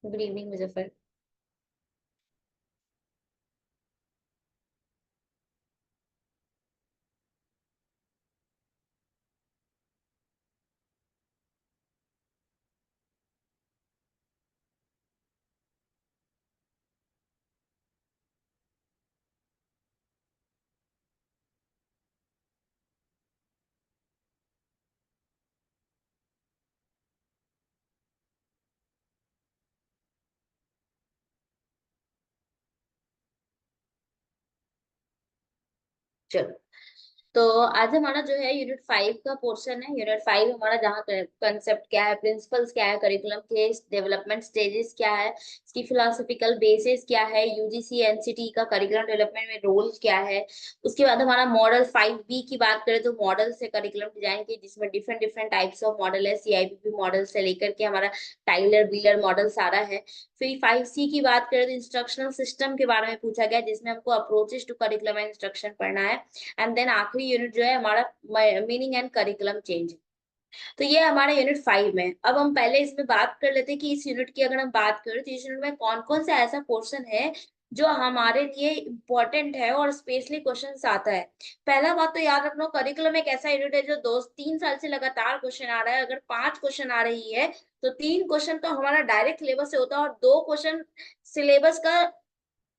Good evening Muzaffar. चलो, तो आज हमारा जो है यूनिट 5 का पोर्शन है। यूनिट 5 हमारा जहाँ कंसेप्ट क्या है, प्रिंसिपल्स क्या है, करिकुलम के डेवलपमेंट स्टेजेस क्या है, इसकी फिलोसफिकल बेसिस क्या है, यूजीसी एनसीटी का करिकुलम डेवलपमेंट में रोल क्या है। उसके बाद हमारा मॉडल 5B की बात करें तो मॉडल से करिकुलम डिजाइन की, जिसमें different different types of model है। सीआईपीपी मॉडल से लेकर के हमारा टाइलर व्हीलर मॉडल सारा है। फिर 5C की बात करें तो इंस्ट्रक्शनल सिस्टम के बारे में पूछा गया, जिसमें हमको approaches to curriculum and instruction पढ़ना है। एंड देन आखिरी यूनिट जो है हमारा मीनिंग एंड करिकुलम चेंज। तो ये हमारा यूनिट 5 में। अब हम पहले इसमें बात कर लेते हैं कि इस यूनिट की अगर हम बात करें तो इस यूनिट में कौन कौन सा ऐसा पोर्शन है जो हमारे लिए इम्पोर्टेंट है और स्पेशली क्वेश्चन आता है। पहला बात तो याद रखना, करिकुलम एक ऐसा यूनिट है जो 2-3 साल से लगातार क्वेश्चन आ रहा है। अगर 5 क्वेश्चन आ रही है तो 3 क्वेश्चन तो हमारा डायरेक्ट सिलेबस से होता है और 2 क्वेश्चन सिलेबस का।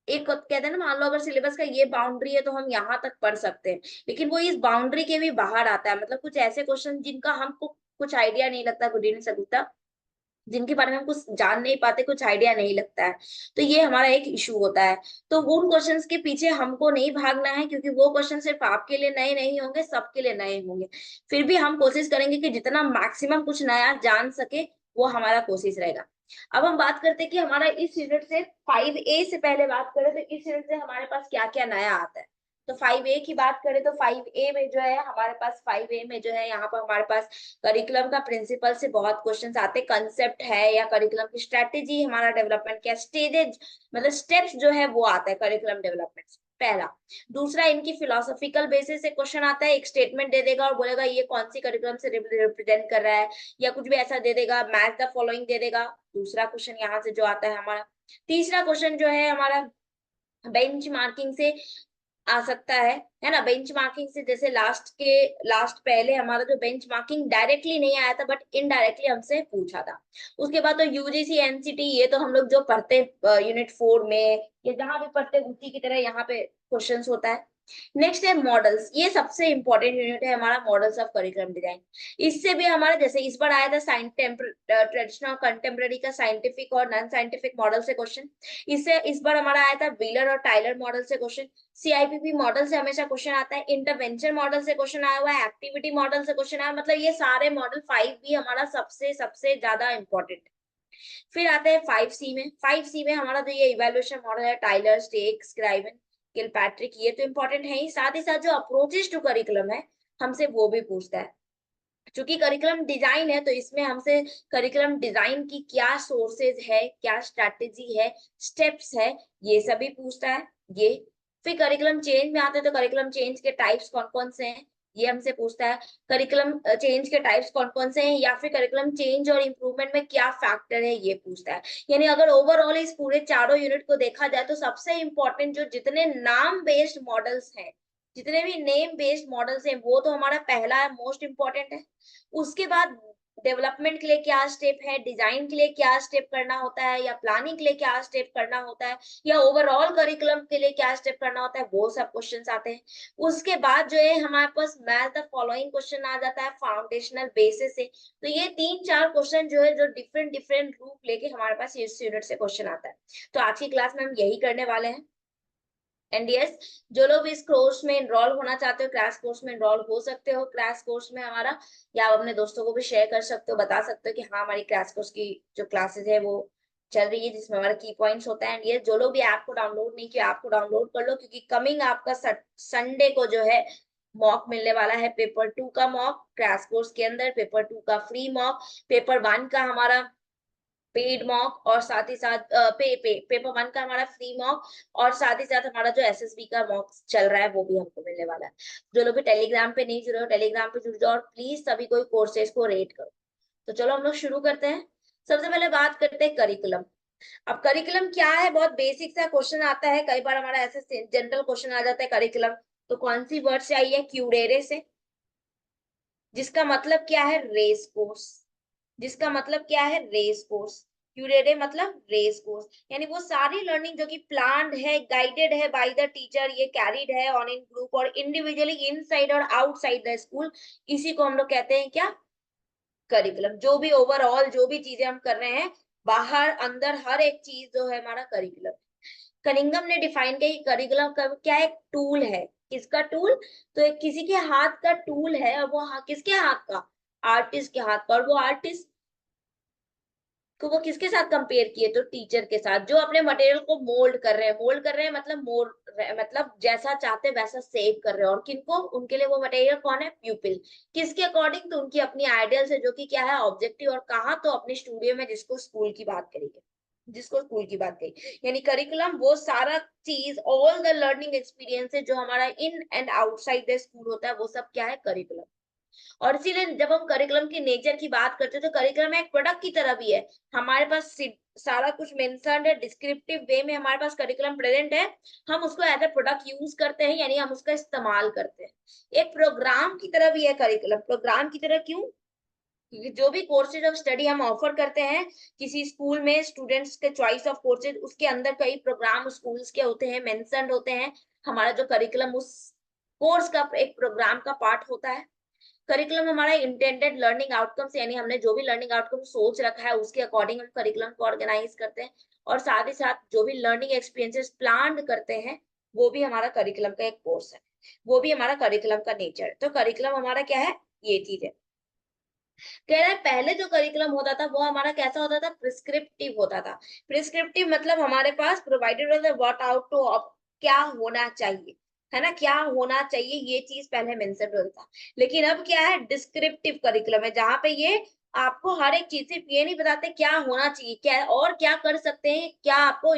एक कहते हैं ना, मान लो अगर सिलेबस का ये बाउंड्री है तो हम यहाँ तक पढ़ सकते हैं, लेकिन वो इस बाउंड्री के भी बाहर आता है। मतलब कुछ ऐसे क्वेश्चन जिनका हमको कुछ आइडिया नहीं लगता, कुछ नहीं सकता, जिनके बारे में हम कुछ जान नहीं पाते, कुछ आइडिया नहीं लगता है, तो ये हमारा एक इशू होता है। तो वो उन क्वेश्चंस के पीछे हमको नहीं भागना है, क्योंकि वो क्वेश्चन सिर्फ आपके लिए नए नहीं होंगे, सबके लिए नए होंगे। फिर भी हम कोशिश करेंगे कि जितना मैक्सिमम कुछ नया जान सके, वो हमारा कोशिश रहेगा। अब हम बात करते हैं कि हमारा इस यूनिट से 5A से पहले बात करें तो इस यूनिट से हमारे पास क्या क्या नया आता है। तो 5A की बात करें तो 5A में जो है हमारे पास, 5A में जो है यहाँ पर हमारे पास करिकुलम का प्रिंसिपल से बहुत क्वेश्चंस आते हैं। कंसेप्ट है या करिकुलम की स्ट्रेटेजी, हमारा डेवलपमेंट क्या स्टेजेज, मतलब स्टेप्स जो है वो आता है करिकुलम डेवलपमेंट से पहला। दूसरा, इनकी फिलोसॉफिकल बेसिस से क्वेश्चन आता है। एक स्टेटमेंट दे देगा और बोलेगा ये कौन सी करिकुलम से रिप्रेजेंट कर रहा है, या कुछ भी ऐसा दे देगा, मैच द फॉलोइंग दे देगा। दूसरा क्वेश्चन यहाँ से जो आता है हमारा। तीसरा क्वेश्चन जो है हमारा बेंच मार्किंग से आ सकता है ना। बेंच मार्किंग से, जैसे लास्ट पहले हमारा जो बेंच मार्किंग डायरेक्टली नहीं आया था बट इनडायरेक्टली हमसे पूछा था। उसके बाद तो यूजीसी एनसीटी, ये तो हम लोग जो पढ़ते यूनिट 4 में या जहां भी पढ़ते उसी की तरह यहाँ पे क्वेश्चंस होता है। नेक्स्ट है मॉडल्स, ये सबसे इंपॉर्टेंट यूनिट है हमारा, मॉडल्स ऑफ करिकुलम डिजाइन। इससे भी हमारा, जैसे इस बार आया था ट्रेडिशनल कंटेम्प्रेरी का साइंटिफिक और नॉन साइंटिफिक मॉडल से क्वेश्चन। इससे इस बार हमारा आया था व्हीलर और टाइलर मॉडल से क्वेश्चन। सीआईपीपी मॉडल से हमेशा क्वेश्चन आता है, इंटरवेंशन मॉडल से क्वेश्चन आया हुआ है, एक्टिविटी मॉडल से क्वेश्चन आया, मतलब ये सारे मॉडल 5 भी हमारा सबसे सबसे ज्यादा इंपॉर्टेंट है। फिर आते हैं 5C में। 5C में हमारा जो ये इवेल्युएशन मॉडल है, टाइलर, स्टेक, स्क्राइवन, किलपैट्रिक, ये तो इंपॉर्टेंट है ही, साथ ही साथ जो अप्रोचेस टू करिकुलम है हमसे वो भी पूछता है। चूंकि करिकुलम डिजाइन है तो इसमें हमसे करिकुलम डिजाइन की क्या सोर्सेज है, क्या स्ट्रेटेजी है, स्टेप्स है, ये सभी पूछता है ये। फिर करिकुलम चेंज में आते हैं तो करिकुलम चेंज के टाइप्स कौन कौन से हैं, ये हमसे पूछता है। करिकुलम चेंज के टाइप्स कौन कौन से हैं, या फिर करिकुलम चेंज और इम्प्रूवमेंट में क्या फैक्टर है, ये पूछता है। यानी अगर ओवरऑल इस पूरे चारों यूनिट को देखा जाए तो सबसे इंपॉर्टेंट जो जितने नाम बेस्ड मॉडल्स हैं, जितने भी नेम बेस्ड मॉडल्स हैं, वो तो हमारा पहला मोस्ट इंपॉर्टेंट है। उसके बाद डेवलपमेंट के लिए क्या स्टेप है, डिजाइन के लिए क्या स्टेप करना होता है, या प्लानिंग के लिए क्या स्टेप करना होता है, या ओवरऑल करिकुलम के लिए क्या स्टेप करना होता है, वो सब क्वेश्चंस आते हैं। उसके बाद जो है हमारे पास मैथ द फॉलोइंग क्वेश्चन आ जाता है फाउंडेशनल बेसिस से। तो ये 3-4 क्वेश्चन जो है जो डिफरेंट डिफरेंट रूप लेके हमारे पास इस यूनिट से क्वेश्चन आता है। तो आज की क्लास में हम यही करने वाले हैं। एंड यस, जो लोग इस कोर्स में एनरोल होना चाहते हो, क्रैश कोर्स में एनरोल हो सकते हो। क्रैश कोर्स में हमारा, या आप अपने दोस्तों को भी शेयर कर सकते हो, बता सकते हो कि हाँ हमारी क्रैश कोर्स की जो क्लासेस है वो चल रही है, जिसमें हमारा की पॉइंट्स होता है। एंड ये जो लोग भी ऐप को डाउनलोड नहीं किया, ऐप को डाउनलोड कर लो, क्योंकि कमिंग आपका संडे को जो है मॉक मिलने वाला है, पेपर 2 का मॉक क्रैश कोर्स के अंदर, पेपर 2 का फ्री मॉक, पेपर 1 का हमारा पेड मॉक, और साथ ही साथ पेपर 1 का हमारा फ्री मॉक, और साथ ही साथ हमारा जो एसएसबी का मॉक चल रहा है वो भी हमको मिलने वाला है। जो लोग भी टेलीग्राम पे नहीं जुड़े हो, टेलीग्राम पे जुड़ जाओ और प्लीज सभी कोई कोर्सेज को रेट करो। तो चलो हम लोग शुरू करते हैं। सबसे पहले बात करते हैं करिकुलम। अब करिकुलम क्या है, बहुत बेसिक सा क्वेश्चन आता है कई बार हमारा, ऐसे जनरल क्वेश्चन आ जाता है करिकुलम। तो कौन सी वर्ड से आई है, क्यूरेरे से, जिसका मतलब क्या है, रेस कोर्स। जिसका मतलब क्या है, रेस कोर्स। क्यूरेरे मतलब रेस कोर्स, यानी वो सारी लर्निंग जो कि प्लान्ड है, गाइडेड है बाय द टीचर, ये कैरीड है ऑन इन ग्रुप और इंडिविजुअली इनसाइड और आउटसाइड द स्कूल, इसी को हम लोग कहते हैं क्या, करिकुलम। जो भी ओवरऑल जो भी चीजें हम कर रहे हैं, बाहर अंदर हर एक चीज जो है हमारा करिकुलम। कनिंगम ने डिफाइन किया कि करिकुलम का क्या, एक टूल है। किसका टूल, तो एक किसी के हाथ का टूल है, और वो किसके हाथ का, आर्टिस्ट के हाथ का। और वो आर्टिस्ट को वो किसके साथ कंपेयर किए, तो टीचर के साथ, जो अपने मटेरियल को मोल्ड कर रहे हैं। मोल्ड कर रहे हैं मतलब मतलब जैसा चाहते वैसा सेव कर रहे हैं। और किनको, उनके लिए वो मटेरियल कौन है, प्यूपिल। किसके अकॉर्डिंग, तो उनकी अपनी आइडियल से, जो कि क्या है, ऑब्जेक्टिव। और कहाँ, तो अपने स्टूडियो में, जिसको स्कूल की बात करेंगे, जिसको स्कूल की बात कही। यानी करिकुलम वो सारा चीज, ऑल द लर्निंग एक्सपीरियंसेस जो हमारा in and outside the school होता है, वो सब क्या है, करिकुलम। और इसीलिए जब हम करिकुलम की नेचर की बात करते हैं, तो करिकुलम एक प्रोडक्ट की तरह भी है। हमारे पास सारा कुछ मेंशन्ड है, डिस्क्रिप्टिव वे में हमारे पास करिकुलम प्रेजेंट है। हम उसको एज ए प्रोडक्ट यूज करते हैं, यानी हम उसका इस्तेमाल करते हैं। एक प्रोग्राम की तरह भी है करिकुलम। प्रोग्राम की तरह क्यों, क्योंकि जो भी कोर्सेज ऑफ स्टडी हम ऑफर करते हैं किसी स्कूल में, स्टूडेंट्स के चॉइस ऑफ कोर्सेज, उसके अंदर कई प्रोग्राम स्कूल्स के होते हैं, मेंशन्ड होते हैं। हमारा जो करिकुलम उस कोर्स का एक प्रोग्राम का पार्ट होता है। करिकुलम हमारा इंटेंडेड लर्निंग आउटकम्स, यानी हमने जो भी लर्निंग आउटकम सोच रखा है उसके अकॉर्डिंग हम करिकुलम को ऑर्गेनाइज करते हैं। और साथ ही साथ जो भी लर्निंग एक्सपीरियंसेस प्लान करते हैं, वो भी हमारा करिकुलम का एक कोर्स है। वो भी हमारा करिकुलम का नेचर है। तो करिकुलम हमारा क्या है, ये चीज है। कह रहा है पहले जो करिकुलम होता था वो हमारा कैसा होता था, प्रिस्क्रिप्टिव होता था। प्रिस्क्रिप्टिव मतलब हमारे पास प्रोवाइडेड व्हाट आउट टू, क्या होना चाहिए, है ना, क्या होना चाहिए, ये चीज पहले मेंशन होता था। लेकिन अब क्या है, डिस्क्रिप्टिव करिकुलम है, जहां पे ये आपको हर एक चीज, सिर्फ ये नहीं बताते क्या होना चाहिए, क्या और क्या कर सकते हैं, क्या आपको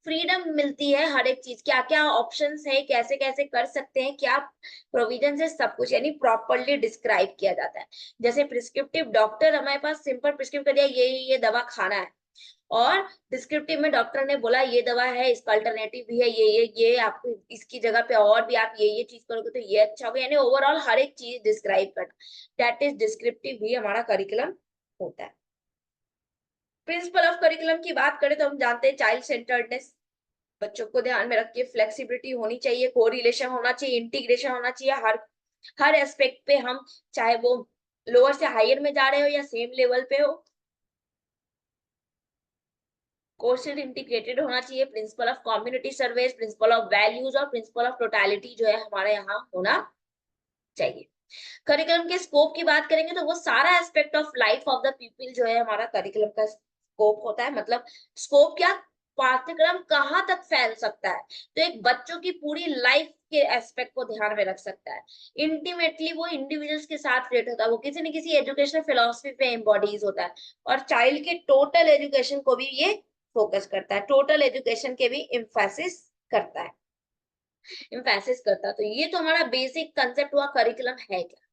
फ्रीडम मिलती है, हर एक चीज क्या क्या ऑप्शंस है, कैसे कैसे कर सकते हैं, क्या प्रोविजन है, सब कुछ यानी प्रॉपरली डिस्क्राइब किया जाता है। जैसे प्रिस्क्रिप्टिव डॉक्टर हमारे पास सिंपल प्रिस्क्रिप्ट कर दिया, ये दवा खाना है। और डिस्क्रिप्टिव में डॉक्टर ने बोला ये दवा है, इसका अल्टरनेटिव भी है, ये आपको इसकी जगह पे और भी आप ये चीज करोगे तो ये अच्छा होगा, यानी ओवरऑल हर एक चीज डिस्क्राइब करना, दैट इज डिस्क्रिप्टिव भी हमारा करिकुलम होता है। प्रिंसिपल ऑफ करिकुलम की बात करें तो हम जानते हैं चाइल्ड सेंटर्डनेस, बच्चों को ध्यान में रख के फ्लेक्सिबिलिटी होनी चाहिए, को रिलेशन होना चाहिए, इंटीग्रेशन होना चाहिए, हर हर एस्पेक्ट पे हम, चाहे वो लोअर से हायर में जा रहे हो या सेम लेवल पे हो, कोर्सेज इंटीग्रेटेड होना चाहिए। Principle of community service, principle of values और प्रिंसिपल ऑफ टोटलिटी जो है हमारे यहाँ होना चाहिए। करिकुलम के स्कोप की बात करेंगे तो वो सारा aspect of life of the people जो है हमारा करिकुलम का स्कोप होता है। मतलब स्कोप क्या, पाठ्यक्रम कहाँ तक फैल सकता है, तो एक बच्चों की पूरी लाइफ के एस्पेक्ट को ध्यान में रख सकता है। इंटीमेटली वो इंडिविजुअल्स के साथ रिलेट होता है, वो किसी न किसी एजुकेशनल फिलोसफी पे एम्बॉडीज होता है। और चाइल्ड के टोटल एजुकेशन को भी ये फोकस करता है, टोटल एजुकेशन के भी इम्फेसिस करता है, इम्फेसिस करता है। तो ये तो हमारा बेसिक कंसेप्ट हुआ करिकुलम है क्या।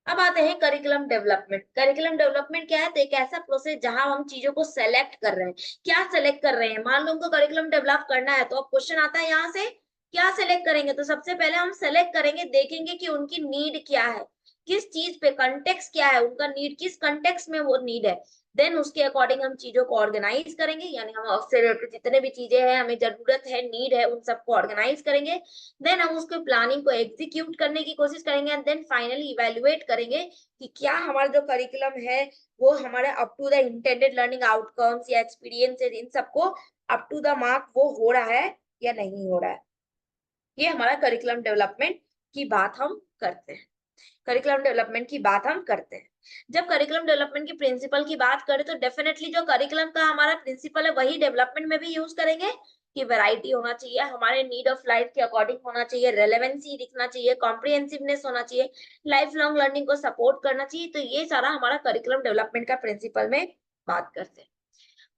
अब आते हैं करिकुलम डेवलपमेंट। करिकुलम डेवलपमेंट क्या है, तो एक ऐसा प्रोसेस जहां हम चीजों को सेलेक्ट कर रहे हैं। क्या सेलेक्ट कर रहे हैं, मान लो उनको करिकुलम डेवलप करना है, तो अब क्वेश्चन आता है यहाँ से, क्या सेलेक्ट करेंगे, तो सबसे पहले हम सेलेक्ट करेंगे, देखेंगे कि उनकी नीड क्या है, किस चीज पे, कंटेक्स क्या है, उनका नीड किस कंटेक्स में वो नीड है। देन उसके अकॉर्डिंग हम चीजों को ऑर्गेनाइज करेंगे, यानी हम उससे रिलेटेड जितने भी चीजें हैं, हमें जरूरत है, नीड है, उन सबको ऑर्गेनाइज करेंगे। देन हम उसके प्लानिंग को एग्जीक्यूट करने की कोशिश करेंगे, एंड देन फाइनली इवेल्युएट करेंगे कि क्या हमारा जो करिकुलम है वो हमारे up to the intended learning outcomes या एक्सपीरियंसेस, इन सबको अप टू द मार्क वो हो रहा है या नहीं हो रहा है। ये हमारा करिकुलम डेवलपमेंट की बात हम करते हैं। करिकुलम डेवलपमेंट की बात हम करते हैं। जब करिकुलम डेवलपमेंट की प्रिंसिपल की बात करें तो डेफिनेटली जो करिकुलम का हमारा प्रिंसिपल है वही डेवलपमेंट में भी यूज करेंगे, कि वैरायटी होना चाहिए, हमारे नीड ऑफ लाइफ के अकॉर्डिंग होना चाहिए, रेलेवेंसी दिखना चाहिए, कॉम्प्रिहेंसिवनेस होना चाहिए, लाइफ लॉन्ग लर्निंग को सपोर्ट करना चाहिए। तो ये सारा हमारा करिकुलम डेवलपमेंट का प्रिंसिपल में बात करते हैं।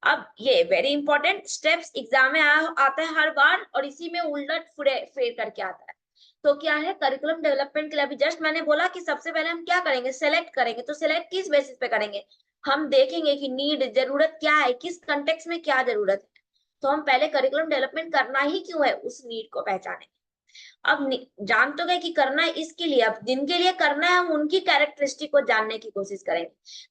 अब ये वेरी इंपॉर्टेंट स्टेप्स एग्जाम में आता है हर बार, और इसी में उलट फेर करके आता है। तो क्या है करिकुलम डेवलपमेंट के लिए, अभी जस्ट मैंने बोला कि सबसे पहले हम क्या करेंगे, सेलेक्ट करेंगे। तो सेलेक्ट किस बेसिस पे करेंगे, हम देखेंगे कि नीड, जरूरत क्या है, किस कंटेक्स्ट में क्या जरूरत है। तो हम पहले करिकुलम डेवलपमेंट करना ही क्यों है, उस नीड को पहचाने। अब जान तो गए कि करना है इसके लिए, अब जिनके लिए करना है हम उनकी कैरेक्टरिस्टिक को जानने की कोशिश करेंगे।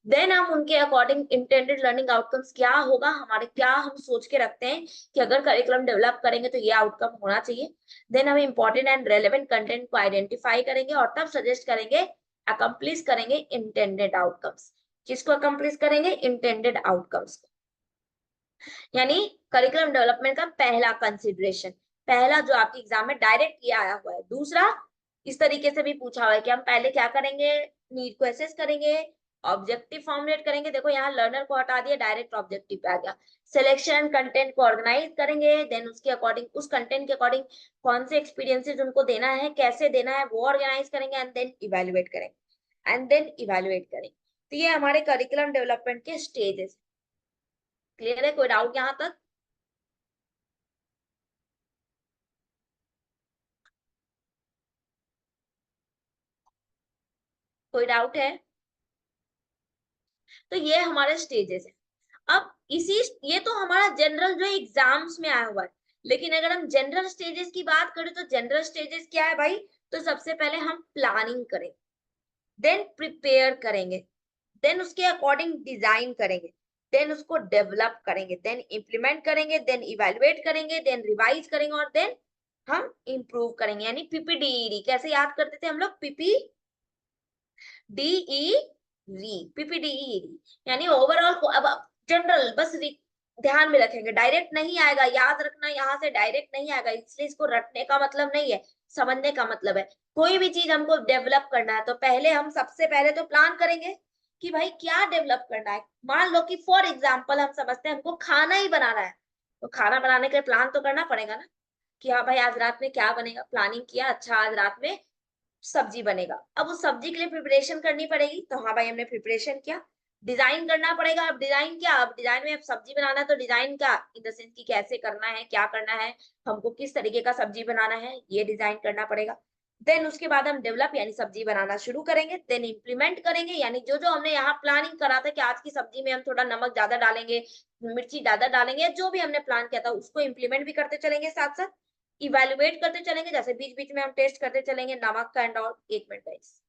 देन हम उनके अकॉर्डिंग इंटेंडेड लर्निंग आउटकम्स क्या होगा हमारे, क्या हम सोच के रखते हैं कि अगर करिकुलम डेवलप करेंगे तो ये आउटकम होना चाहिए। देन हम इंपॉर्टेंट एंड रेलेवेंट कंटेंट को आइडेंटिफाई करेंगे और तब सजेस्ट करेंगे, अकम्प्लिश करेंगे इंटेंडेड आउटकम्स। किसको अकम्प्लिश करेंगे, इंटेंडेड आउटकम्स। यानी करिकुलम डेवलपमेंट का पहला कंसिडरेशन, पहला जो आपके एग्जाम में डायरेक्ट ये आया हुआ है। दूसरा इस तरीके से भी पूछा हुआ है कि हम पहले क्या करेंगे, नीड को एसेस करेंगे, ऑब्जेक्टिव फॉर्मुलेट करेंगे। देखो यहाँ लर्नर को हटा दिया, डायरेक्ट ऑब्जेक्टिव पे आ गया। सिलेक्शन कंटेंट को ऑर्गेनाइज करेंगे, देन उसके अकॉर्डिंग, उस कंटेंट के अकॉर्डिंग कौन से एक्सपीरियंसेस उनको देना है, कैसे देना है, वो ऑर्गेनाइज करेंगे, एंड देन इवेल्युएट करेंगे, एंड देन इवेल्युएट करेंगे। तो ये हमारे करिकुलम डेवलपमेंट के स्टेजेस। क्लियर है, कोई डाउट यहाँ तक? कोई डाउट है? तो ये हमारे स्टेजेस है। अब इसी, ये तो हमारा जनरल जो एग्जाम्स में आया हुआ है। लेकिन अगर हम जनरल स्टेजेस की बात करें तो जनरल स्टेजेस क्या है भाई, तो सबसे पहले हम प्लानिंग करेंगे, देन प्रिपेयर करेंगे, देन उसके अकॉर्डिंग डिजाइन करेंगे, देन उसको डेवलप करेंगे, देन इंप्लीमेंट करेंगे, देन इवेलुएट करेंगे, देन रिवाइज करेंगे, और देन हम इंप्रूव करेंगे। यानी पीपीडीई कैसे याद करते थे हम लोग, पीपी डीई री, पीपीडीई री। यानी ओवरऑल को अब जनरल बस ध्यान में रखेंगे, डायरेक्ट नहीं आएगा, याद रखना यहाँ से डायरेक्ट नहीं आएगा, इसलिए इसको रटने का मतलब नहीं है, समझने का मतलब है। कोई भी चीज हमको डेवलप करना है तो पहले हम सबसे पहले तो प्लान करेंगे कि भाई क्या डेवलप करना है। मान लो कि फॉर एग्जाम्पल हम समझते हैं हमको खाना ही बनाना है, तो खाना बनाने के प्लान तो करना पड़ेगा ना, कि हाँ भाई आज रात में क्या बनेगा, प्लानिंग किया, अच्छा आज रात में सब्जी बनेगा। अब उस सब्जी के लिए प्रिपरेशन करनी पड़ेगी, तो हाँ भाई हमने प्रिपरेशन किया। डिजाइन करना पड़ेगा, अब डिजाइन क्या, अब डिजाइन में अब सब्जी बनाना है तो डिजाइन क्या, इन द सेंस कि कैसे करना है, क्या करना है, हमको किस तरीके का सब्जी बनाना है, ये डिजाइन करना पड़ेगा। देन उसके बाद हम डेवलप यानी सब्जी बनाना शुरू करेंगे, देन इम्प्लीमेंट करेंगे, यानी जो जो हमने यहाँ प्लानिंग करा था कि आज की सब्जी में हम थोड़ा नमक ज्यादा डालेंगे, मिर्ची ज्यादा डालेंगे, जो भी हमने प्लान किया था उसको इम्प्लीमेंट भी करते चलेंगे, साथ साथ इवेलुएट करते चलेंगे, जैसे बीच बीच में हम टेस्ट करते चलेंगे नमक का and all. 1 minute guys.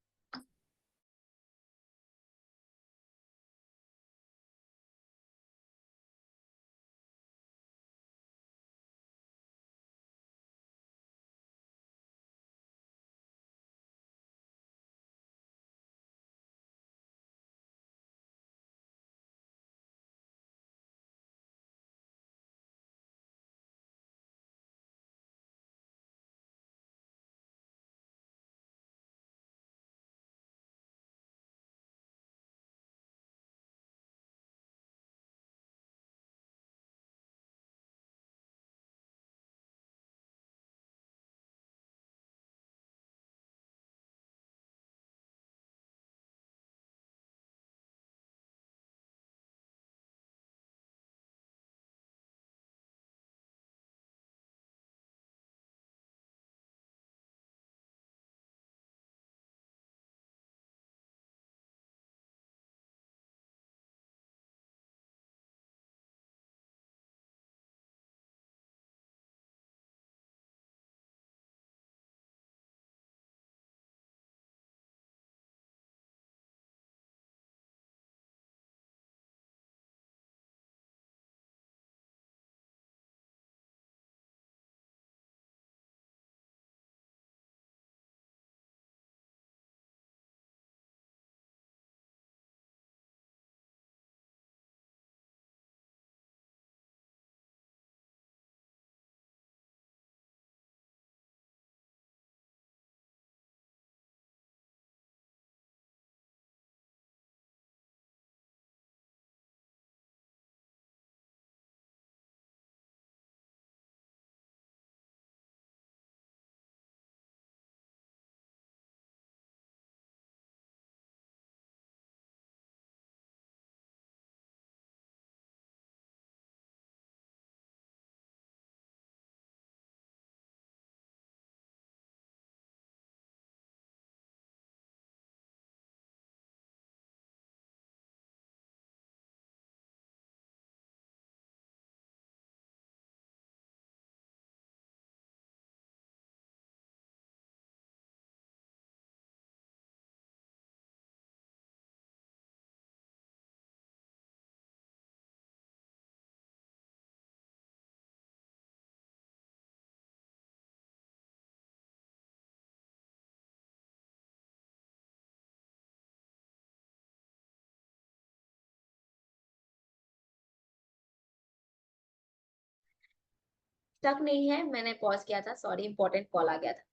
Stuck नहीं है, मैंने पॉज किया था, सॉरी, इंपॉर्टेंट कॉल आ गया था।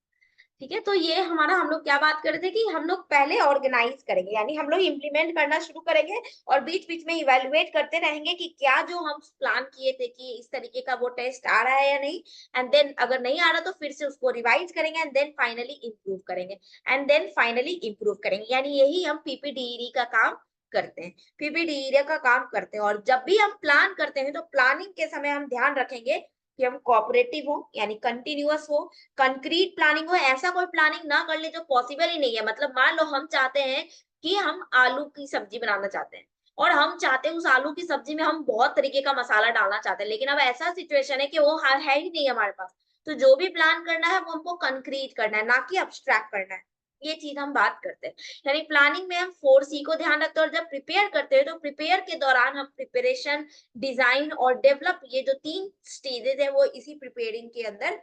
ठीक है, तो ये हमारा, हम लोग क्या बात कर रहे थे कि हम लोग पहले ऑर्गेनाइज करेंगे, यानी हम लोग इम्प्लीमेंट करना शुरू करेंगे और बीच बीच में इवेलुएट करते रहेंगे कि क्या जो हम प्लान किए थे कि इस तरीके का वो टेस्ट आ रहा है या नहीं, एंड देन अगर नहीं आ रहा तो फिर से उसको रिवाइज करेंगे, एंड देन फाइनली इम्प्रूव करेंगे, एंड देन फाइनली इम्प्रूव करेंगे। यानी यही हम पीपीडीई का काम करते हैं, पीपीडीई का काम करते हैं। और जब भी हम प्लान करते हैं तो प्लानिंग के समय हम ध्यान रखेंगे कि हम कोऑपरेटिव हो, यानी कंटिन्यूअस हो, कंक्रीट प्लानिंग हो। ऐसा कोई प्लानिंग ना कर ले जो पॉसिबल ही नहीं है। मतलब मान लो हम चाहते हैं कि हम आलू की सब्जी बनाना चाहते हैं, और हम चाहते हैं उस आलू की सब्जी में हम बहुत तरीके का मसाला डालना चाहते हैं, लेकिन अब ऐसा सिचुएशन है कि वो है ही नहीं हमारे पास। तो जो भी प्लान करना है वो हमको कंक्रीट करना है, ना कि अब्स्ट्रैक्ट करना है। ये चीज हम बात करते हैं। यानी प्लानिंग में हम 4C को ध्यान रखते हैं, और जब प्रिपेयर करते हैं तो प्रिपेयर के दौरान हम प्रिपरेशन, डिजाइन और डेवलप, ये जो 3 स्टेजेस है वो इसी प्रिपेयरिंग के अंदर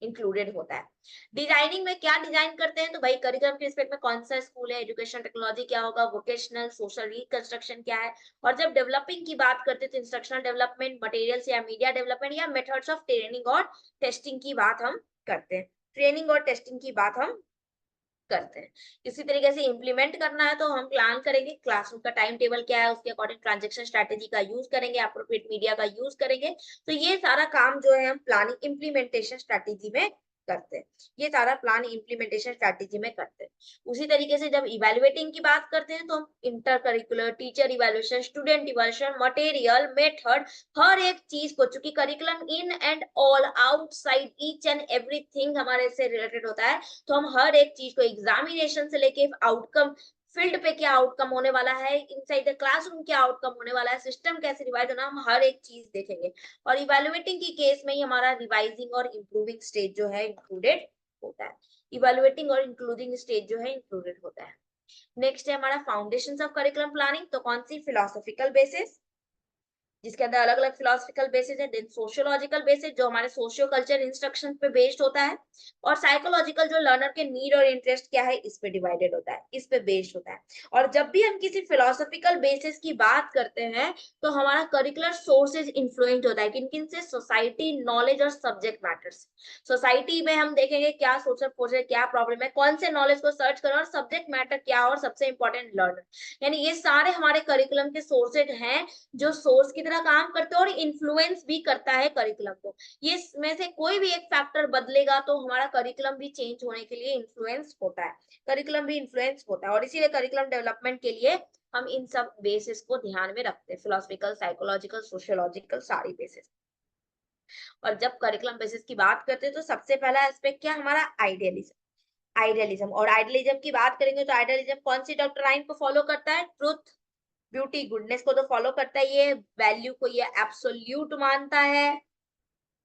इंक्लूडेड होता है। डिजाइनिंग में क्या डिजाइन करते हैं, तो भाई करिकुलम के रिस्पेक्ट में कौन सा स्कूल है, एजुकेशन टेक्नोलॉजी क्या होगा, वोकेशनल सोशल रिकंस्ट्रक्शन क्या है। और जब डेवलपिंग की बात करते हैं तो इंस्ट्रक्शनल डेवलपमेंट, मटेरियल्स या मीडिया डेवलपमेंट या मेथड्स ऑफ ट्रेनिंग और टेस्टिंग की बात हम करते हैं। ट्रेनिंग और टेस्टिंग की बात हम करते हैं। इसी तरीके से इम्प्लीमेंट करना है तो हम प्लान करेंगे, क्लासरूम का टाइम टेबल क्या है, उसके अकॉर्डिंग ट्रांजेक्शन स्ट्रेटेजी का यूज करेंगे, अप्रोप्रिएट मीडिया का यूज करेंगे। तो ये सारा काम जो है हम प्लानिंग इम्प्लीमेंटेशन स्ट्रेटेजी में करते हैं। ये सारा प्लान इम्प्लीमेंटेशन स्ट्रेटेजी में करते हैं। उसी तरीके से जब इवेलुएटिंग की बात करते हैं तो हम inter curricular, teacher evaluation, student evaluation, material, method, हर एक चीज को, चूंकि curriculum in and all outside each and everything हमारे से रिलेटेड होता है, तो हम हर एक चीज को, एग्जामिनेशन से लेके आउटकम, फील्ड पे क्या आउटकम होने वाला है, इनसाइड द क्लासरूम क्या आउटकम होने वाला है, सिस्टम कैसे रिवाइज होना, हम हर एक चीज देखेंगे। और इवेलुएटिंग की केस में ही हमारा रिवाइजिंग और इंप्रूविंग स्टेज जो है इंक्लूडेड होता है। इवेलुएटिंग और इंक्लूडिंग स्टेज जो है इंक्लूडेड होता है। नेक्स्ट है हमारा फाउंडेशंस ऑफ करिकुलम प्लानिंग। तो कौन सी, फिलोसॉफिकल बेसिस, जिसके अंदर अलग अलग फिलोसफिकल बेसिस है, देन सोशियोलॉजिकल बेसिस जो हमारे सोशियो कल्चर इंस्ट्रक्शन पे बेस्ड होता है, और साइकोलॉजिकल जो लर्नर के नीड और इंटरेस्ट क्या है इस पे डिवाइडेड होता है, इस पे बेस्ड होता है। और जब भी हम किसी फिलोसफिकल बेसिस की बात करते हैं तो हमारा करिकुलर सोर्सेज इन्फ्लुएंस होता है, किन किन से, सोसाइटी, नॉलेज और सब्जेक्ट मैटर्स। सोसाइटी में हम देखेंगे क्या सोशल फोर्सेज, क्या प्रॉब्लम है, कौन से नॉलेज को सर्च करें, और सब्जेक्ट मैटर क्या, और सबसे इंपॉर्टेंट लर्नर। यानी ये सारे हमारे करिकुलम के सोर्सेज हैं जो सोर्स की तरह काम करते हैं और इन्फ्लुएंस भी करता है करिकुलम को। ये में से कोई भी एक फैक्टर बदलेगा तो हमारा करिकुलम भी चेंज होने के लिए इन्फ्लुएंस होता है, करिकुलम भी इन्फ्लुएंस होता है। और इसीलिए करिकुलम डेवलपमेंट के लिए हम इन सब बेसिस को ध्यान में रखते हैं, फिलोसफिकल, साइकोलॉजिकल, सोशियोलॉजिकल, सारी बेसिस। और जब करिकुलम बेसिस की बात करते हैं तो सबसे पहला एस्पेक्ट क्या हमारा, आइडियलिज्म। आइडियलिज्म, और आइडियलिज्म की बात करेंगे तो आइडियलिज्म कौन सी डॉक्ट्राइन को फॉलो करता है, ट्रुथ, ब्यूटी, गुडनेस को तो फॉलो करता है, ये वैल्यू को ये एब्सोल्यूट मानता है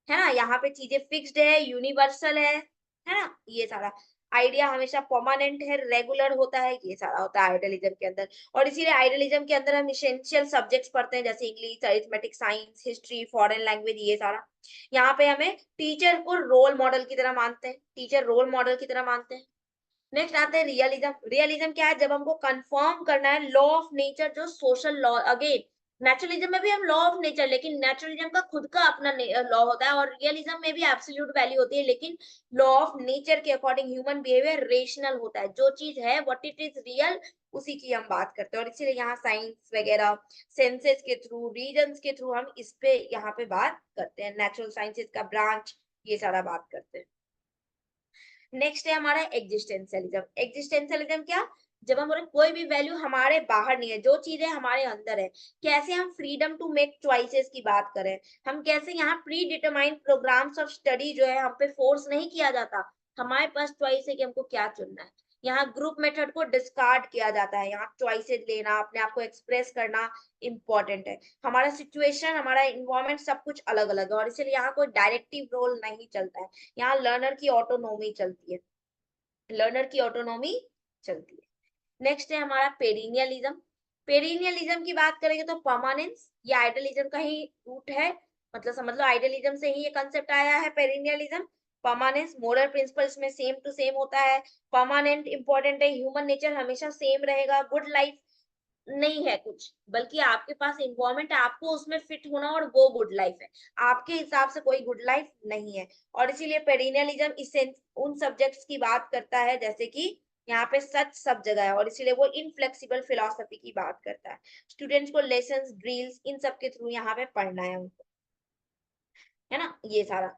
ना, यहाँ पे चीजें फिक्स्ड है, यूनिवर्सल है ना, ये सारा आइडिया हमेशा परमानेंट है, रेगुलर होता है, ये सारा होता है आइडियलिज्म के अंदर। और इसीलिए आइडियलिज्म के अंदर हम इसेंशियल सब्जेक्ट्स पढ़ते हैं जैसे English, arithmetic, science, history, foreign language, ये सारा। यहाँ पे हमें टीचर को रोल मॉडल की तरह मानते हैं, टीचर रोल मॉडल की तरह मानते हैं। नेक्स्ट आते हैं रियलिज्म। रियलिज्म क्या है, जब हमको कंफर्म करना है लॉ ऑफ नेचर, जो सोशल लॉ, अगेन नेचुरलिज्म में भी हम लॉ ऑफ नेचर, लेकिन नेचुरलिज्म का खुद का अपना लॉ होता है, और रियलिज्म में भी एब्सोल्यूट वैल्यू होती है, लेकिन लॉ ऑफ नेचर के अकॉर्डिंग ह्यूमन बिहेवियर रेशनल होता है, जो चीज है व्हाट इट इज रियल उसी की हम बात करते हैं। और इसीलिए यहाँ साइंस वगैरह, सेंसेस के थ्रू, रीजंस के थ्रू हम इस पे यहाँ पे बात करते हैं, नेचुरल साइंसेस का ब्रांच, ये सारा बात करते हैं। नेक्स्ट है हमारा एग्जिस्टेंशियलिज्म। एग्जिस्टेंशियलिज्म क्या, जब हम बोले कोई भी वैल्यू हमारे बाहर नहीं है, जो चीजें हमारे अंदर है, कैसे हम फ्रीडम टू मेक चॉइसेस की बात करें, हम कैसे यहाँ pre determined programmes of study जो है हम पे फोर्स नहीं किया जाता, हमारे पास चॉइस है कि हमको क्या चुनना है। यहाँ ग्रुप मेथड को डिस्कार्ड किया जाता है, यहाँ चॉइसेस लेना, अपने आप को एक्सप्रेस करना इंपॉर्टेंट है। हमारा सिचुएशन, हमारा इन्वायरमेंट सब कुछ अलग अलग है, और इसलिए यहाँ कोई डायरेक्टिव रोल नहीं चलता है, यहाँ लर्नर की ऑटोनोमी चलती है, लर्नर की ऑटोनोमी चलती है। नेक्स्ट है हमारा पेरिनियलिज्म। पेरिनियलिज्म की बात करेंगे तो परमानेंस, ये आइडियलिज्म का ही रूट है, मतलब समझ लो आइडियलिज्म से ही ये कंसेप्ट आया है पेरिनियलिज्म। परमानेंस, मोरल प्रिंसिपल्स में सेम टू सेम होता है, परमानेंट इंपॉर्टेंट है, ह्यूमन नेचर हमेशा सेम रहेगा, गुड लाइफ नहीं है कुछ, बल्कि आपके पास इन्वायरमेंट है, आपको उसमें फिट होना और वो गुड लाइफ है। आपके हिसाब से कोई गुड लाइफ नहीं है। और इसीलिए पेरिनियलिज्म इससे उन सब्जेक्ट्स की बात करता है जैसे कि यहाँ पे सच सब जगह है, और इसीलिए वो इनफ्लेक्सिबल फिलोसफी की बात करता है। स्टूडेंट्स को लेसन्स, ड्रिल्स इन सब के थ्रू यहाँ पे पढ़ना है उनको, है ना, ये सारा।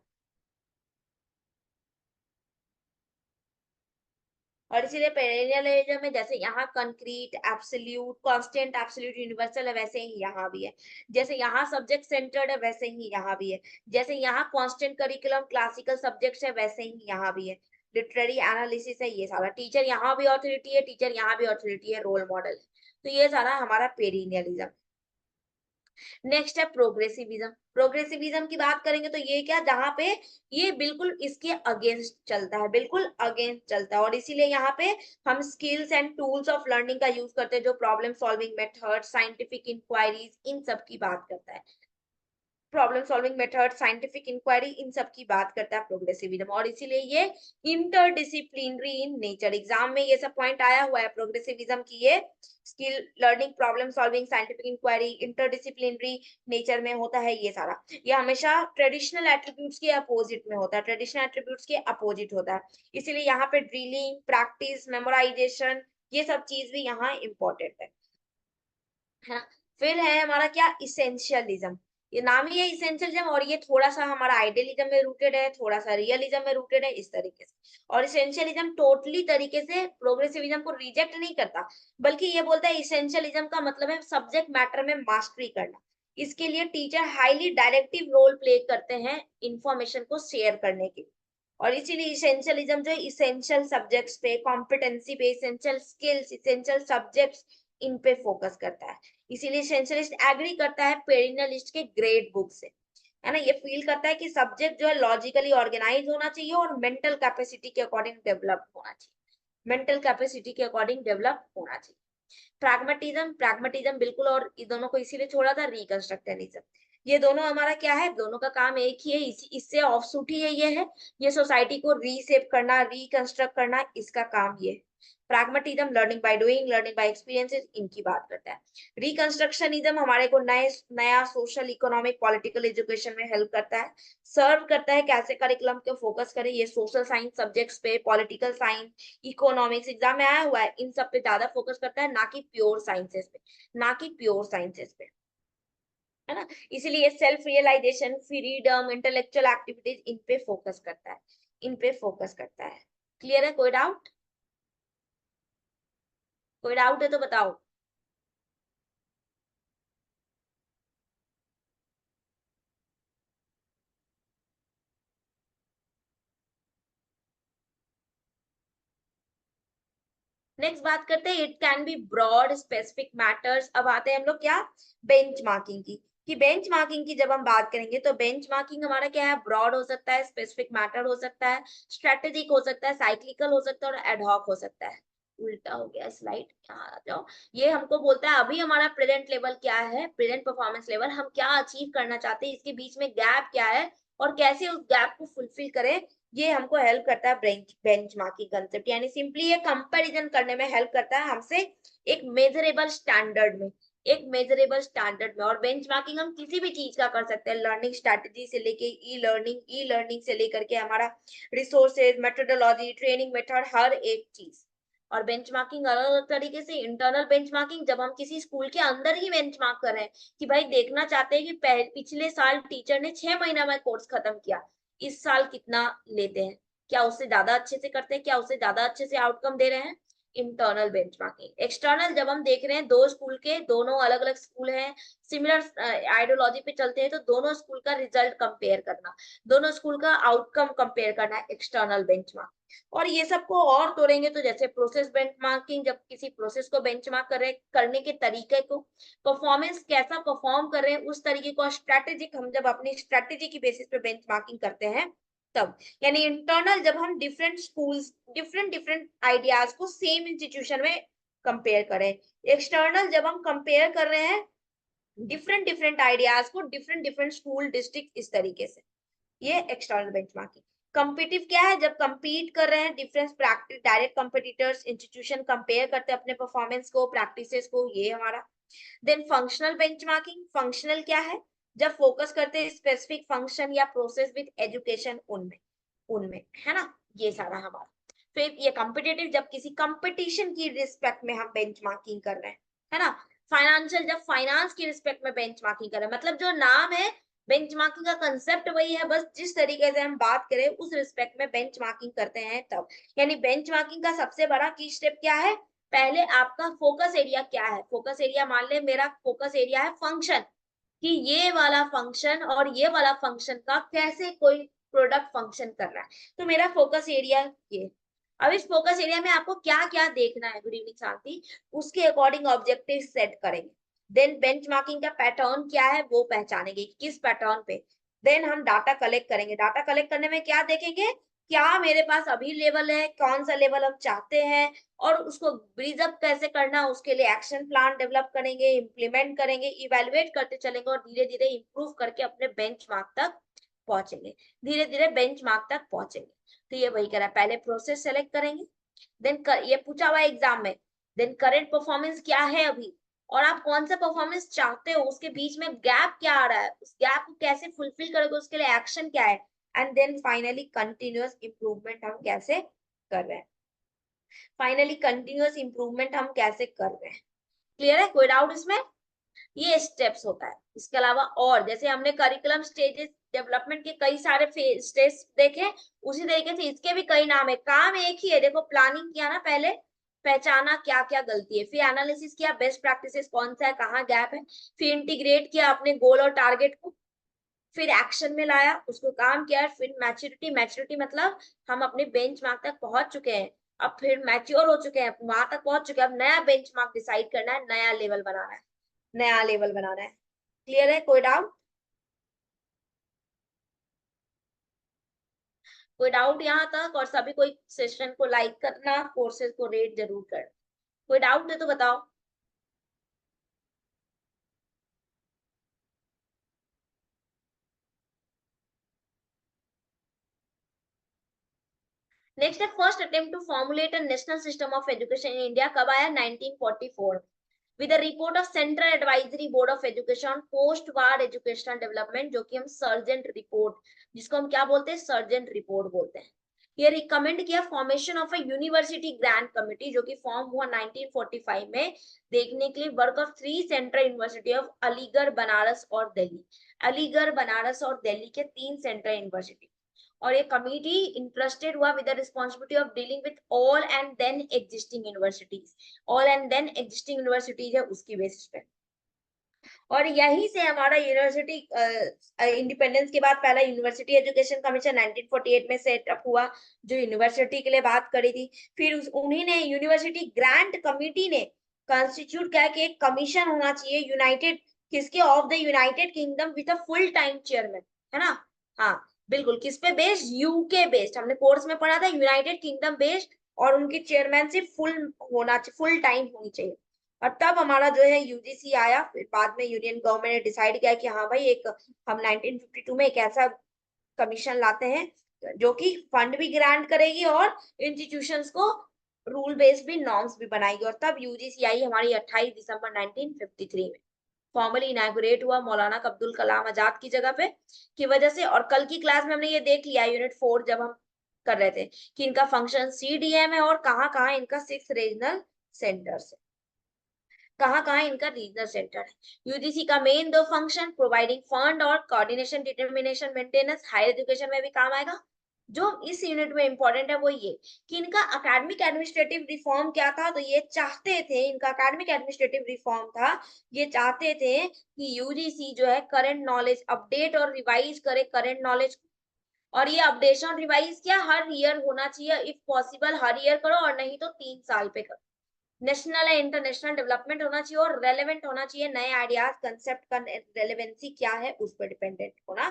और इसीलिए पेरेनियलिज्म में जैसे यहाँ concrete, absolute, constant, absolute, universal है, वैसे ही यहाँ भी है। जैसे यहाँ सब्जेक्ट सेंटर्ड है, वैसे ही यहाँ भी है। जैसे यहाँ कांस्टेंट करिकुलम क्लासिकल सब्जेक्ट्स है, वैसे ही यहाँ भी है। लिटरेरी एनालिसिस है, ये सारा। टीचर यहाँ भी ऑथोरिटी है, टीचर यहाँ भी ऑथोरिटी है, रोल मॉडल है। तो ये सारा हमारा पेरिनियलिज्म। नेक्स्ट है प्रोग्रेसिविज्म। प्रोग्रेसिविज्म की बात करेंगे तो ये क्या, जहाँ पे ये बिल्कुल इसके अगेंस्ट चलता है, बिल्कुल अगेंस्ट चलता है। और इसीलिए यहाँ पे हम skills and tools of learning का यूज करते हैं, जो problem solving method, scientific inquiries, इन सब की बात करता है। Problem solving method, scientific inquiry, इन सब की बात करता है प्रोग्रेसिविज्म। और इसीलिए ये इंटरडिसिप्लिनरी इन नेचर, एग्जाम में ये सब पॉइंट आया हुआ है प्रोग्रेसिविज्म की। ये skill learning, problem solving, scientific inquiry, interdisciplinary nature में होता है ये सारा। ये हमेशा ट्रेडिशनल एट्रीब्यूट्स के अपोजिट में होता है, ट्रेडिशनल एट्रीब्यूट्स के अपोजिट होता है। इसीलिए यहाँ पे ड्रिलिंग, प्रैक्टिस, मेमोराइजेशन, ये सब चीज भी यहाँ इंपॉर्टेंट है ना। फिर है हमारा क्या, इसेंशियलिज्म। ये नाम ही है इसेंशियलिज्म, और ये थोड़ा सा हमारा आइडियलिज्म में रूटेड है, थोड़ा सा रियलिज्म में रूटेड है, इस तरीके से। और इसेंशियलिज्म टोटली तरीके से प्रोग्रेसिविज्म को रिजेक्ट नहीं करता, बल्कि ये बोलता है इसेंशियलिज्म का मतलब है सब्जेक्ट मैटर में मास्टरी करना। इसके लिए teacher highly directive role play करते हैं इंफॉर्मेशन को शेयर करने के। और इसीलिए इसेंशियलिज्म जो है इसेंशियल सब्जेक्ट्स पे, कॉम्पिटेंसी पे, इसेंशियल स्किल्स, इसेंशियल सब्जेक्ट्स, इन पे फोकस करता है। इसीलिए इसेंशियलिस्ट एग्री करता है पेरिनियलिस्ट के ग्रेड बुक से, है ना। ये फील करता है कि सब्जेक्ट जो है लॉजिकली ऑर्गेनाइज होना चाहिए और मेंटल कैपेसिटी के अकॉर्डिंग डेवलप होना चाहिए, मेंटल कैपेसिटी के अकॉर्डिंग डेवलप होना चाहिए। प्रैग्मेटिज्म, प्रैग्मेटिज्म बिल्कुल, और इन दोनों को इसीलिए छोड़ा था रिकंस्ट्रक्टिविज्म। ये दोनों हमारा क्या है, दोनों का काम एक ही है, इससे ऑफशूट ही ये है। ये सोसाइटी को रीसेप करना, रिकंस्ट्रक्ट करना, इसका काम ये है। Pragmatism learning by doing, learning by experiences, इनकी बात करता है। रिकंस्ट्रक्शनिज्म हमारे को नया सोशल, इकोनॉमिक, पॉलिटिकल एजुकेशन में हेल्प करता है, सर्व करता है कैसे करिकुलम को फोकस करें। ये सोशल साइंस सब्जेक्ट्स पे, पॉलिटिकल साइंस, इकोनॉमिक्स एग्जाम में आया हुआ है, इन सब पे ज्यादा फोकस करता है, ना कि प्योर साइंसेस पे, ना कि प्योर साइंसेस पे, है ना। इसीलिए self realisation, freedom, intellectual activities, इन पे फोकस करता है, इन पे फोकस करता है। क्लियर है, कोई डाउट? कोई डाउट है तो बताओ। नेक्स्ट बात करते हैं, it can be broad specific matters. अब आते हैं हम लोग क्या, बेंच मार्किंग की। कि बेंच मार्किंग की जब हम बात करेंगे तो बेंच मार्किंग हमारा क्या है, ब्रॉड हो सकता है, स्पेसिफिक मैटर हो सकता है, स्ट्रेटेजिक हो सकता है, साइक्लिकल हो सकता है, और एडहॉक हो सकता है। उल्टा हो गया स्लाइड, यहाँ आ जाओ। ये हमको बोलता है अभी हमारा प्रेजेंट लेवल क्या है, प्रेजेंट परफॉर्मेंस लेवल, हम क्या अचीव करना चाहते हैं, इसके बीच में गैप क्या है, और कैसे उस गैप को फुलफिल करें। ये हमको हेल्प करता है बेंच मार्किंग कंसेप्ट, यानी सिंपली ये कंपैरिजन करने में हेल्प करता है हमसे एक मेजरेबल स्टैंडर्ड में, एक मेजरेबल स्टैंडर्ड में। और बेंच मार्किंग हम किसी भी चीज का कर सकते हैं, लर्निंग स्ट्रैटेजी से लेके ई लर्निंग से लेकर के हमारा रिसोर्सेज, मेथोडोलॉजी, ट्रेनिंग मेथड, हर एक चीज। और बेंचमार्किंग अलग अलग तरीके से, इंटरनल बेंचमार्किंग जब हम किसी स्कूल के अंदर ही बेंचमार्क कर रहे हैं, कि भाई देखना चाहते हैं कि पिछले साल टीचर ने 6 महीना में कोर्स खत्म किया, इस साल कितना लेते हैं, क्या उससे ज्यादा अच्छे से करते हैं, क्या उससे ज्यादा अच्छे से आउटकम दे रहे हैं। Internal benchmarking. एक्सटर्नल जब हम देख रहे हैं दो स्कूल के, दोनों अलग अलग स्कूल हैं, सिमिलर आइडियोलॉजी पे चलते हैं, तो दोनों स्कूल का रिजल्ट कंपेयर करना, दोनों स्कूल का आउटकम कंपेयर करना, एक्सटर्नल बेंचमार्क। और ये सबको और तोड़ेंगे तो जैसे प्रोसेस बेंचमार्किंग, जब किसी प्रोसेस को बेंचमार्क करने के तरीके को, परफॉर्मेंस कैसा परफॉर्म कर रहे हैं उस तरीके को, स्ट्रेटेजिक हम जब अपनी स्ट्रेटेजी की बेसिस पे बेंचमार्किंग करते हैं तब। यानी इंटरनल जब हम different schools, different different ideas को सेम इंस्टीट्यूशन में कंपेयर करें। एक्सटर्नल जब हम कंपेयर कर रहे हैं डिफरेंट डिफरेंट आइडियाज को डिफरेंट डिफरेंट स्कूल डिस्ट्रिक्ट, इस तरीके से, ये एक्सटर्नल बेंचमार्किंग। कम्पिटिटिव क्या है, जब compete कर रहे हैं difference practice, direct competitors, institution compare करते हैं अपने परफॉर्मेंस को, प्रैक्टिसेस को, ये हमारा। देन फंक्शनल बेंचमार्किंग, फंक्शनल क्या है, जब फोकस करते हैं स्पेसिफिक फंक्शन या प्रोसेस विद एजुकेशन उनमें उनमें है ना, ये सारा हमारा। फिर ये कॉम्पिटिटिव, जब किसी कंपटीशन की रिस्पेक्ट में हम बेंचमार्किंग कर रहे हैं, है ना। फाइनेंशियल, जब फाइनेंस की रिस्पेक्ट में बेंचमार्किंग कर रहे हैं, मतलब जो नाम है बेंचमार्किंग का कंसेप्ट वही है, बस जिस तरीके से हम बात करें उस रिस्पेक्ट में बेंचमार्किंग करते हैं तब। यानी बेंचमार्किंग का सबसे बड़ा की स्टेप क्या है, पहले आपका फोकस एरिया क्या है, फोकस एरिया मान ले मेरा फोकस एरिया है फंक्शन, कि ये वाला फंक्शन और ये वाला फंक्शन का कैसे कोई प्रोडक्ट फंक्शन कर रहा है, तो मेरा फोकस एरिया ये। अब इस फोकस एरिया में आपको क्या क्या देखना है, गुड इवनिंग शांति, उसके अकॉर्डिंग ऑब्जेक्टिव सेट करेंगे। देन बेंचमार्किंग का पैटर्न क्या है वो पहचानेंगे, किस पैटर्न पे। देन हम डाटा कलेक्ट करेंगे, डाटा कलेक्ट करने में क्या देखेंगे, क्या मेरे पास अभी लेवल है, कौन सा लेवल हम चाहते हैं, और उसको ब्रीज अप कैसे करना, उसके लिए एक्शन प्लान डेवलप करेंगे, इम्प्लीमेंट करेंगे, इवेलुएट करते चलेंगे और धीरे धीरे इंप्रूव करके अपने बेंचमार्क तक पहुंचेंगे, धीरे धीरे बेंचमार्क तक पहुंचेंगे। तो ये वही करा, पहले प्रोसेस सेलेक्ट करेंगे, देन ये पूछा हुआ एग्जाम में, देन करेंट परफॉर्मेंस क्या है अभी, और आप कौन सा परफॉर्मेंस चाहते हो, उसके बीच में गैप क्या आ रहा है, उस गैप को कैसे फुलफिल करोगे, उसके लिए एक्शन क्या है, and then finally continuous improvement हम कैसे कर रहे हैं, फाइनली कंटिन्यूअस इंप्रूवमेंट हम कैसे कर रहे हैं। क्लियर है, कोई डाउट इसमें, ये स्टेप्स होता है। इसके अलावा और जैसे हमने करिकुलम स्टेजेस डेवलपमेंट के कई सारे स्टेज देखे, उसी तरीके से इसके भी कई नाम है, काम एक ही है, देखो प्लानिंग किया ना पहले, पहचाना क्या क्या गलती है, फिर एनालिसिस किया बेस्ट प्रैक्टिसेस कौन सा है, कहाँ गैप है, फिर इंटीग्रेट किया अपने गोल और टारगेट को, फिर एक्शन में लाया उसको, काम किया, फिर मैच्योरिटी, मैच्योरिटी मतलब हम अपने बेंचमार्क तक पहुंच चुके हैं, अब फिर मैच्योर हो चुके हैं, वहां तक पहुंच चुके हैं, अब नया बेंचमार्क डिसाइड करना है, नया लेवल बनाना है, नया लेवल बनाना है। क्लियर है, कोई डाउट, कोई डाउट यहाँ तक, और सभी कोई सेशन को लाइक करना, कोर्सेज को रेट जरूर करना, कोई डाउट है तो बताओ। नेक्स्ट है first attempt to formulate a national system of education in India, कब आया, 1944 with a report of Central Advisory Board of Education on post-war educational development, जो कि हम सर्जेंट रिपोर्ट, जिसको हम क्या बोलते हैं, सर्जेंट रिपोर्ट बोलते हैं। ये रिकमेंड किया formation of a university grant committee, जो कि फॉर्म हुआ 1945 में, देखने के लिए work of 3 central university of Aligarh, Banaras और दिल्ली, अलीगढ़, बनारस और दिल्ली के 3 सेंट्रल यूनिवर्सिटी। और ये कमिटी इंटरेस्टेड हुआ with the responsibility of dealing with all and then existing universities, all and then existing universities है उसकी बेसिस पे। और यहीं से हमारा यूनिवर्सिटी इंडिपेंडेंस के बाद पहला यूनिवर्सिटी एजुकेशन कमीशन 1948 में सेटअप हुआ, जो यूनिवर्सिटी के लिए बात करी थी। फिर उन्हीं ने यूनिवर्सिटी ग्रांट कमिटी ने कॉन्स्टिट्यूट किया कि एक कमीशन होना चाहिए यूनाइटेड, किसके, of the United kingdom with a full time chairman, है ना। हाँ बिल्कुल, किस पे बेस्ड, यूके बेस्ड, हमने कोर्स में पढ़ा था यूनाइटेड किंगडम बेस्ड, और उनकी चेयरमैनशिप फुल होना चाहिए, फुल टाइम होनी चाहिए। और तब हमारा जो है यूजीसी आया, फिर बाद में यूनियन गवर्नमेंट ने डिसाइड किया कि हाँ भाई एक हम 1952 में एक ऐसा कमीशन लाते हैं जो कि फंड भी ग्रांट करेगी और इंस्टीट्यूशंस को रूल बेस्ड भी नॉर्म्स भी बनाएगी। और तब यूजीसी आई हमारी 28 दिसंबर 1953 में, फॉर्मली इनॉग्रेट हुआ मौलाना अब्दुल कलाम आजाद की जगह पे की वजह से। और कल की क्लास में हमने ये देख लिया यूनिट 4 जब हम कर रहे थे कि इनका फंक्शन सीडीएम है और कहाँ कहाँ इनका 6 रीजनल सेंटर्स है, कहाँ कहाँ इनका रीजनल सेंटर है। यूजीसी का मेन 2 फंक्शन, प्रोवाइडिंग फंड और coordination, determination, maintenance, higher education में भी काम आएगा। जो इस यूनिट में इंपॉर्टेंट है वो ये कि इनका एकेडमिक एडमिनिस्ट्रेटिव रिफॉर्म क्या था, तो ये चाहते थे, इनका एकेडमिक एडमिनिस्ट्रेटिव रिफॉर्म था, ये चाहते थे कि यूजीसी जो है करंट नॉलेज अपडेट और रिवाइज करे, करंट नॉलेज, और ये अपडेशन रिवाइज क्या हर ईयर होना चाहिए, इफ पॉसिबल हर ईयर करो और नहीं तो 3 साल पे करो। नेशनल या इंटरनेशनल डेवलपमेंट होना चाहिए और रेलेवेंट होना चाहिए, नए आइडियाज कंसेप्ट का रेलेवेंसी क्या है उस पर डिपेंडेंट होना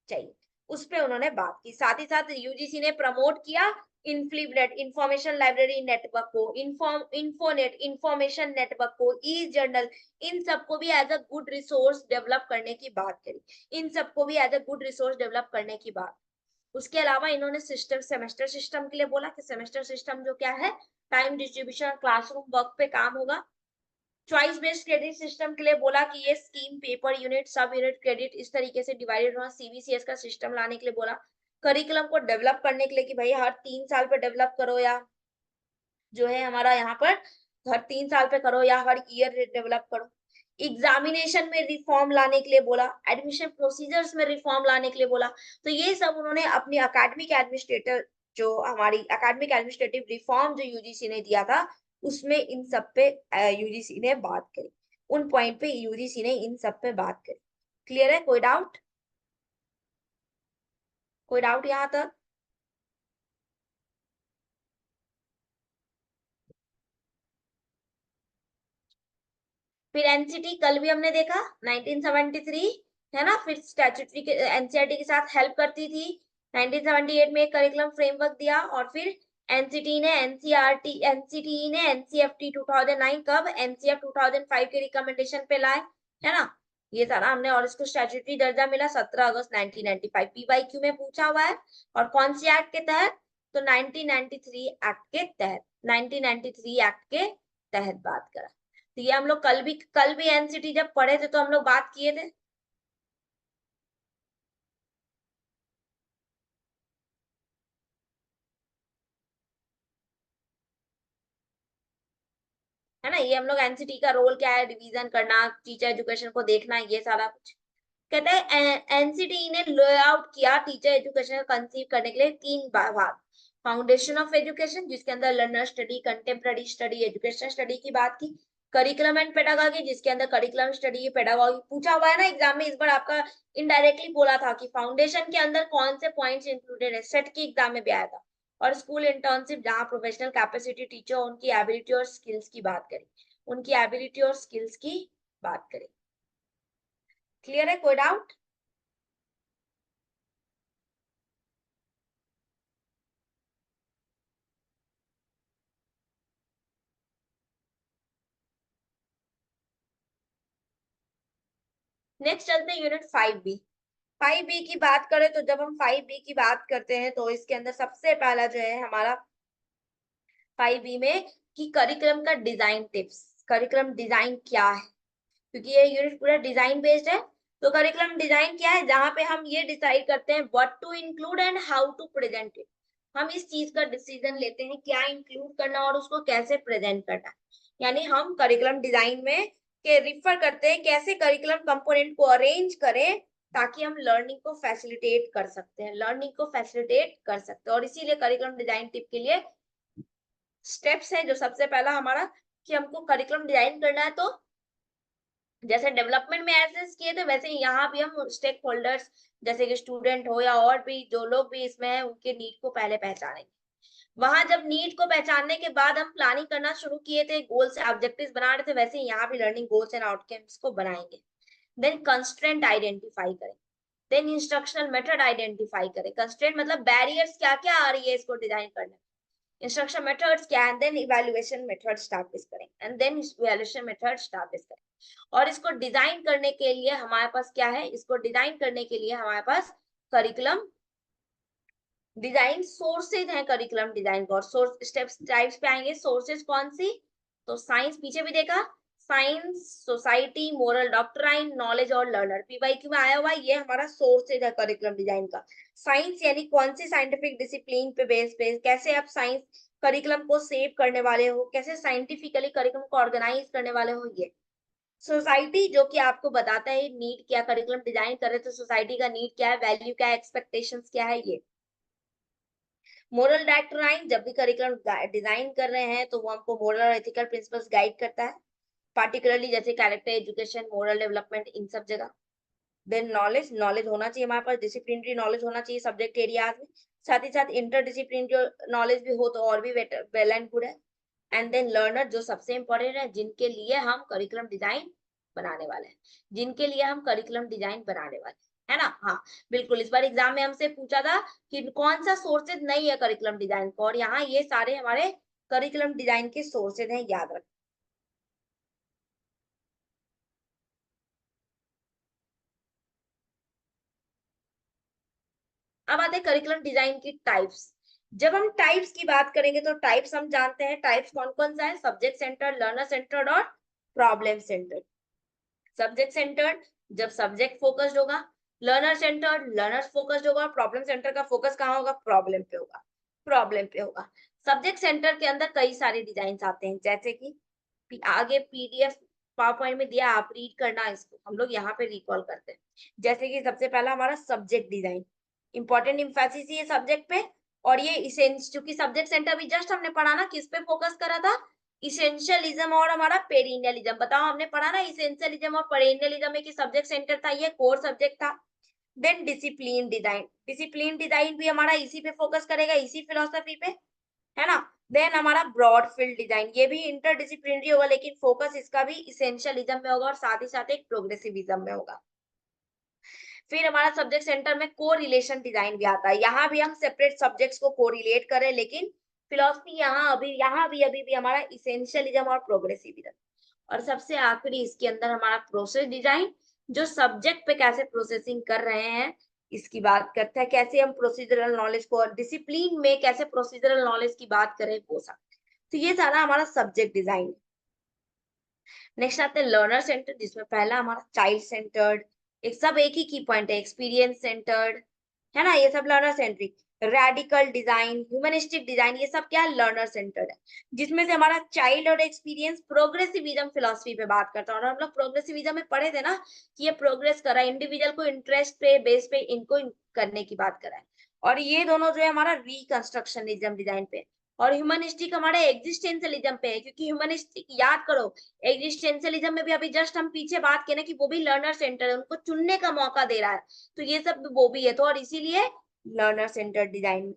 चाहिए, उस पे उन्होंने बात की। साथ ही साथ यूजीसी ने प्रमोट किया इन्फ्लीबनेट, इंफॉर्मेशन लाइब्रेरी नेटवर्क को, इन्फोनेट, इंफॉर्मेशन नेटवर्क को, ई जर्नल, इन सबको भी as a good resource develop करने की बात करी, इन सबको भी as a good resource develop करने की बात। उसके अलावा इन्होंने सिस्टम सेमेस्टर सिस्टम के लिए बोला कि सेमेस्टर सिस्टम जो क्या है, टाइम डिस्ट्रीब्यूशन क्लासरूम वर्क पे काम होगा। चॉइस बेस्ड क्रेडिट सिस्टम के लिए बोला कि ये स्कीम पेपर यूनिट सब यूनिट क्रेडिट इस तरीके से डिवाइडेड होना, सीबीसीएस का सिस्टम लाने के लिए बोला। करिकुलम को डेवलप करने के लिए कि भाई हर 3 साल पे डेवलप करो, या जो है हमारा यहाँ पर हर 3 साल पे करो या हर ईयर डेवलप करो। एग्जामिनेशन में रिफॉर्म लाने के लिए बोला, एडमिशन प्रोसीजर्स में रिफॉर्म लाने के लिए बोला। तो ये सब उन्होंने अपनी अकेडमिक एडमिनिस्ट्रेटर जो हमारी अकेडमिक एडमिनिस्ट्रेटिव रिफॉर्म जो यूजीसी ने दिया था, उसमें इन सब पे यूजीसी ने बात करी। उन पॉइंट पे यूजीसी ने इन सब पे बात करी। क्लियर है? कोई डाउट? कोई डाउट यहाँ तक? फिर एनसीटी कल भी हमने देखा 1973 है ना, फिर स्टैट्यूटरी के एनसीईआरटी के साथ हेल्प करती थी। 1978 में एक करिकुलम फ्रेमवर्क दिया, और फिर एनसीटी ने एनसीएफटी 2009 कब एनसीएफ 2005 के रिकमेंडेशन पे लाए, है ना। ये सारा हमने, और इसको स्टैट्यूटरी दर्जा मिला 17 अगस्त 1995, पीवाईक्यू में पूछा हुआ है। और कौन सी एक्ट के तहत? तो 1993 एक्ट के तहत, 1993 एक्ट के तहत बात करा। तो ये हम लोग कल भी एनसीटी जब पढ़े थे तो हम लोग बात किए थे, है ना। ये हम लोग एनसीटी का रोल क्या है, रिवीजन करना, टीचर एजुकेशन को देखना, ये सारा कुछ। कहते हैं एनसीटी ने लेआउट किया टीचर एजुकेशन कंसीव करने के लिए 3 भाग। फाउंडेशन ऑफ एजुकेशन, जिसके अंदर learner study, contemporary study, education study की बात की। करिकुलम एंड पेडागॉजी, जिसके अंदर करिकुलम स्टडी, पेडागॉजी पूछा हुआ है ना एग्जाम में इस बार आपका। इनडायरेक्टली बोला था कि फाउंडेशन के अंदर कौन से पॉइंट्स इंक्लूडेड है, सेट की एग्जाम में भी आया था। और स्कूल इंटर्नशिप, जहां प्रोफेशनल कैपेसिटी टीचर उनकी एबिलिटी और स्किल्स की बात करी, उनकी एबिलिटी और स्किल्स की बात करी। क्लियर है? कोई डाउट? नेक्स्ट चलते हैं यूनिट 5B। 5B की बात करें तो जब हम 5B की बात करते हैं तो इसके अंदर सबसे पहला जो है हमारा 5B में कि करिकुलम का डिजाइन टिप्स। करिकुलम डिजाइन क्या है, क्योंकि ये यूनिट पूरा डिजाइन बेस्ड है। तो करिकुलम डिजाइन क्या है, जहां पे हम ये डिसाइड करते हैं what to include and how to present it. हम इस चीज का डिसीजन लेते हैं क्या इंक्लूड करना और उसको कैसे प्रेजेंट करना। यानी हम करिकुलम डिजाइन में के रिफर करते हैं कैसे करिकुलम कंपोनेंट को अरेंज करें ताकि हम लर्निंग को फैसिलिटेट कर सकते हैं, लर्निंग को फैसिलिटेट कर सकते हैं। और इसीलिए करिकुलम डिजाइन टिप के लिए स्टेप्स है। जो सबसे पहला हमारा कि हमको करिकुलम डिजाइन करना है, तो जैसे डेवलपमेंट में एसेस किए थे वैसे यहाँ भी हम स्टेक होल्डर्स जैसे कि स्टूडेंट हो या और भी जो लोग भी इसमें है उनके नीड को पहले पहचानेंगे। वहां जब नीड को पहचानने के बाद हम प्लानिंग करना शुरू किए थे, गोल्स ऑब्जेक्टिव्स बना रहे थे, वैसे यहाँ भी लर्निंग गोल्स एंड आउटकम्स को बनाएंगे। देन कंस्ट्रेंट आइडेंटिफाई करें, देन इंस्ट्रक्शनल मेथड आइडेंटिफाई करें। कंस्ट्रेंट मतलब बैरियर्स क्या क्या आ रही है इसको डिजाइन करने, इंस्ट्रक्शन मेथड्स क्या है, देन इवैल्यूएशन मेथड स्टैब्लिश करें, and then evaluation method establish करें। और इसको डिजाइन करने के लिए हमारे पास क्या है, इसको डिजाइन करने के लिए हमारे पास करिकुलम डिजाइन सोर्सेज है, करिकुलम डिजाइन का। और सोर्स स्टेप्स टाइप्स पे आएंगे, सोर्सेज कौन सी, तो साइंस पीछे भी देखा, science, society, moral doctrine, knowledge और लर्नर, पीवाईक्यू में आया हुआ है। ये हमारा सोर्सेज है करिकुलम डिजाइन का। साइंस यानी कौन सी साइंटिफिक डिसिप्लिन पे बेस पे कैसे आप साइंस करिकुलम को सेव करने वाले हो, कैसे साइंटिफिकली करिकुलम को ऑर्गेनाइज करने वाले हो। ये सोसाइटी जो कि आपको बताता है नीड क्या, करिकुलम डिजाइन कर रहे तो सोसाइटी का नीड क्या है, वैल्यू क्या है, एक्सपेक्टेशंस क्या है। ये मोरल डॉक्ट्राइन, जब भी करिकुलम डिजाइन कर रहे हैं तो वो हमको मोरल और एथिकल प्रिंसिपल्स गाइड करता है, पार्टिकुलरली जैसे कैरेक्टर एजुकेशन, मोरल डेवलपमेंट, इन सब जगह। देन नॉलेज, नॉलेज होना चाहिए हमारे पास, डिसिप्लिनरी नॉलेज होना चाहिए सब्जेक्ट एरियाज में। साथ ही साथ इंटर डिसिप्लिन जो नॉलेज भी हो तो और भी वेल एंड गुड है। एंड देन लर्नर, जो सबसे इंपॉर्टेंट है, जिनके लिए हम करिकुलम डिजाइन बनाने वाले हैं, जिनके लिए हम करिकुलम डिजाइन बनाने वाले हैं, है ना। हाँ बिल्कुल, इस बार एग्जाम में हमसे पूछा था कि कौन सा सोर्सेज नहीं है करिकुलम डिजाइन का, और यहाँ ये सारे हमारे करिकुलम डिजाइन के सोर्सेज हैं, याद रखें। अब आते हैं करिकुलम डिजाइन की टाइप्स। जब हम टाइप्स की बात करेंगे तो टाइप्स हम जानते हैं, टाइप्स कौन कौन सा है, सब्जेक्ट सेंटर्ड, लर्नर सेंटर्ड और प्रॉब्लम सेंटर्ड। सब्जेक्ट सेंटर्ड जब सब्जेक्ट फोकस्ड होगा, लर्नर सेंटर्ड लर्नर फोकस्ड होगा, प्रॉब्लम सेंटर का फोकस कहाँ होगा, प्रॉब्लम पे होगा, प्रॉब्लम पे होगा। सब्जेक्ट सेंटर के अंदर कई सारे डिजाइन आते हैं, जैसे कि आगे पीडीएफ पावर पॉइंट में दिया, आप रीड करना, इसको हम लोग यहाँ पे रिकॉल करते हैं। जैसे कि सबसे पहला हमारा सब्जेक्ट डिजाइन, इंपॉर्टेंट इंफेसिस ये सब्जेक्ट पे, और ये इसेंस, क्योंकि सब्जेक्ट सेंटर भी जस्ट हमने पढ़ा ना, किस पे फोकस करा था, इसेंशियलिज्म और हमारा पेरिनियलिज्म। बताओ, हमने पढ़ा ना इसेंशियलिज्म और पेरिनियलिज्म में कि सब्जेक्ट सेंटर था, ये कोर सब्जेक्ट था। Then discipline design, discipline design भी हमारा इसी पे फोकस करेगा, इसी फिलोसफी पे, है ना। देन हमारा ब्रॉड फील्ड डिजाइन, ये भी इंटरडिसिप्लिनरी होगा, लेकिन फोकस इसका भी इसेंशियलिज्म में होगा और साथ ही साथ एक प्रोग्रेसिविज्म में होगा। फिर हमारा सब्जेक्ट सेंटर में को रिलेशन डिजाइन भी आता है, यहाँ भी हम सेपरेट सब्जेक्ट्स को कोरिलेट करें, लेकिन फिलोसफी यहाँ भी अभी भी हमारा इसेंशियलिज्म और प्रोग्रेसिविज्म। और सबसे आखिरी इसके अंदर हमारा प्रोसेस डिजाइन, जो सब्जेक्ट पे कैसे प्रोसेसिंग कर रहे हैं इसकी बात करता है, कैसे हम प्रोसीजरल नॉलेज को, डिसिप्लिन में कैसे प्रोसीजरल नॉलेज की बात करें वो सब। तो ये सारा हमारा सब्जेक्ट डिजाइन है। नेक्स्ट आते हैं लर्नर सेंटर, जिसमें पहला हमारा चाइल्ड सेंटर्ड, एक सब एक ही की पॉइंट है, एक्सपीरियंस सेंटर्ड, है ना, ये सब learner centric. Radical design, humanistic design, ये सब क्या है, लर्नर सेंटर्ड है। जिसमें से हमारा चाइल्ड और एक्सपीरियंस प्रोग्रेसिविज्म फिलोसफी पे बात करता है, और हम लोग प्रोग्रेसिविज्म में पढ़े थे ना कि ये प्रोग्रेस कर रहा है, इंडिविजुअल को इंटरेस्ट पे बेस पे इनको करने की बात कर रहा है। और ये दोनों जो है हमारा रिकंस्ट्रक्शनिज्म डिजाइन पे, और ह्यूमनिस्टिक हमारे एग्जिस्टेंशियलिज्म पे है, क्योंकि ह्यूमनिस्टिक याद करो, एग्जिस्टेंशियलिज्म में भी अभी जस्ट हम पीछे बात किए ना कि वो भी लर्नर सेंटर है, उनको चुनने का मौका दे रहा है, तो ये सब वो भी है, तो और इसीलिए लर्नर सेंटर डिजाइन,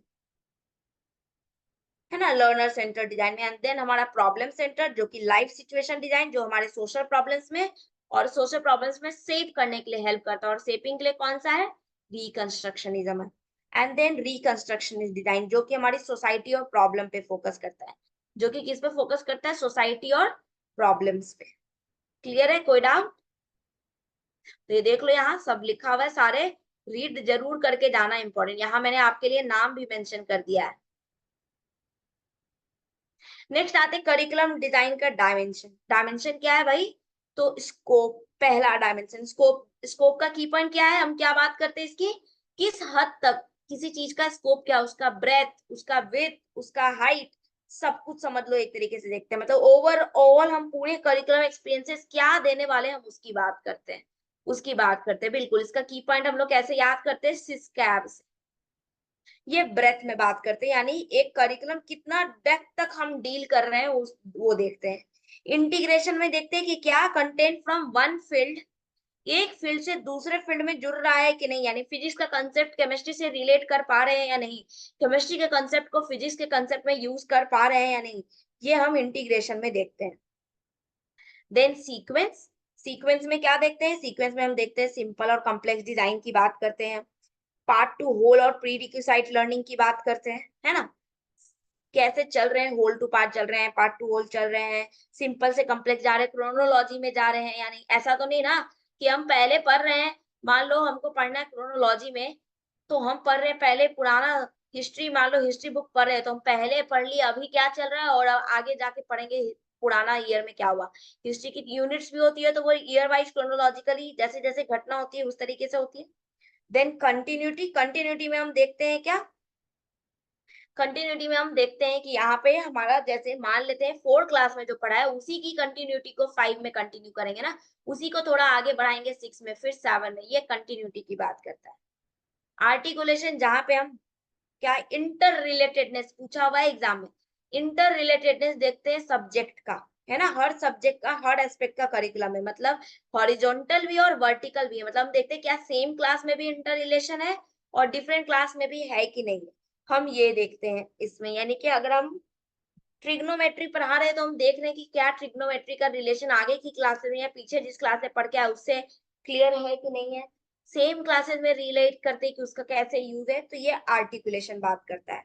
है ना, लर्नर सेंटर डिजाइन में। एंड देन हमारा प्रॉब्लम सेंटर, जो कि लाइफ सिचुएशन डिजाइन, जो हमारे सोशल प्रॉब्लम्स में और सोशल प्रॉब्लम्स में सेव करने के लिए हेल्प करता है, और सेपिंग के लिए कौन सा है, रिकंस्ट्रक्शनिज्म है। एंड देन रिकंस्ट्रक्शनिस्ट डिजाइन, जो कि हमारी सोसाइटी और प्रॉब्लम पे फोकस करता है, जो कि किस पे फोकस करता है, सोसाइटी और प्रॉब्लम्स पे। क्लियर है, कोई डाउट? तो ये देख लो, यहाँ सब लिखा हुआ है, सारे रीड जरूर करके जाना इंपॉर्टेंट, यहाँ मैंने आपके लिए नाम भी मेंशन कर दिया है। नेक्स्ट आते करिकुलम डिजाइन का डायमेंशन। डायमेंशन क्या है भाई, तो स्कोप, पहला डायमेंशन स्कोप। स्कोप का की पॉइंट क्या है, हम क्या बात करते हैं इसकी, किस हद तक किसी चीज का स्कोप क्या, उसका ब्रेथ, उसका विड्थ, उसका हाइट, सब कुछ समझ लो, एक तरीके से देखते हैं, मतलब ओवरऑल हम पूरे करिकुलम एक्सपीरियंसेस क्या देने वाले हैं, हम उसकी बात करते हैं, उसकी बात करते हैं। बिल्कुल, इसका की पॉइंट हम लोग कैसे याद करते हैं, सिस्कैब से। ये ब्रेथ में बात करते हैं, यानी एक करिकुलम कितना डेप्थ तक हम डील कर रहे हैं वो देखते हैं। इंटीग्रेशन में देखते हैं कि क्या कंटेंट फ्रॉम वन फील्ड, एक फील्ड से दूसरे फील्ड में जुड़ रहा है कि नहीं, यानी फिजिक्स का कंसेप्ट केमिस्ट्री से रिलेट कर पा रहे हैं या नहीं, केमिस्ट्री के कंसेप्ट को फिजिक्स के कंसेप्ट में यूज कर पा रहे हैं या नहीं, ये हम इंटीग्रेशन में देखते हैं। देन सीक्वेंस, सीक्वेंस में क्या देखते हैं, सीक्वेंस में हम देखते हैं सिंपल और कॉम्प्लेक्स डिजाइन की बात करते हैं, पार्ट टू होल और प्री रिक्विसाइट लर्निंग की बात करते हैं, है ना, कैसे चल रहे हैं, होल टू पार्ट चल रहे हैं, पार्ट टू होल चल रहे हैं, सिंपल से कम्प्लेक्स जा रहे हैं, क्रोनोलॉजी में जा रहे हैं, यानी ऐसा तो नहीं ना कि हम पहले पढ़ रहे हैं, मान लो हमको पढ़ना है क्रोनोलॉजी में, तो हम पढ़ रहे हैं पहले पुराना हिस्ट्री, मान लो हिस्ट्री बुक पढ़ रहे हैं, तो हम पहले पढ़ लिए अभी क्या चल रहा है, और आगे जाके पढ़ेंगे पुराना ईयर में क्या हुआ। हिस्ट्री की यूनिट्स भी होती है, तो वो ईयर वाइज क्रोनोलॉजिकली जैसे जैसे घटना होती है उस तरीके से होती है। देन कंटिन्यूटी, कंटिन्यूटी में हम देखते हैं क्या, कंटिन्यूटी में हम देखते हैं कि यहाँ पे हमारा, जैसे मान लेते हैं 4 क्लास में जो पढ़ा है उसी की कंटिन्यूटी को 5 में कंटिन्यू करेंगे ना, उसी को थोड़ा आगे बढ़ाएंगे 6 में, फिर 7 में, ये कंटिन्यूटी की बात करता है। आर्टिकुलेशन, जहां पे हम क्या, इंटर रिलेटेडनेस पूछा हुआ है एग्जाम में, इंटर रिलेटेडनेस देखते हैं सब्जेक्ट का, है ना, हर सब्जेक्ट का हर एस्पेक्ट का करिकुलम है, मतलब हॉरिजॉन्टल भी और वर्टिकल भी है, मतलब हम देखते हैं क्या सेम क्लास में भी इंटर रिलेशन है और डिफरेंट क्लास में भी है कि नहीं, हम ये देखते हैं इसमें। यानी कि अगर हम ट्रिग्नोमेट्री पढ़ा रहे हैं तो हम देख रहे हैं कि क्या ट्रिग्नोमेट्री का रिलेशन आगे की क्लासेस में या पीछे जिस क्लास में पढ़ के आए उससे क्लियर है कि नहीं है, सेम क्लासेस में रिलेट करते हैं कि उसका कैसे यूज है, तो ये आर्टिकुलेशन बात करता है।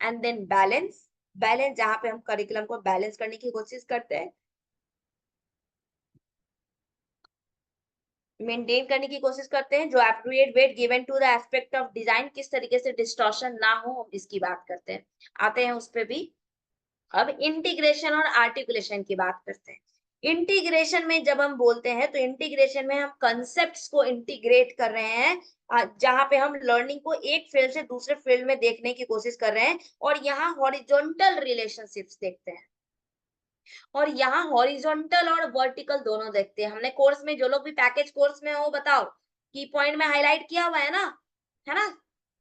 एंड देन बैलेंस, बैलेंस जहां पे हम करिकुलम को बैलेंस करने की कोशिश करते हैं, मेंटेन करने की कोशिश करते हैं, जो appropriate weight given to the aspect of design, किस तरीके से डिस्टॉर्शन ना हो, हम इसकी बात करते हैं, आते हैं उस पे भी। अब इंटीग्रेशन और आर्टिकुलेशन की बात करते हैं। इंटीग्रेशन में जब हम बोलते हैं तो इंटीग्रेशन में हम कंसेप्ट्स को इंटीग्रेट कर रहे हैं, जहां पे हम लर्निंग को एक फील्ड से दूसरे फील्ड में देखने की कोशिश कर रहे हैं, और यहाँ हॉरिजॉन्टल रिलेशनशिप्स देखते हैं, और यहाँ हॉरिजॉन्टल और वर्टिकल दोनों देखते हैं। हमने कोर्स में, जो लोग भी पैकेज कोर्स में हो, बताओ, की पॉइंट में हाईलाइट किया हुआ है ना?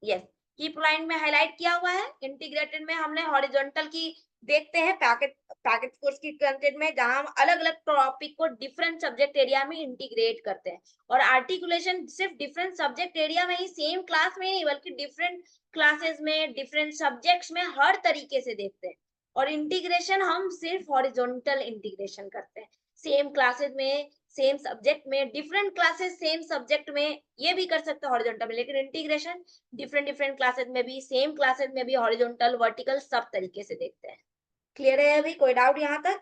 यस, की पॉइंट में हाईलाइट किया हुआ है। इंटीग्रेटेड में हमने हॉरिजॉन्टल की देखते हैं, पैकेज पैकेज कोर्स की कंटेंट में, जहां हम अलग अलग टॉपिक को डिफरेंट सब्जेक्ट एरिया में इंटीग्रेट करते हैं। और आर्टिकुलेशन सिर्फ डिफरेंट सब्जेक्ट एरिया में ही, सेम क्लास में नहीं, बल्कि डिफरेंट क्लासेस में, डिफरेंट सब्जेक्ट्स में, हर तरीके से देखते हैं। और इंटीग्रेशन हम सिर्फ हॉरिजॉन्टल इंटीग्रेशन करते हैं, सेम क्लासेस में, सेम सब्जेक्ट में, डिफरेंट क्लासेस सेम सब्जेक्ट में, ये भी कर सकते हैं हॉरिजॉन्टल में। लेकिन इंटीग्रेशन डिफरेंट डिफरेंट क्लासेस में भी, सेम क्लासेस में भी, हॉरिजॉन्टल वर्टिकल सब तरीके से देखते हैं। क्लियर है अभी? कोई डाउट यहाँ तक?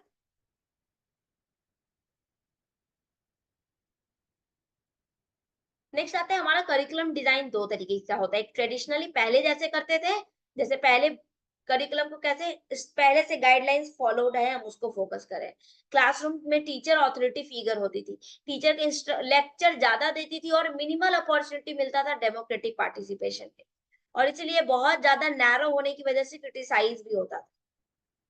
नेक्स्ट आते हैं, हमारा करिकुलम डिजाइन दो तरीके से होता है। एक ट्रेडिशनली पहले जैसे करते थे, जैसे पहले करिकुलम को कैसे पहले से गाइडलाइंस फॉलोड है, हम उसको फोकस करें। क्लासरूम में टीचर ऑथोरिटी फिगर होती थी, टीचर के लेक्चर ज्यादा देती थी, और मिनिमल अपॉर्चुनिटी मिलता था डेमोक्रेटिक पार्टिसिपेशन के, और इसलिए बहुत ज्यादा नैरो होने की वजह से क्रिटिसाइज भी होता था।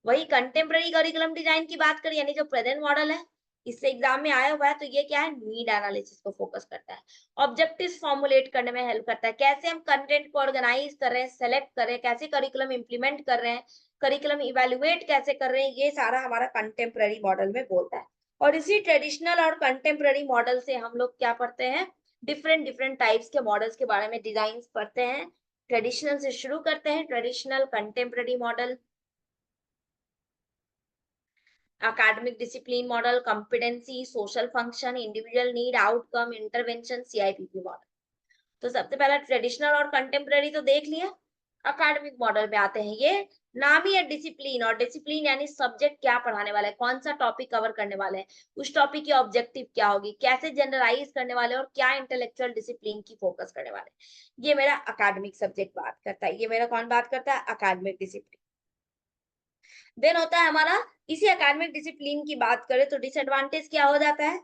वही कंटेम्प्रेरी करिकुलम डिजाइन की बात करें, यानी जो प्रेजेंट मॉडल है, इससे एग्जाम में आया हुआ है, तो ये क्या है, नीड एनालिसिस को फोकस करता है, ऑब्जेक्टिव्स फॉर्मुलेट करने में हेल्प करता है, कैसे हम कंटेंट को ऑर्गेनाइज कर रहे हैं, सेलेक्ट कर रहे हैं, कैसे करिकुलम इंप्लीमेंट कर रहे हैं, करिकुलम इवेल्युएट कैसे कर रहे हैं, ये सारा हमारा कंटेम्प्रेरी मॉडल में बोलता है। और इसी ट्रेडिशनल और कंटेम्प्रेरी मॉडल से हम लोग क्या पढ़ते हैं, डिफरेंट डिफरेंट टाइप्स के मॉडल्स के बारे में डिजाइन पढ़ते हैं। ट्रेडिशनल से शुरू करते हैं, traditional, contemporary model, academic discipline model, competency, social function, individual need, outcome, intervention, CIPP model. तो सबसे पहला ट्रेडिशनल और कंटेम्प्रेरी तो देख लिया। अकाडमिक मॉडल पे आते हैं। ये नाम ही है डिसिप्लिन, और डिसिप्लिन यानी सब्जेक्ट क्या पढ़ाने वाला है, कौन सा टॉपिक कवर करने वाले हैं, उस टॉपिक की ऑब्जेक्टिव क्या होगी, कैसे जनरलाइज करने वाले, और क्या इंटेलेक्चुअल डिसिप्लिन की फोकस करने वाले। ये मेरा अकाडमिक सब्जेक्ट बात करता है। ये मेरा कौन बात करता है, अकाडमिक डिसिप्लिन। देन होता है हमारा, इसी एकेडमिक डिसिप्लिन की बात करें तो डिसएडवांटेज क्या हो जाता है,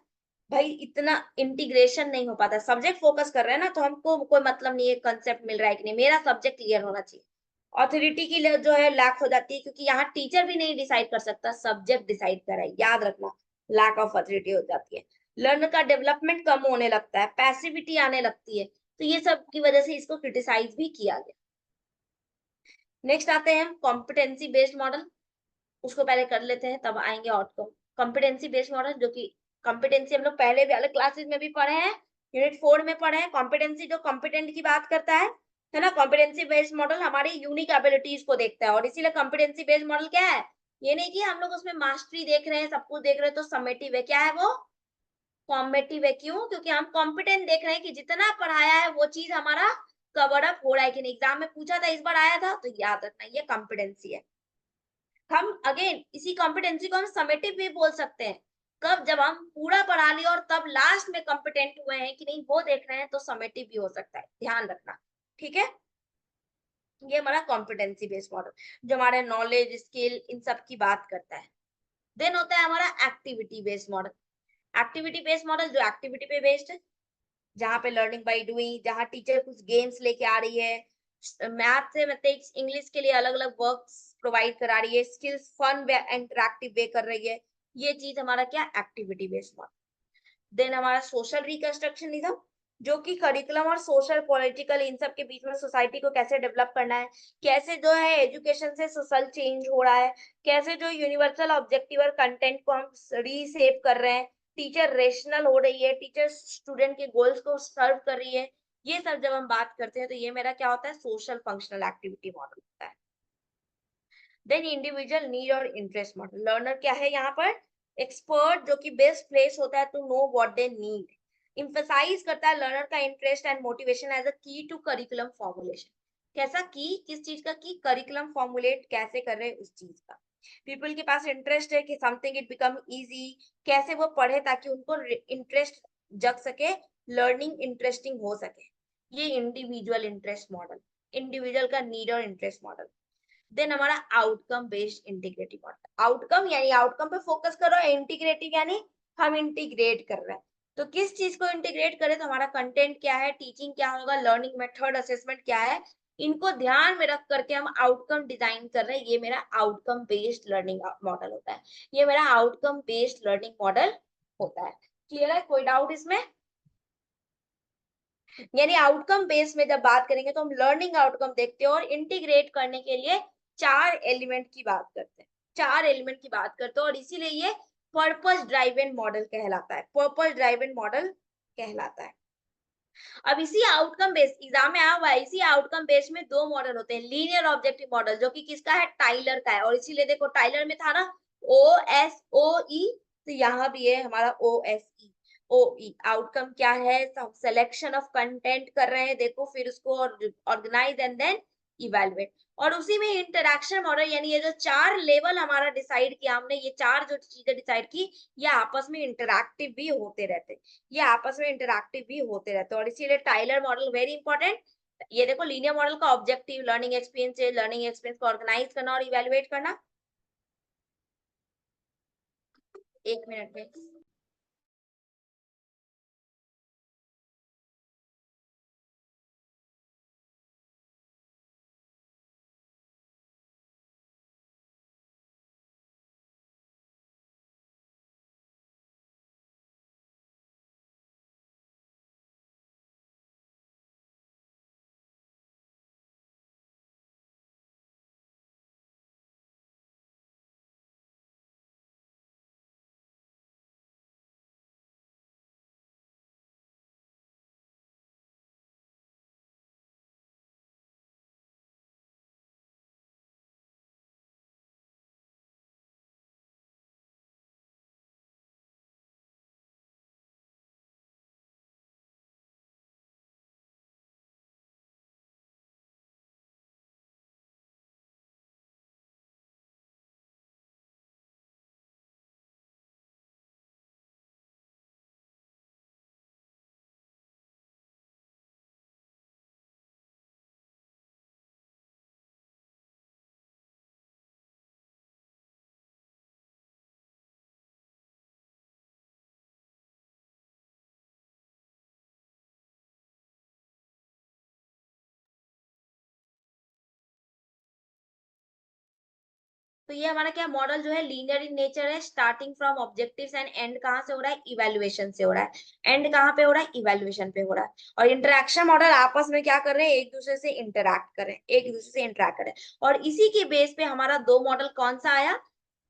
भाई इतना इंटीग्रेशन नहीं हो पाता। सब्जेक्ट फोकस कर रहे हैं ना, तो हमको कोई मतलब नहीं है कंसेप्ट मिल रहा है कि नहीं, मेरा सब्जेक्ट क्लियर होना चाहिए। ऑथोरिटी की जो है लैक हो जाती है, क्योंकि यहाँ टीचर भी नहीं डिसाइड कर सकता, सब्जेक्ट डिसाइड कर रहा है, याद रखना। लैक ऑफ ऑथोरिटी हो जाती है, लर्नर का डेवलपमेंट कम होने लगता है, पैसिविटी आने लगती है, तो ये सब की वजह से इसको क्रिटिसाइज भी किया गया। नेक्स्ट आते हैं हम कॉम्पिटेंसी बेस्ड मॉडल, उसको पहले कर लेते हैं, तब आएंगे आउटकम। कॉम्पिटेंसी बेस्ड मॉडल, जो कि कॉम्पिटेंसी हम लोग पहले भी अलग क्लासेस में भी पढ़े हैं, यूनिट 4 में पढ़े हैं। कॉम्पिटेंसी जो कॉम्पिटेंट की बात करता है ना। कॉम्पिटेंसी बेस्ड मॉडल हमारी यूनिक एबिलिटीज को देखता है, और इसीलिए कॉम्पिटेंसी बेस्ड मॉडल क्या है, ये नहीं कि हम लोग उसमें मास्टरी देख रहे हैं, सब कुछ देख रहे हैं तो समेटिव है। क्या है वो, फॉर्मेटिव है। क्यों? क्योंकि हम कॉम्पिटेंट देख रहे हैं कि जितना पढ़ाया है वो चीज हमारा कवर अप हो रहा है कि नहीं। एग्जाम में पूछा था, इस बार आया था, तो याद रखना ये कॉम्पिटेंसी है। हम अगेन इसी कॉम्पिटेंसी को हम समेटिव भी बोल सकते हैं, कब, जब हम पूरा पढ़ा लिया और तब लास्ट में कॉम्पिटेंट हुए हैं कि नहीं वो देख रहे हैं, तो समेटिव भी हो सकता है, ध्यान रखना। ठीक है, ये हमारा कॉम्पिटेंसी बेस्ड मॉडल, जो हमारे नॉलेज, स्किल, इन सब की बात करता है। देन होता है हमारा activity based model. Activity based model जो एक्टिविटी पे बेस्ड है, जहाँ पे लर्निंग बाय डूइंग, जहाँ टीचर कुछ गेम्स लेके आ रही है, मैथ से मैथमेटिक्स इंग्लिश के लिए अलग अलग वर्क्स प्रोवाइड करा रही है, स्किल्स फन वे इंटरैक्टिव वे कर रही है, ये चीज हमारा क्या, एक्टिविटी बेस्ड मॉडल। देन हमारा सोशल रिकंस्ट्रक्शनिज्म, जो कि करिकुलम और सोशल पॉलिटिकल इन सब के बीच में सोसाइटी को कैसे डेवलप करना है, कैसे जो है एजुकेशन से सोशल चेंज हो रहा है, कैसे जो यूनिवर्सल ऑब्जेक्टिव और कंटेंट को हम रीसेप कर रहे हैं, टीचर रेशनल हो रही है, टीचर स्टूडेंट के गोल्स को सर्व कर रही है। ये सब जब हम बात करते हैं, तो ये मेरा क्या होता है, सोशल फंक्शनल एक्टिविटी मॉडल होता है। देन इंडिविजुअल नीड और इंटरेस्ट मॉडल, लर्नर क्या है यहाँ पर, एक्सपर्ट, जो कि बेस्ट प्लेस होता है to know what they need, emphasise करता है लर्नर का interest and motivation as a key to curriculum formulation. कैसा की, किस चीज का की, करिकुलम फॉर्मुलेट कैसे कर रहे हैं उस चीज का। पीपल के पास इंटरेस्ट है कि समथिंग इट बिकम इजी, कैसे वो पढ़े ताकि उनको इंटरेस्ट जग सके, लर्निंग इंटरेस्टिंग हो सके। ये इंडिविजुअल इंटरेस्ट मॉडल, इंडिविजुअल का नीड और इंटरेस्ट मॉडल। देन हमारा outcome based integrative model, outcome यानी आउटकम पे फोकस कर रहा है, इंटीग्रेटिव यानी हम इंटीग्रेट कर रहे हैं। तो किस चीज को इंटीग्रेट करें, तो हमारा कंटेंट क्या है, टीचिंग क्या होगा, लर्निंग मेथड, असेसमेंट क्या है, इनको ध्यान में रख करके हम आउटकम डिजाइन कर रहे हैं। ये मेरा आउटकम बेस्ड लर्निंग मॉडल होता है, ये मेरा आउटकम बेस्ड लर्निंग मॉडल होता है। क्लियर है, कोई डाउट इसमें? यानी आउटकम बेस में जब बात करेंगे तो हम लर्निंग आउटकम देखते हैं और इंटीग्रेट करने के लिए चार एलिमेंट की बात करते हैं, चार एलिमेंट की बात करते हैं, और इसीलिए ये पर्पस ड्राइवन मॉडल कहलाता है, पर्पस ड्राइवन मॉडल कहलाता है। अब इसी आउटकम बेस एग्जाम में आया हुआ है, इसी आउटकम बेस में दो मॉडल होते हैं, लीनियर ऑब्जेक्टिव मॉडल जो कि किसका है, टाइलर का है, और इसीलिए देखो टाइलर में था ना OSOE, तो यहाँ भी है हमारा OSE। OE आउटकम क्या है, सब सिलेक्शन ऑफ कंटेंट कर रहे हैं, देखो फिर उसको ऑर्गेनाइज एंड देन इवेलुएट, और उसी में इंटरेक्शन मॉडल, यानी ये जो चार लेवल हमारा डिसाइड किया हमने, ये चार जो चीजें डिसाइड की, ये आपस में इंटरैक्टिव भी होते रहते हैं, ये आपस में इंटरैक्टिव भी होते रहते हैं, और इसीलिए टाइलर मॉडल वेरी इंपॉर्टेंट। ये देखो लीनियर मॉडल का ऑब्जेक्टिव लर्निंग एक्सपीरियंस है, लर्निंग एक्सपीरियंस को ऑर्गेनाइज करना और इवेलुएट करना। एक मिनट में। तो ये हमारा क्या मॉडल जो है लीनियर इन नेचर है, starting from objectives and and कहाँ से हो रहा है, इवैल्यूएशन से हो रहा है, एंड कहाँ पे हो रहा है, इवैल्यूएशन पे हो रहा है। और इंटरेक्शन मॉडल आपस में क्या कर रहे हैं, एक दूसरे से इंटरैक्ट कर रहे हैं, एक दूसरे से इंटरैक्ट कर रहे हैं, और इसी के बेस पे हमारा दो मॉडल कौन सा आया,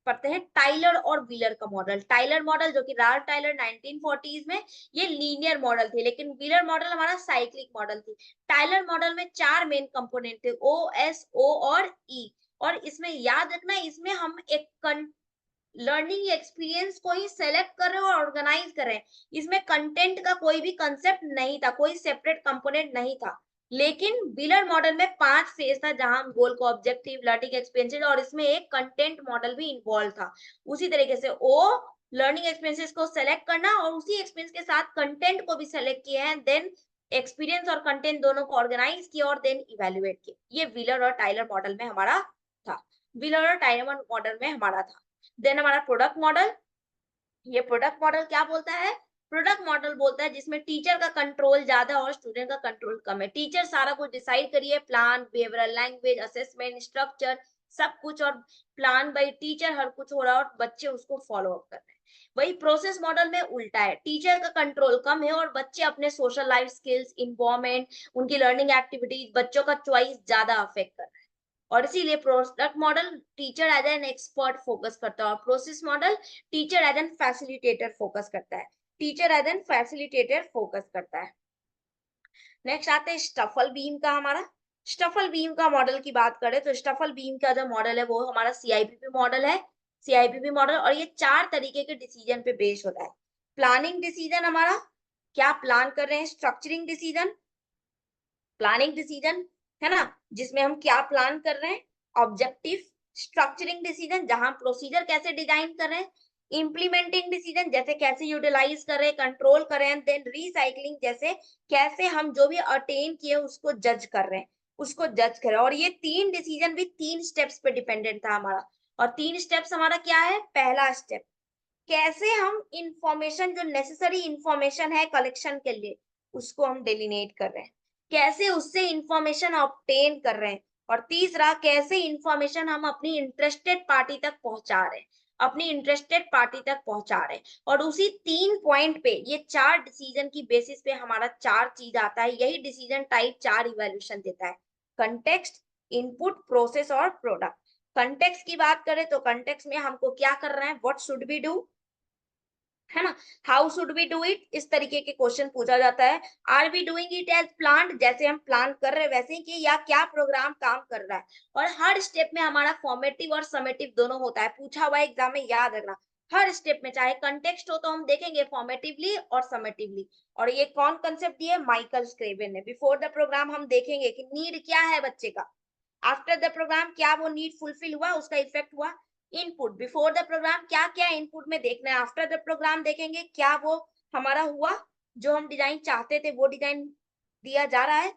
पढ़ते हैं, टाइलर और व्हीलर का मॉडल। टाइलर मॉडल जो कि राल्फ टाइलर 1940s में, ये लीनियर मॉडल थे, लेकिन व्हीलर मॉडल हमारा साइक्लिक मॉडल थी। टाइलर मॉडल में चार मेन कंपोनेंट थे, OSO और E, और इसमें याद रखना, इसमें हम एक लर्निंग एक्सपीरियंस को ही सेलेक्ट कर रहे हैं और ऑर्गेनाइज कर रहे हैं, इसमें कंटेंट का कोई भी कंसेप्ट नहीं था, कोई सेपरेट कंपोनेंट नहीं था। लेकिन व्हीलर मॉडल में पांच फेज था, जहां हम गोल को ऑब्जेक्टिव, लर्निंग एक्सपीरियंसेस, और इसमें एक कंटेंट मॉडल भी इन्वॉल्व था। उसी तरीके से ओ लर्निंग एक्सपीरियंसेस को सेलेक्ट करना और उसी एक्सपीरियंस के साथ कंटेंट को भी सेलेक्ट किया है, देन एक्सपीरियंस और कंटेंट दोनों को ऑर्गेनाइज किया और देन इवेल्युएट किया। ये व्हीलर और टाइलर मॉडल में हमारा था, व्हीलर और टाइलर मॉडल में हमारा था। देन हमारा प्रोडक्ट मॉडल, ये प्रोडक्ट मॉडल क्या बोलता है, प्रोडक्ट मॉडल बोलता है जिसमें टीचर का कंट्रोल ज्यादा और स्टूडेंट का कंट्रोल कम है। टीचर सारा कुछ डिसाइड करिए, plan, behavioural language, assessment, structure, सब कुछ, और प्लान बाय टीचर हर कुछ हो रहा है और बच्चे उसको फॉलो अप कर रहे हैं। वही प्रोसेस मॉडल में उल्टा है, टीचर का कंट्रोल कम है और बच्चे अपने सोशल लाइफ स्किल्स, इन्वायरमेंट, उनकी लर्निंग एक्टिविटीज, बच्चों का चॉइस ज्यादा अफेक्ट कर रहे हैं। और इसीलिए product model teacher as an expert focus करता है, और process model teacher as an facilitator focus करता है, teacher as an facilitator focus करता है। नेक्स्ट आते हैं स्टफल बीम का हमारा। स्टफल बीम का मॉडल की बात करें तो स्टफल बीम का जो मॉडल है वो हमारा CIPP मॉडल है, CIPP मॉडल, और ये चार तरीके के डिसीजन पे बेस्ड होता है। प्लानिंग डिसीजन हमारा, क्या प्लान कर रहे हैं, स्ट्रक्चरिंग डिसीजन, प्लानिंग डिसीजन है ना, जिसमें हम क्या प्लान कर रहे हैं, ऑब्जेक्टिव, स्ट्रक्चरिंग डिसीजन जहां प्रोसीजर कैसे डिजाइन कर रहे हैं, इम्प्लीमेंटिंग डिसीजन जैसे कैसे यूटिलाइज करें, कंट्रोल करें, एंड देन रिसाइकलिंग जैसे कैसे हम जो भी अटेन किए उसको जज कर रहे हैं, उसको जज करें। और ये 3 डिसीजन भी 3 स्टेप्स पे डिपेंडेंट था हमारा। और 3 स्टेप्स हमारा क्या है? पहला स्टेप, कैसे हम इंफॉर्मेशन जो नेसेसरी इंफॉर्मेशन है कलेक्शन के लिए उसको हम डेलिनेट कर रहे हैं, कैसे उससे इंफॉर्मेशन ऑब्टेन कर रहे हैं। और तीसरा, कैसे इंफॉर्मेशन हम अपनी इंटरेस्टेड पार्टी तक पहुंचा रहे हैं, अपनी इंटरेस्टेड पार्टी तक पहुंचा रहे हैं। और उसी 3 पॉइंट पे, ये 4 डिसीजन की बेसिस पे हमारा 4 चीज आता है। यही डिसीजन टाइप 4 इवैल्यूएशन देता है, कंटेक्स्ट, इनपुट, प्रोसेस और प्रोडक्ट। कंटेक्स्ट की बात करें तो कंटेक्स्ट में हमको क्या कर रहे हैं, व्हाट शुड बी डू, है ना, how should we do it, इस तरीके के क्वेश्चन पूछा जाता है। Are we doing it as plan, जैसे हम प्लान कर रहे हैं वैसे ही, कि या क्या प्रोग्राम काम कर रहा है। और हर स्टेप में हमारा फॉर्मेटिव और समेटिव दोनों होता है, पूछा हुआ एग्जाम में, याद रखना। हर स्टेप में चाहे कंटेक्स्ट हो तो हम देखेंगे फॉर्मेटिवली और समेटिवली। और ये कौन कंसेप्ट दिए? माइकल स्क्रेवन ने। बिफोर द प्रोग्राम हम देखेंगे कि नीड क्या है बच्चे का, आफ्टर द प्रोग्राम क्या वो नीड फुलफिल हुआ, उसका इफेक्ट हुआ। इनपुट, बिफोर द प्रोग्राम क्या क्या इनपुट में देखना है, आफ्टर द प्रोग्राम देखेंगे क्या वो हमारा हुआ, जो हम डिजाइन चाहते थे वो डिजाइन दिया जा रहा है।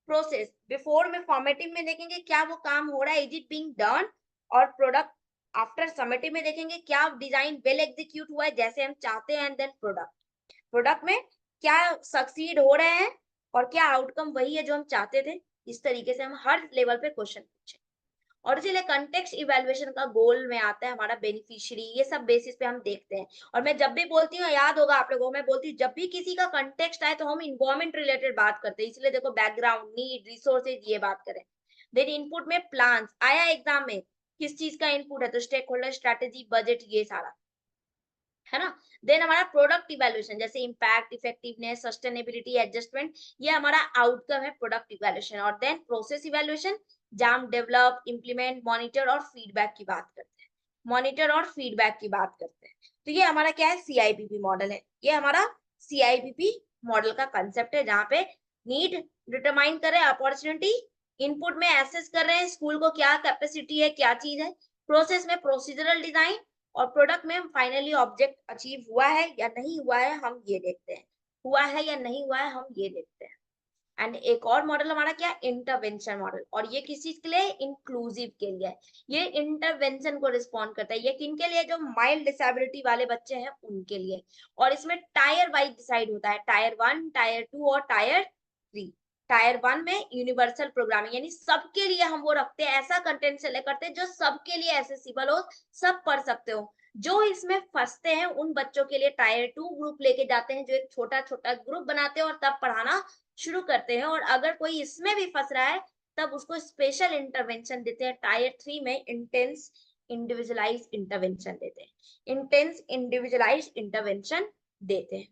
प्रोसेस, बिफोर में फॉर्मेटिव में देखेंगे क्या वो काम हो रहा है, इज इट बीइंग डन। और प्रोडक्ट, आफ्टर समेटिव में देखेंगे क्या डिजाइन वेल एग्जीक्यूट हुआ है जैसे हम चाहते हैं। एंड देन प्रोडक्ट, प्रोडक्ट में क्या सक्सीड हो रहे हैं और क्या आउटकम वही है जो हम चाहते थे। इस तरीके से हम हर लेवल पे क्वेश्चन पूछे। और इसलिए कंटेक्स्ट इवैल्यूएशन का गोल में आता है हमारा बेनिफिशियरी, ये सब बेसिस पे हम देखते हैं। और मैं जब भी बोलती हूँ, याद होगा आप लोगों को, मैं बोलती हूँ जब भी किसी का कंटेक्स्ट आए तो हम इन्वायरमेंट रिलेटेड बात करते हैं। इसलिए देखो, बैकग्राउंड, नीड, रिसोर्सेज, ये बात करें। देन इनपुट में प्लान्स आया एग्जाम में, किस चीज का इनपुट है, तो स्टेक होल्डर, स्ट्रेटेजी, बजट, ये सारा, है ना। देन हमारा प्रोडक्ट इवैल्यूएशन जैसे इम्पैक्ट, इफेक्टिवनेस, सस्टेनेबिलिटी, एडजस्टमेंट, ये हमारा आउटकम है प्रोडक्ट इवैल्यूएशन। और देन प्रोसेस इवैल्यूएशन, जहां हम डेवलप, इंप्लीमेंट, मॉनिटर और फीडबैक की बात करते हैं, मॉनिटर और फीडबैक की बात करते हैं। तो ये हमारा क्या है, सीआईबीपी मॉडल है। ये हमारा सीआईबीपी मॉडल का कंसेप्ट है, जहां पे नीड डिटरमाइन कर रहे हैं, अपॉर्चुनिटी, इनपुट में एसेस कर रहे हैं स्कूल को क्या कैपेसिटी है, क्या चीज है, प्रोसेस में प्रोसीजरल डिजाइन, और प्रोडक्ट में हम फाइनली ऑब्जेक्ट अचीव हुआ है या नहीं हुआ है हम ये देखते हैं, हुआ है या नहीं हुआ है हम ये देखते हैं। एंड एक और मॉडल हमारा क्या, इंटरवेंशन मॉडल। और ये किस चीज के लिए, इंक्लूसिव के लिए। ये इंटरवेंशन को रिस्पॉन्ड करता है। ये किनके लिए, जो माइल्ड डिसेबिलिटी वाले बच्चे हैं उनके लिए। और इसमें टायर वाइज डिसाइड होता है, टायर 1, टायर 2 और टायर 3। टायर 1 में यूनिवर्सल प्रोग्रामिंग, यानी सबके लिए हम वो रखते हैं, ऐसा कंटेंट सेलेक्ट करते हैं जो सबके लिए एसेसिबल हो, सब पढ़ सकते हो। जो इसमें फंसते हैं उन बच्चों के लिए टायर 2 ग्रुप लेके जाते हैं, जो एक छोटा छोटा ग्रुप बनाते हैं और तब पढ़ाना शुरू करते हैं। और अगर कोई इसमें भी फंस रहा है तब उसको स्पेशल इंटरवेंशन देते हैं। टायर 3 में इंटेंस इंडिविजुअलाइज इंटरवेंशन देते हैं, इंटेंस इंडिविजुअलाइज इंटरवेंशन देते हैं।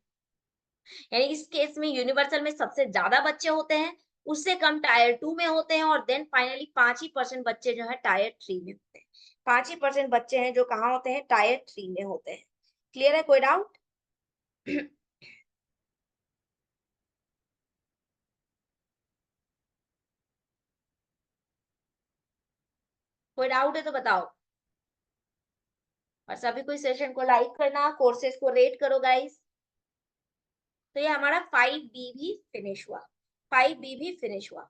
यानी इस केस में यूनिवर्सल में सबसे ज्यादा बच्चे होते हैं, उससे कम टायर 2 में होते हैं, और देन फाइनली 5% बच्चे जो है टायर 3 में होते हैं। 5% बच्चे हैं जो कहाँ होते हैं, टायर 3 में होते हैं। क्लियर है, कोई डाउट? कोई डाउट है तो बताओ। और सभी कोई सेशन को लाइक करना, कोर्सेज को रेट करो गाइस। तो ये हमारा 5B भी फिनिश हुआ, 5B भी फिनिश हुआ।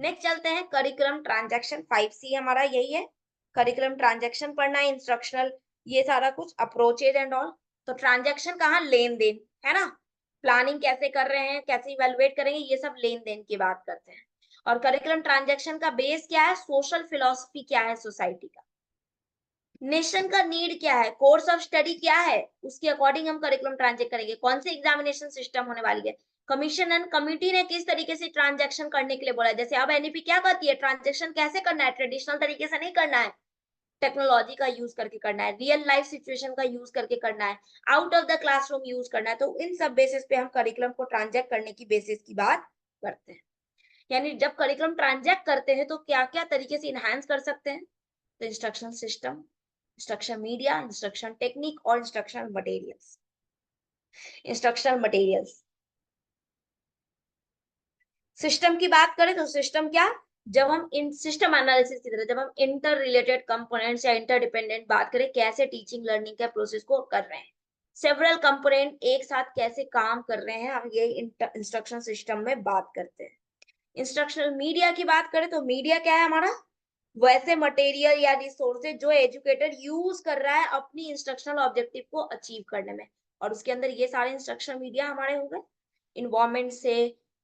नेक्स्ट चलते हैं करिकुलम ट्रांजैक्शन। 5C हमारा यही है, करिकुलम ट्रांजैक्शन पढ़ना है, इंस्ट्रक्शनल, ये सारा कुछ, अप्रोचेज एंड ऑल। तो ट्रांजैक्शन कहाँ, लेन देन, है ना। प्लानिंग कैसे कर रहे हैं, कैसे इवेलुएट करेंगे, ये सब लेन देन की बात करते हैं। और करिकुलम ट्रांजैक्शन का बेस क्या है, सोशल फिलोसफी क्या है सोसाइटी का, नेशन का नीड क्या है, कोर्स ऑफ स्टडी क्या है, उसके अकॉर्डिंग हम करिकुलम ट्रांजेक्ट करेंगे। कौन सी एग्जामिनेशन सिस्टम होने वाली है, कमीशन एंड कमिटी ने किस तरीके से ट्रांजैक्शन करने के लिए बोला है। जैसे अब एनईपी क्या कहती है, ट्रांजैक्शन कैसे करना है, ट्रेडिशनल तरीके से नहीं करना है, टेक्नोलॉजी का यूज करके करना है, रियल लाइफ सिचुएशन का यूज करके करना है, out of the classroom use करना है। तो इन सब बेसिस पे हम करिकुलम को ट्रांजेक्ट करने की बेसिस की बात करते हैं। यानी जब करिकुलम ट्रांजेक्ट करते हैं तो क्या क्या तरीके से इनहांस कर सकते हैं, तो instruction system, instruction media, instruction technique और instruction materials. Instructional materials, system की बात करें तो सिस्टम क्या, जब हम इन सिस्टम एनालिसिस की तरह जब हम इंटर रिलेटेड कंपोनेंट्स या इंटर डिपेंडेंट बात करें कैसे टीचिंग लर्निंग के प्रोसेस को कर रहे हैं, सेवरल कंपोनेंट एक साथ कैसे काम कर रहे हैं, हम ये इंस्ट्रक्शन सिस्टम में बात करते हैं। इंस्ट्रक्शनल मीडिया की बात करें तो मीडिया क्या है हमारा, वैसे मटेरियल या रिसोर्सेज जो एजुकेटर यूज कर रहा है अपनी इंस्ट्रक्शनल ऑब्जेक्टिव को अचीव करने में, और उसके अंदर ये सारे इंस्ट्रक्शनल मीडिया हमारे हो गए इन्वायरमेंट से,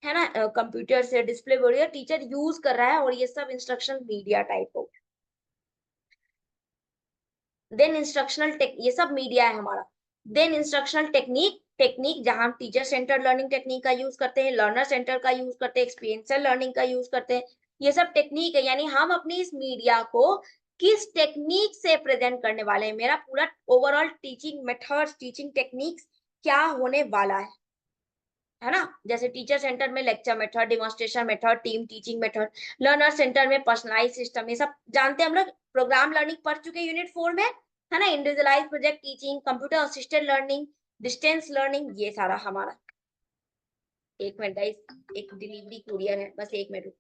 है ना, कंप्यूटर से, डिस्प्ले बोर्ड टीचर यूज कर रहा है, और ये सब इंस्ट्रक्शनल मीडिया टाइप हो। देन इंस्ट्रक्शनल टेक, ये सब मीडिया है हमारा। देन इंस्ट्रक्शनल टेक्निक, टेक्निक जहां हम टीचर सेंटर लर्निंग टेक्निक का यूज करते हैं, लर्नर सेंटर का यूज करते हैं, एक्सपीरियंशियल लर्निंग का यूज करते हैं। ये सब टेक्निक है, यानी हम अपनी इस मीडिया को किस टेक्निक से प्रेजेंट करने वाले हैं, मेरा पूरा overall teaching methods, teaching techniques क्या होने वाला है ना। जैसे टीचर सेंटर में lecture method, demonstration method, team teaching method, learner centre में पर्सनलाइज सिस्टम, ये सब जानते हैं हम लोग, प्रोग्राम लर्निंग पढ़ चुके हैं यूनिट 4 में, है ना, individualise project teaching, computer assisted learning, distance learning, ये सारा हमारा। एक मिनट गाइस, एक डिलीवरी कुरियर है, बस एक मिनट।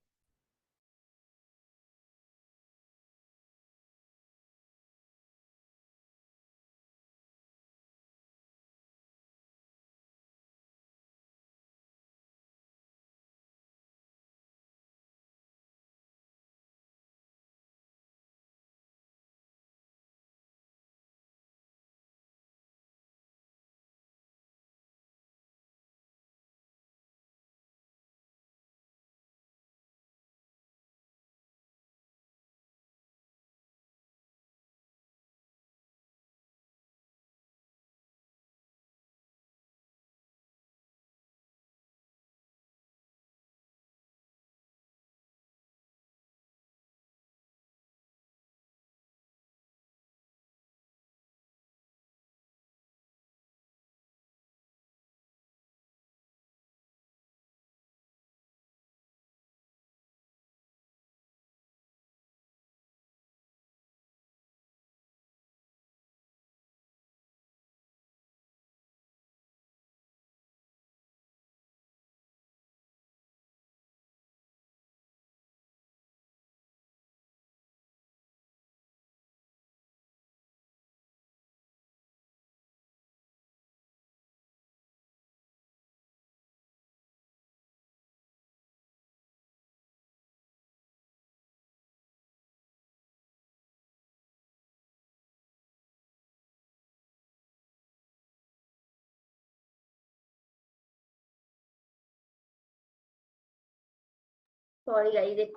सॉरी गाइस, एक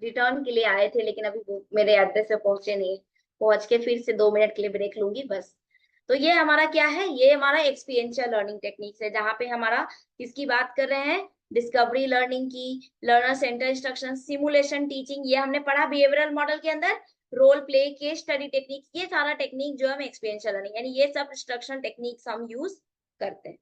रिटर्न के लिए आए थे लेकिन अभी वो मेरे एड्रेस पे पहुंचे नहीं। पहुंच के फिर से 2 मिनट के लिए ब्रेक लूंगी बस। तो ये हमारा क्या है, ये हमारा एक्सपीरियंशियल लर्निंग टेक्निक्स है, जहाँ पे हमारा किसकी बात कर रहे हैं, डिस्कवरी लर्निंग की, learner centre instruction, simulation teaching, ये हमने पढ़ा बिहेवियरल मॉडल के अंदर, role play, case study techniques, ये सारा टेक्निक जो है हम एक्सपीरियंशियल लर्निंग, यानी ये सब इंस्ट्रक्शन टेक्निक्स हम यूज करते हैं।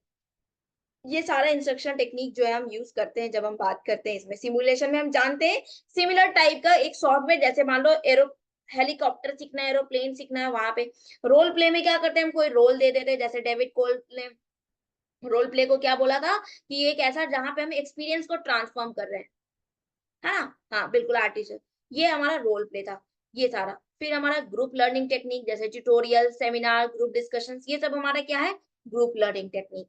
ये सारा इंस्ट्रक्शन टेक्निक जो है हम यूज करते हैं जब हम बात करते हैं इसमें। सिमुलेशन में हम जानते हैं सिमिलर टाइप का एक सॉफ्टवेयर, जैसे मान लो एरो हेलीकॉप्टर सीखना है, एरोप्लेन सीखना है, वहां पे रोल प्ले में क्या करते हैं, हम कोई रोल दे देते हैं, जैसे डेविड कोल ने रोल प्ले को क्या बोला था कि एक ऐसा जहां पे हम एक्सपीरियंस को ट्रांसफॉर्म कर रहे हैं, है ना। हाँ बिल्कुल आर्टिस्ट, ये हमारा रोल प्ले था। ये सारा फिर हमारा ग्रुप लर्निंग टेक्निक, जैसे ट्यूटोरियल, सेमिनार, ग्रुप डिस्कशन, ये सब हमारा क्या है, group learning technique,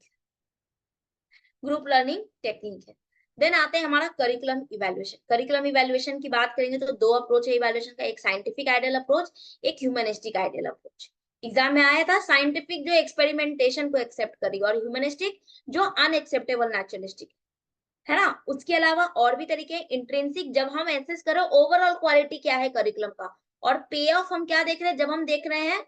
group learning technique है। देन आते हैं हमारा करिकुलम इवैल्यूएशन। करिकुलम इवैल्यूएशन की बात करेंगे तो दो अप्रोच है इवैल्यूएशन का, एक साइंटिफिक आइडियल अप्रोच, एक ह्यूमनिस्टिक आइडियल अप्रोच। एग्जाम में आया था साइंटिफिक जो एक्सपेरिमेंटेशन को एक्सेप्ट करेगी, और ह्यूमनिस्टिक जो अनएक्सेप्टेबल नेचुरलिस्टिक, है ना। उसके अलावा और भी तरीके, इंट्रिंसिक जब हम एसेस करो ओवरऑल क्वालिटी क्या है करिकुलम का, और पे ऑफ हम क्या देख रहे हैं जब हम देख रहे हैं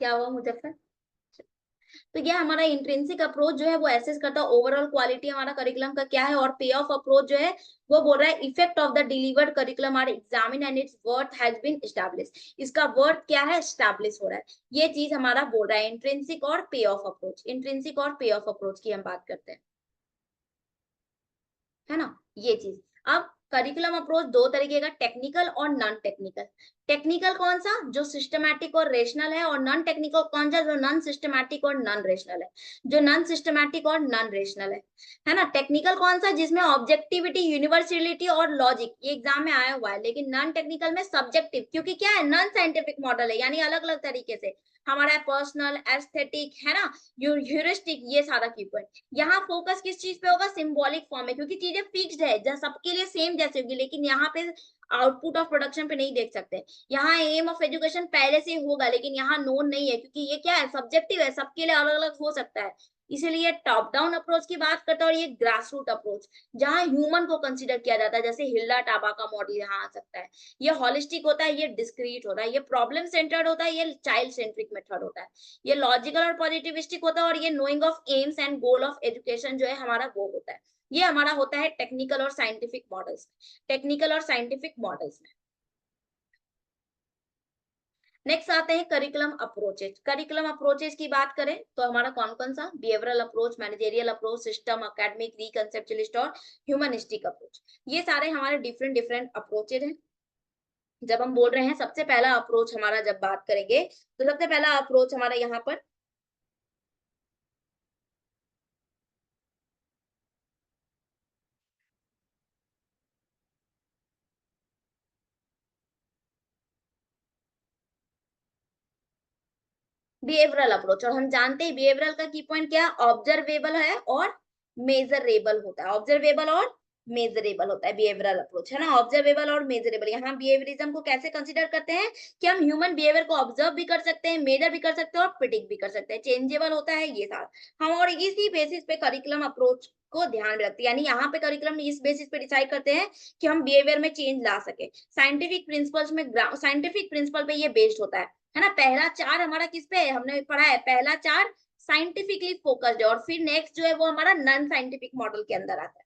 क्या हुआ मुजफ्फर? तो ये हमारा इंट्रिंसिक अप्रोच जो है वो एसेस करता है ओवरऑल क्वालिटी हमारा करिकुलम का क्या है, और पे ऑफ अप्रोच जो है वो बोल रहा है effect of the delivered curriculum are examine and its worth has been establish. इसका वर्थ क्या है, एस्टैब्लिश हो रहा है, ये चीज हमारा बोल रहा है इंट्रिंसिक और पे ऑफ अप्रोच। इंट्रिंसिक और पे ऑफ अप्रोच की हम बात करते हैं, है ना, ये चीज। अब करिकुलम अप्रोच दो तरीके का, टेक्निकल और नॉन टेक्निकल। टेक्निकल कौन सा, जो सिस्टमैटिक और रेशनल है, और नॉन टेक्निकल कौन सा, जो नॉन सिस्टमैटिक और नॉन रेशनल है। जो नॉन सिस्टमैटिक और नॉन रेशनल है ना। टेक्निकल कौन सा, जिसमें ऑब्जेक्टिविटी, यूनिवर्सलिटी और लॉजिक ये एग्जाम में आया हुआ है, लेकिन नॉन टेक्निकल में सब्जेक्टिव, क्योंकि क्या है, नॉन साइंटिफिक मॉडल है, यानी अलग अलग तरीके से हमारा पर्सनल, एस्थेटिक, है ना, ह्यूरिस्टिक, ये सारा की पॉइंट। यहाँ फोकस किस चीज पे होगा, सिंबॉलिक फॉर्म में, क्योंकि चीजें फिक्स्ड है, जहाँ सबके लिए सेम जैसे होगी, लेकिन यहाँ पे आउटपुट ऑफ प्रोडक्शन पे नहीं देख सकते। यहाँ एम ऑफ एजुकेशन पहले से होगा, लेकिन यहाँ नोन नहीं है, क्योंकि ये क्या है, सब्जेक्टिव है, सबके लिए अलग अलग हो सकता है। इसीलिए टॉप डाउन अप्रोच की बात करता है, और ये ग्रास रूट अप्रोच जहां ह्यूमन को कंसीडर किया जाता है, जैसे हिल्डा टाबा का मॉडल यहाँ आ सकता है। ये हॉलिस्टिक होता है, ये डिस्क्रीट होता है, ये प्रॉब्लम सेंटर्ड होता है, ये चाइल्ड सेंट्रिक मेथड होता है। ये लॉजिकल और पॉजिटिविस्टिक होता है, और ये knowing of AIIMS and goal of education जो है हमारा वो होता है। ये हमारा होता है टेक्निकल और साइंटिफिक मॉडल्स। टेक्निकल और साइंटिफिक मॉडल्स में नेक्स्ट आते हैं करिकुलम अप्रोचेज। करिकुलम अप्रोचेज की बात करें तो हमारा कौन कौन सा, behavioural approach, managerial approach, system, academic, reconceptualist और ह्यूमनिस्टिक अप्रोच। ये सारे हमारे डिफरेंट डिफरेंट अप्रोचेज हैं। जब हम बोल रहे हैं सबसे पहला अप्रोच हमारा, जब बात करेंगे तो सबसे पहला अप्रोच हमारा यहाँ पर बिहेवियरल अप्रोच। और हम जानते हैं बिहेवियरल का की पॉइंट क्या है, ऑब्जर्वेबल है और मेजरेबल होता है। ऑब्जर्वेबल और मेजरेबल होता है बिहेवियरल अप्रोच, है ना। ऑब्जर्वेबल और मेजरेबल, यहाँ बिहेवियरिज्म को कैसे कंसीडर करते हैं कि हम ह्यूमन बिहेवियर को ऑब्जर्व भी कर सकते हैं, मेजर भी कर सकते हैं और प्रिडिक्ट भी कर सकते हैं, चेंजेबल होता है ये सारा। हम और इसी बेसिस पे करिकुलम अप्रोच को ध्यान रखते हैं, यानी यहाँ पे करिकुलम इस बेसिस पे डिसाइड करते हैं कि हम बिहेवियर में चेंज ला सके। साइंटिफिक प्रिंसिपल्स में, साइंटिफिक प्रिंसिपल पे ये बेस्ड होता है ना। पहला चार हमारा किस पे है, हमने पढ़ा है, पहला चार साइंटिफिकली फोकस्ड है, और फिर नेक्स्ट जो है वो हमारा नॉन साइंटिफिक मॉडल के अंदर आता है।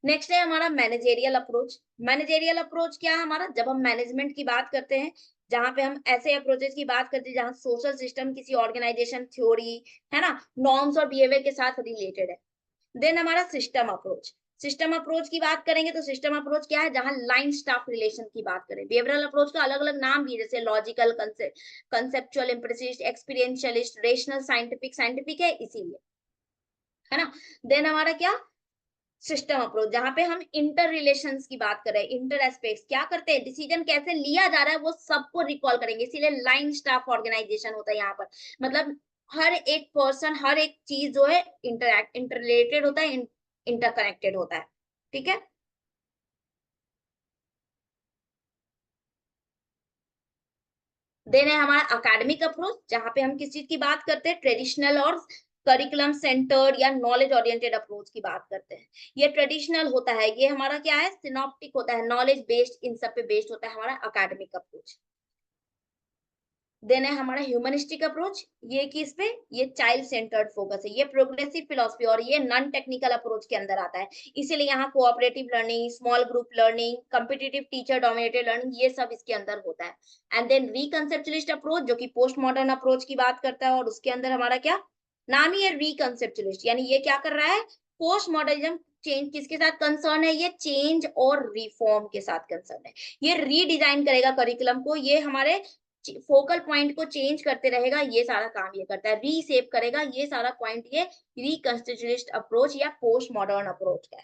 नेक्स्ट है हमारा मैनेजेरियल अप्रोच। मैनेजेरियल अप्रोच क्या है हमारा, जब हम मैनेजमेंट की बात करते हैं, जहां पे हम ऐसे अप्रोचेस की बात करते हैं जहां सोशल सिस्टम किसी ऑर्गेनाइजेशन, थ्योरी, है ना, नॉर्म्स और बिहेवियर के साथ रिलेटेड है। देन हमारा सिस्टम अप्रोच। सिस्टम अप्रोच की बात करेंगे तो सिस्टम अप्रोच क्या है, जहां लाइन स्टाफ रिलेशन की बात करें। बिहेवियरल अप्रोच का अलग अलग नाम भी है, जैसे logical, conceptual, empiricist, experientialist, rational, scientific, scientific है इसीलिए, है ना। देन हमारा क्या, सिस्टम अप्रोच, जहां पे हम इंटर रिलेशंस की बात करें, इंटर एस्पेक्ट्स क्या करते हैं, डिसीजन कैसे लिया जा रहा है वो सबको रिकॉल करेंगे, इसीलिए लाइन स्टाफ ऑर्गेनाइजेशन होता है यहाँ पर। मतलब हर एक पर्सन, हर एक चीज जो है इंटरएक्ट, इंटर रिलेटेड होता है, इंटरकनेक्टेड होता है, ठीक है। देन है हमारा अकेडमिक अप्रोच, जहां पे हम किस चीज की बात करते हैं, ट्रेडिशनल और करिकुलम सेंटर्ड या नॉलेज ओरिएंटेड अप्रोच की बात करते हैं। ये ट्रेडिशनल होता है, ये हमारा क्या है, सिनॉप्टिक होता है, नॉलेज बेस्ड, इन सब पे बेस्ड होता है हमारा अकेडमिक अप्रोच। देन है हमारा ह्यूमनिस्टिक अप्रोच, ये किस पे, ये चाइल्ड सेंटर्ड फोकस है, ये प्रोग्रेसिव फिलोसफी और ये नॉन टेक्निकल अप्रोच के अंदर आता है। इसीलिए यहाँ cooperative learning, small group learning, competitive teacher dominated learning, ये सब इसके अंदर होता है। एंड देन रिकंसेप्चुअलिस्ट अप्रोच, जो कि पोस्ट मॉडर्न अप्रोच की बात करता है, और उसके अंदर हमारा क्या नाम ही है, रिकंसेप्चुअलिस्ट, यानी ये क्या कर रहा है, पोस्ट मॉडर्निज्म चेंज किसके साथ कंसर्न है, ये चेंज और रिफॉर्म के साथ कंसर्न है। ये रीडिजाइन करेगा करिकुलम को, ये हमारे फोकल पॉइंट को चेंज करते रहेगा, ये सारा काम ये करता है, रीसेप करेगा, ये सारा पॉइंट ये रिकंस्ट्रक्टिविस्ट अप्रोच या पोस्ट मॉडर्न अप्रोच का है,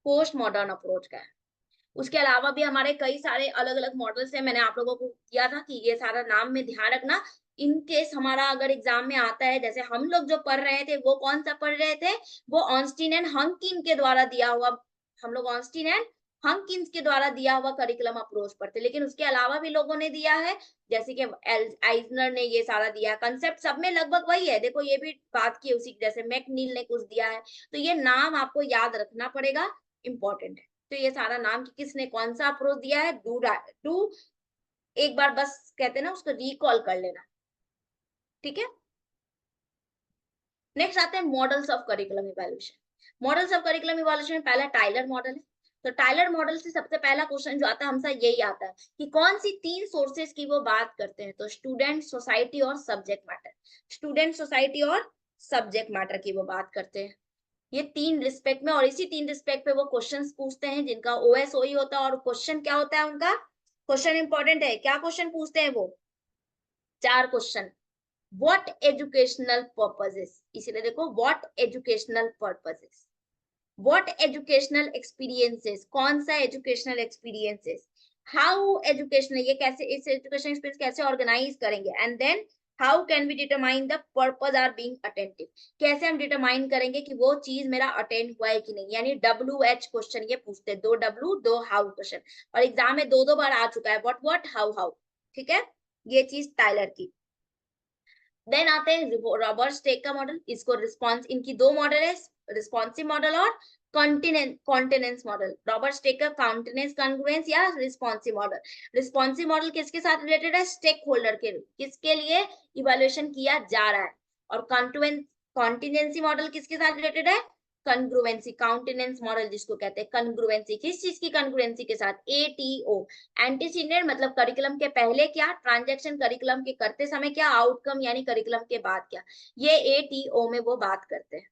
पोस्ट मॉडर्न अप्रोच का है। उसके अलावा भी हमारे कई सारे अलग अलग मॉडल्स हैं, मैंने आप लोगों को किया था कि ये सारा नाम में ध्यान रखना, इन केस हमारा अगर एग्जाम में आता है। जैसे हम लोग जो पढ़ रहे थे वो कौन सा पढ़ रहे थे, वो ऑन्स्टीन एंड हंकिन के द्वारा दिया हुआ, हम लोग ऑन्स्टीन एंड हंकिन्स के द्वारा दिया हुआ करिकुलम अप्रोच पढ़ते, लेकिन उसके अलावा भी लोगों ने दिया है, जैसे कि आइजनर ने ये सारा दिया, कंसेप्ट सब में लगभग वही है। देखो ये भी बात की उसी, जैसे मैकनील ने कुछ दिया है, तो ये नाम आपको याद रखना पड़ेगा, इंपॉर्टेंट है। तो ये सारा नाम कि किसने कौन सा अप्रोच दिया है, डू डू एक बार बस कहते हैं ना उसको रिकॉल कर लेना। ठीक है। नेक्स्ट आते हैं models of curriculum evaluation. Models of curriculum evaluation में पहला टाइलर मॉडल है। तो टाइलर मॉडल से सबसे पहला क्वेश्चन जो आता है हमेशा यही आता है कि कौन सी तीन सोर्सेस की वो बात करते हैं। तो स्टूडेंट, सोसाइटी और सब्जेक्ट मैटर। स्टूडेंट, सोसाइटी और सब्जेक्ट मैटर की वो बात करते हैं, ये तीन रिस्पेक्ट में। और इसी तीन रिस्पेक्ट पे वो क्वेश्चंस पूछते हैं जिनका ओएसओई होता है। और क्वेश्चन क्या होता है उनका, क्वेश्चन इंपॉर्टेंट है, क्या क्वेश्चन पूछते हैं वो, चार क्वेश्चन। व्हाट एजुकेशनल पर्पसेस, इसीलिए देखो what educational purposes, what educational experiences, कौन सा एजुकेशनल एक्सपीरियंसेस, हाउ एजुकेशनल, ये कैसे, इस एजुकेशनल एक्सपीरियंस कैसे ऑर्गेनाइज करेंगे, and then how can we determine the purpose are being attentive, कैसे हम डिटरमाइन करेंगे कि वो चीज मेरा अटेंड हुआ है कि नहीं। यानी WH क्वेश्चन ये पूछते हैं, 2 W 2 हाउ क्वेश्चन, और एग्जाम में दो दो बार आ चुका है, व्हाट हाउ हाउ। ठीक है, ये चीज टाइलर की। देन आते हैं रॉबर्ट स्टेक का मॉडल, इसको रिस्पॉन्स, इनकी दो मॉडल है, रिस्पॉन्सिव मॉडल और कॉन्टिनेंस मॉडल। रॉबर्ट स्टेक का कॉन्टिनेंस कॉन्ग्रुएंस या रिस्पॉन्सिव मॉडल। रिस्पॉन्सिव मॉडल किसके साथ रिलेटेड है, स्टेक होल्डर के, किसके लिए इवैल्यूएशन किया जा रहा है। और कॉन्टिनेंसी मॉडल किसके साथ रिलेटेड है, कंग्रुएंसी, काउंटेनेंस मॉडल जिसको कहते हैं कंग्रुएंसी, किस चीज की कंग्रुएंसी के साथ, ATO, एंटीसीडेंट मतलब करिकुलम के पहले क्या, ट्रांजैक्शन करिकुलम के करते समय क्या, आउटकम यानी करिकुलम के बाद क्या, ये ATO में वो बात करते हैं।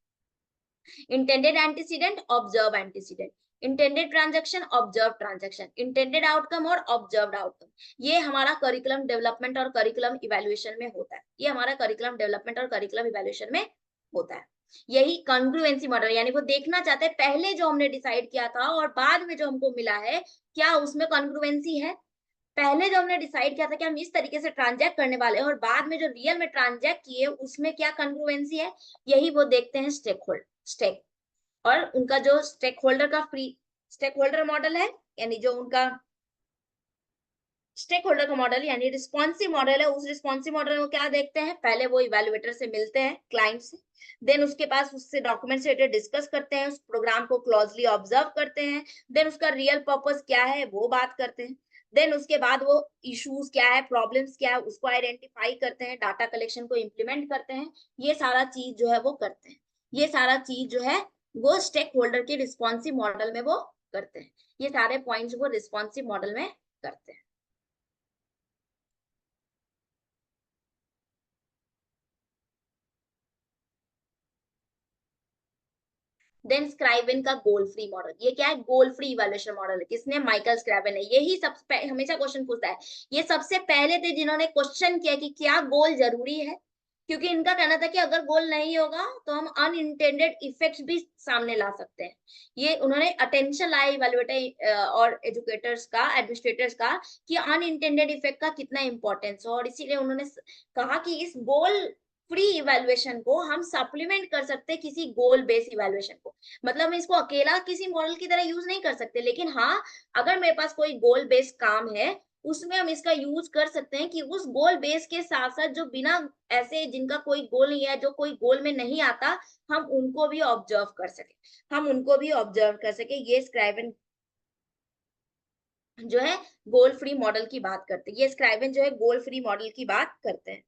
Intended antecedent, observe antecedent, intended transaction, observe transaction, intended outcome और ऑब्जर्व्ड आउटकम, ये हमारा करिकुलम डेवलपमेंट और करिकुलम इवैल्यूएशन में होता है। ये हमारा करिकुलम डेवलपमेंट और करिकुलम इवैल्यूएशन में होता है। यही कॉन्ग्रुएंसी मॉडल, यानी वो देखना चाहते हैं पहले जो हमने डिसाइड किया था और बाद में जो हमको मिला है, क्या उसमें कॉन्ग्रुएंसी है। पहले जो हमने डिसाइड किया था कि हम इस तरीके से ट्रांजैक्ट करने वाले हैं और बाद में जो रियल में ट्रांजैक्ट किए उसमें क्या कॉन्ग्रुएंसी है, यही वो देखते हैं स्टेक। और उनका जो स्टेक होल्डर का फ्री स्टेक होल्डर मॉडल है, यानी जो उनका स्टेक होल्डर का मॉडल यानी रिस्पॉन्सिव मॉडल है, उस रिस्पॉन्सिव मॉडल में क्या देखते हैं, पहले वो इवेल्युएटर से मिलते हैं, क्लाइंट से, देन उसके पास उससे डॉक्यूमेंट से डिस्कस करते हैं, उस प्रोग्राम को क्लोजली ऑब्जर्व करते हैं, देन उसका रियल पर्पस क्या है वो बात करते हैं, देन उसके बाद वो इश्यूज क्या है, प्रॉब्लम्स क्या है उसको आइडेंटिफाई करते हैं, डाटा कलेक्शन को इम्प्लीमेंट करते हैं, ये सारा चीज जो है वो करते हैं। ये सारा चीज जो है वो स्टेक होल्डर के रिस्पॉन्सिव मॉडल में वो करते हैं। ये सारे पॉइंट्स वो रिस्पॉन्सिव मॉडल में करते हैं। देन स्क्राइबन का गोल फ्री मॉडल, ये क्या है, गोल फ्री इवैल्यूएशन मॉडल है, किसने, माइकल स्क्राइबन है। यही सबसे हमेशा क्वेश्चन पूछता है, ये सबसे पहले थे जिन्होंने क्वेश्चन किया कि क्या गोल जरूरी है, क्योंकि इनका कहना था कि अगर गोल नहीं होगा तो हम अनइंटेंडेड इफेक्ट्स भी सामने ला सकते हैं। ये उन्होंने अटेंशन लाया इवैल्यूएटर और एजुकेटर्स का, एडमिनिस्ट्रेटर्स का, कि अनइंटेंडेड इफेक्ट का कितना इंपॉर्टेंस है, और इसीलिए उन्होंने कहा कि इस गोल फ्री इवैल्यूएशन को हम सप्लीमेंट कर सकते हैं किसी गोल बेस्ड इवैल्यूएशन को। मतलब हम इसको अकेला किसी मॉडल की तरह यूज नहीं कर सकते, लेकिन हाँ, अगर मेरे पास कोई गोल बेस्ड काम है उसमें हम इसका यूज कर सकते हैं कि उस गोल बेस के साथ साथ जो बिना, ऐसे जिनका कोई गोल नहीं है, जो कोई गोल में नहीं आता, हम उनको भी ऑब्जर्व कर सके, हम उनको भी ऑब्जर्व कर सके। ये स्क्राइबन जो है गोल फ्री मॉडल की बात करते हैं, ये स्क्राइबन जो है गोल फ्री मॉडल की बात करते हैं।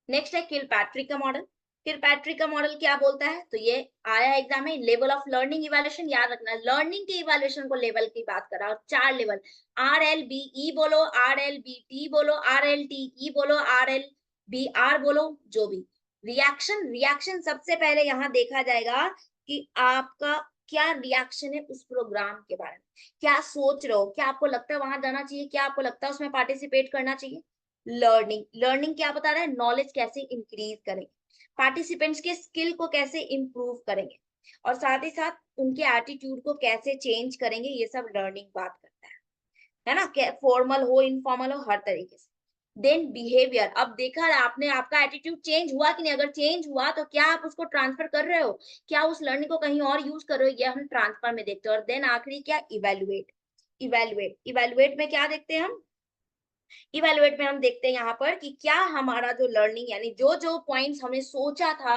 नेक्स्ट है किलपैट्रिक का मॉडल। किलपैट्रिक का मॉडल क्या बोलता है, तो ये आया एग्जाम में, लेवल ऑफ लर्निंग इवैल्यूएशन, याद रखना लर्निंग के इवैल्यूएशन को लेवल की बात कर रहा है, चार लेवल, RLBE बोलो, RLBT बोलो, RLTE बोलो, RLBR बोलो, जो भी। रिएक्शन, रिएक्शन सबसे पहले यहाँ देखा जाएगा कि आपका क्या रिएक्शन है उस प्रोग्राम के बारे में, क्या सोच रहे हो, क्या आपको लगता है वहां जाना चाहिए, क्या आपको लगता है उसमें पार्टिसिपेट करना चाहिए। लर्निंग, लर्निंग क्या बता रहा है, नॉलेज कैसे इंक्रीज करेंगे, पार्टिसिपेंट्स के स्किल को कैसे इंप्रूव करेंगे, और साथ ही साथ उनके एटीट्यूड को कैसे चेंज करेंगे, ये सब लर्निंग बात करता है ना, फॉर्मल हो इनफॉर्मल हो हर तरीके से। देन बिहेवियर, अब देखा आपने आपका एटीट्यूड चेंज हुआ कि नहीं, अगर चेंज हुआ तो क्या आप उसको ट्रांसफर कर रहे हो, क्या उस लर्निंग को कहीं और यूज कर रहे हो, ये हम ट्रांसफर में देखते हैं। और देन आखिरी क्या, इवेल्युएट, इवेल्युएट में क्या देखते हैं हम, इवेलुएट में हम देखते हैं यहाँ पर कि क्या हमारा जो लर्निंग, यानी जो जो पॉइंट्स हमने सोचा था,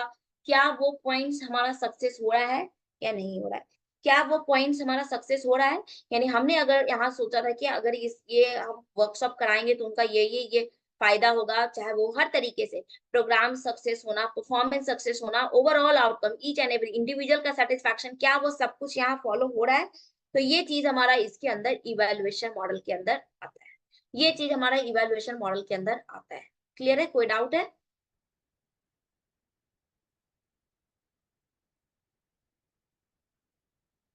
क्या वो पॉइंट्स हमारा सक्सेस हो रहा है या नहीं हो रहा है, क्या वो पॉइंट्स हमारा सक्सेस हो रहा है। यानी हमने अगर यहाँ सोचा था कि अगर इस ये हम वर्कशॉप कराएंगे तो उनका ये फायदा होगा, चाहे वो हर तरीके से प्रोग्राम सक्सेस होना, परफॉर्मेंस सक्सेस होना, overall outcome, each and every individual का सेटिस्फैक्शन, क्या वो सब कुछ यहाँ फॉलो हो रहा है। तो ये चीज हमारा इसके अंदर इवेल्युएशन मॉडल के अंदर आता है, ये चीज हमारा इवेल्युएशन मॉडल के अंदर आता है। क्लियर है, कोई डाउट है?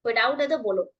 कोई डाउट है तो बोलो।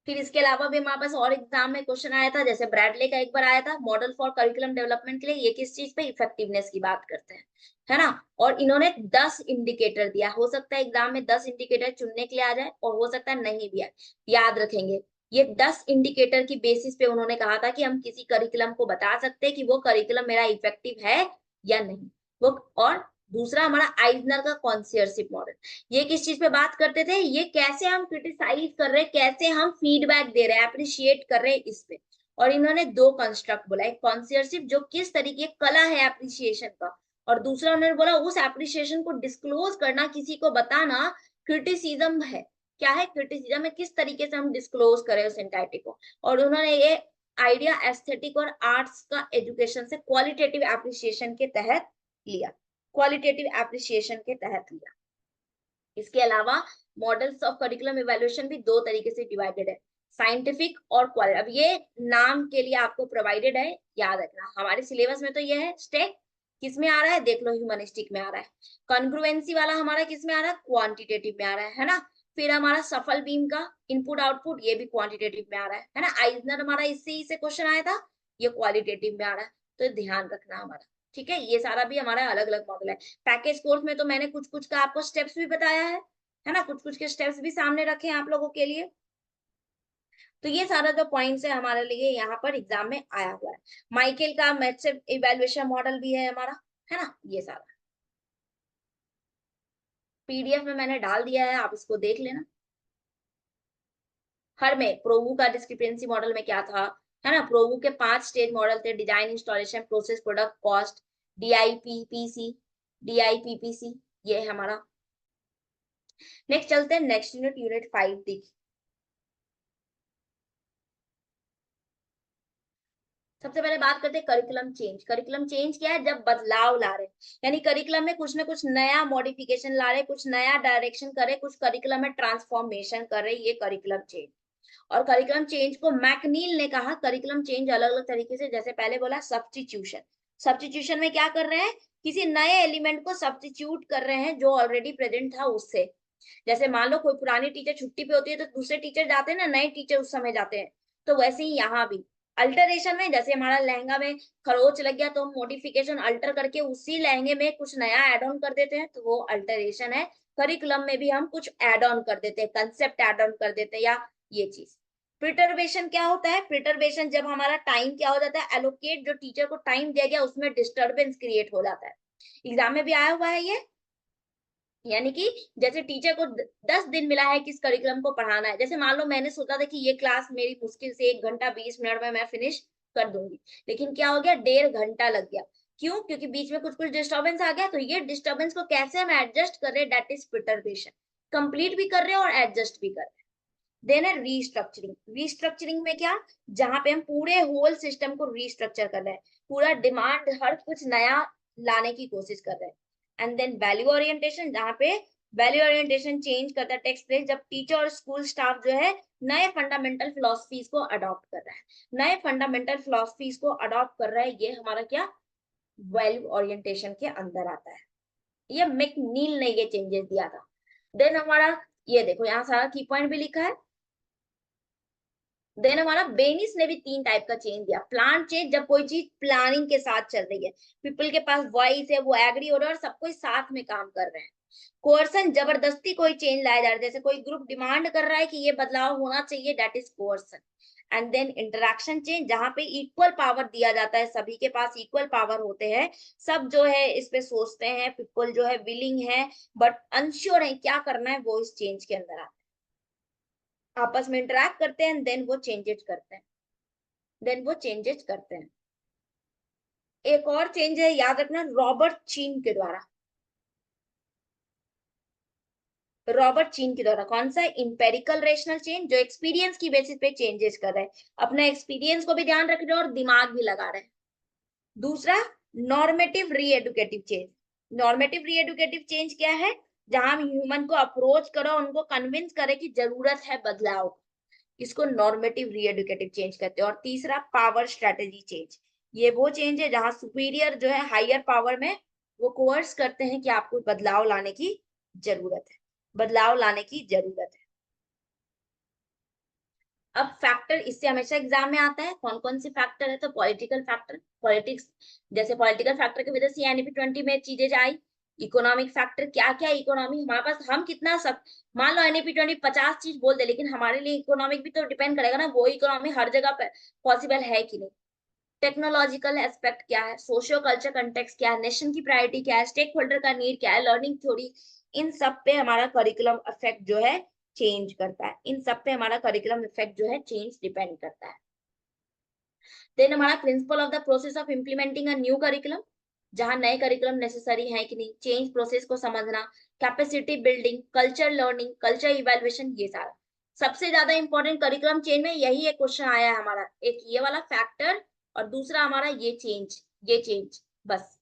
फिर इसके अलावा भी हमारे पास और एग्जाम में क्वेश्चन आया था, जैसे ब्रैडले का एक बार आया था, मॉडल फॉर करिकुलम डेवलपमेंट के लिए, ये किस चीज पे, इफेक्टिवनेस की बात करते हैं, है ना। और इन्होंने 10 इंडिकेटर दिया, हो सकता है एग्जाम में 10 इंडिकेटर चुनने के लिए आ जाए और हो सकता है नहीं भी आए, याद रखेंगे। ये 10 इंडिकेटर की बेसिस पे उन्होंने कहा था कि हम किसी करिकुलम को बता सकते हैं कि वो करिकुलम मेरा इफेक्टिव है या नहीं। वो, और दूसरा हमारा आइजनर का कॉन्सियरशिप मॉडल, ये किस चीज पे बात करते थे, ये कैसे हम क्रिटिसाइज कर रहे हैं, कैसे हम फीडबैक दे रहे हैं, अप्रिशिएट कर रहे हैं इस पे। और इन्होंने दो कंस्ट्रक्ट बोला, एक कॉन्सियरशिप जो किस तरीके कला है एप्रिसिएशन का, और दूसरा उन्होंने बोला उस एप्रिसिएशन को डिस्क्लोज करना, किसी को बताना क्रिटिसिज्म है। क्या है क्रिटिसिज्म है, किस तरीके से हम डिस्क्लोज करें उस एंटाइटी को। और उन्होंने ये आइडिया एस्थेटिक और आर्ट्स का एजुकेशन से क्वालिटेटिव एप्रिसिएशन के तहत लिया, क्वालिटेटिव एप्रिसिएशन के तहत लिया। इसके अलावा मॉडल्स ऑफ करिकुलम इवैल्यूएशन भी दो तरीके से डिवाइडेड है, साइंटिफिक और क्वालिटी। अब ये नाम के लिए आपको प्रोवाइडेड है, याद रखना। हमारे सिलेबस में तो ये है स्टेक, किस में आ रहा है देख लो, ह्यूमनिस्टिक में आ रहा है। कॉन्ग्रुएंसी वाला हमारा किस में आ रहा है, क्वांटिटेटिव में आ रहा है ना। फिर हमारा सफल बीम का इनपुट आउटपुट, ये भी क्वांटिटेटिव में आ रहा है ना। आइजनर हमारा इससे ही से क्वेश्चन आया था, ये क्वालिटेटिव में आ रहा है, तो ध्यान रखना हमारा। ठीक है, ये सारा भी हमारा अलग अलग मॉडल है। पैकेज कोर्स में तो मैंने कुछ कुछ का आपको स्टेप्स भी बताया है ना, कुछ कुछ के स्टेप्स भी सामने रखे हैं आप लोगों के लिए। तो ये सारा जो पॉइंट्स है हमारे लिए यहाँ पर एग्जाम में आया हुआ है। माइकल का मैथ्स इवैल्यूएशन मॉडल भी है हमारा, है ना, ये सारा पीडीएफ में मैंने डाल दिया है, आप इसको देख लेना। हर में प्रोवू का डिस्क्रिपेंसी मॉडल में क्या था, है ना, प्रोवू के 5 स्टेज मॉडल थे, design, installation, process, product, cost, DIPPC, DIPPC, ये है हमारा। नेक्स्ट चलते हैं नेक्स्ट यूनिट, यूनिट 5 देखिए। सबसे पहले बात करते हैं करिकुलम चेंज। करिकुलम चेंज क्या है, जब बदलाव ला रहे, यानी करिकुलम में कुछ ना कुछ नया मॉडिफिकेशन ला रहे, कुछ नया डायरेक्शन करे, कुछ करिकुलम में ट्रांसफॉर्मेशन कर रहे, ये करिकुलम चेंज। और करिकुलम चेंज को मैकनील ने कहा करिकुलम चेंज अलग अलग तरीके से, जैसे पहले बोला सब्स्टिट्यूशन। सब्स्टिट्यूशन में क्या कर रहे हैं, किसी नए एलिमेंट को सब्स्टिट्यूट कर रहे हैं जो ऑलरेडी प्रेजेंट था उससे। जैसे मान लो कोई पुरानी टीचर छुट्टी पे होती है तो दूसरे टीचर जाते हैं ना, नए टीचर उस समय जाते हैं। तो वैसे ही यहाँ भी अल्टरेशन में, जैसे हमारा लहंगा में खरोच लग गया तो हम मॉडिफिकेशन अल्टर करके उसी लहंगे में कुछ नया एड ऑन कर देते हैं, तो वो अल्टरेशन है। करिकुलम में भी हम कुछ एड ऑन कर देते हैं, कंसेप्ट एड ऑन कर देते हैं, या ये चीज। प्रिटर्वेशन क्या होता है, प्रिटर्वेशन जब हमारा टाइम क्या हो जाता है, एलोकेट, जो टीचर को टाइम दिया गया उसमें डिस्टर्बेंस क्रिएट हो जाता है। एग्जाम में भी आया हुआ है ये। यानी कि जैसे टीचर को 10 दिन मिला है किस करिकुलम को पढ़ाना है, जैसे मान लो मैंने सोचा था कि ये क्लास मेरी मुश्किल से 1 घंटा 20 मिनट में मैं फिनिश कर दूंगी, लेकिन क्या हो गया, 1.5 घंटा लग गया। क्यों, क्योंकि बीच में कुछ कुछ डिस्टर्बेंस आ गया। तो ये डिस्टर्बेंस को कैसे हम एडजस्ट कर रहे हैं, दैट इज प्रिटर्वेशन। कंप्लीट भी कर रहे हैं और एडजस्ट भी कर रहे हैं। देन है रीस्ट्रक्चरिंग। रीस्ट्रक्चरिंग में क्या, जहां पे हम पूरे होल सिस्टम को रीस्ट्रक्चर कर रहे हैं, पूरा डिमांड हर कुछ नया लाने की कोशिश कर रहे हैं। एंड देन वैल्यू ओरिएंटेशन, जहां पे वैल्यू ओरिएंटेशन चेंज करता है टेक्स्ट प्लेस, जब टीचर और स्कूल स्टाफ जो है नए फंडामेंटल फिलोसफीज को अडॉप्ट कर रहा है, नए फंडामेंटल फिलोसफीज को अडॉप्ट कर रहा है, ये हमारा क्या, वैल्यू ओरिएंटेशन के अंदर आता है। ये मैकनील ने ये चेंजेस दिया था। देन हमारा ये देखो, यहाँ सारा की पॉइंट भी लिखा है। देन हमारा बेनिस ने भी 3 टाइप का चेंज दिया। प्लान चेंज, जब कोई चीज प्लानिंग के साथ चल रही है, पीपल के पास वॉइस है, वो एग्री हो रहा है और सब कोई साथ में काम कर रहे हैं। कोर्सन, जबरदस्ती कोई चेंज लाया जा रहा है, जैसे कोई ग्रुप डिमांड कर रहा है कि ये बदलाव होना चाहिए, that is coercion. And then interaction change, जहां पे इक्वल पावर दिया जाता है, सभी के पास इक्वल पावर होते हैं, सब जो है इस पे सोचते हैं, पीपल जो है विलिंग है बट अनश्योर है क्या करना है, वो इस चेंज के अंदर आता है। आपस में इंटरेक्ट करते हैं, देन वो चेंजेस करते हैं, देन वो चेंजेस करते हैं। एक और चेंज है, याद रखना, रॉबर्ट चीन के द्वारा। रॉबर्ट चीन के द्वारा। कौन सा? इंपेरिकल रेशनल चेंज, जो एक्सपीरियंस की बेसिस पे चेंजेस कर रहे हैं, अपने एक्सपीरियंस को भी ध्यान रख रहे हैं और दिमाग भी लगा रहे हैं। दूसरा, नॉर्मेटिव री एडुकेटिव चेंज। नॉर्मेटिव री एडुकेटिव चेंज क्या है? जहां हम ह्यूमन को अप्रोच करो, उनको कन्विंस करे कि जरूरत है बदलाव, इसको नॉर्मेटिव री एडुकेटिव चेंज कहते हैं। और तीसरा, पावर स्ट्रेटेजी चेंज। ये वो चेंज है जहां सुपीरियर जो है हायर पावर में वो कोर्स करते हैं कि आपको बदलाव लाने की जरूरत है, बदलाव लाने की जरूरत है। अब फैक्टर इससे हमेशा एग्जाम में आता है, कौन कौन से फैक्टर है? तो पॉलिटिकल फैक्टर, पॉलिटिक्स, जैसे पॉलिटिकल फैक्टर की वजह से एनईपी 20 में चीजें आई। इकोनॉमिक फैक्टर, क्या क्या इकोनॉमी हमारे पास, हम कितना सब, मान लो एनईपी 20 50 चीज बोल दे, लेकिन हमारे लिए इकोनॉमिक भी तो डिपेंड करेगा ना, वो इकोनॉमी हर जगह पॉसिबल है कि नहीं। टेक्नोलॉजिकल एस्पेक्ट क्या है, सोशियो कल्चर कंटेक्स्ट क्या है, नेशन की प्रायोरिटी क्या है, स्टेक होल्डर का नीड क्या है, लर्निंग थ्योरी, इन सब पे हमारा करिकुलम इफेक्ट जो है चेंज करता है। इन सब पे हमारा करिकुलम इफेक्ट जो है चेंज डिपेंड करता है। देन हमारा principle of the process of implementing a new curriculum, जहां नए करिकुलम नेसेसरी है कि नहीं, चेंज प्रोसेस को समझना, capacity building, culture learning, culture evaluation, ये सारा। सबसे ज्यादा इंपॉर्टेंट करिकुलम चेंज में यही एक क्वेश्चन आया है हमारा, एक ये वाला फैक्टर और दूसरा हमारा ये चेंज, ये चेंज, बस।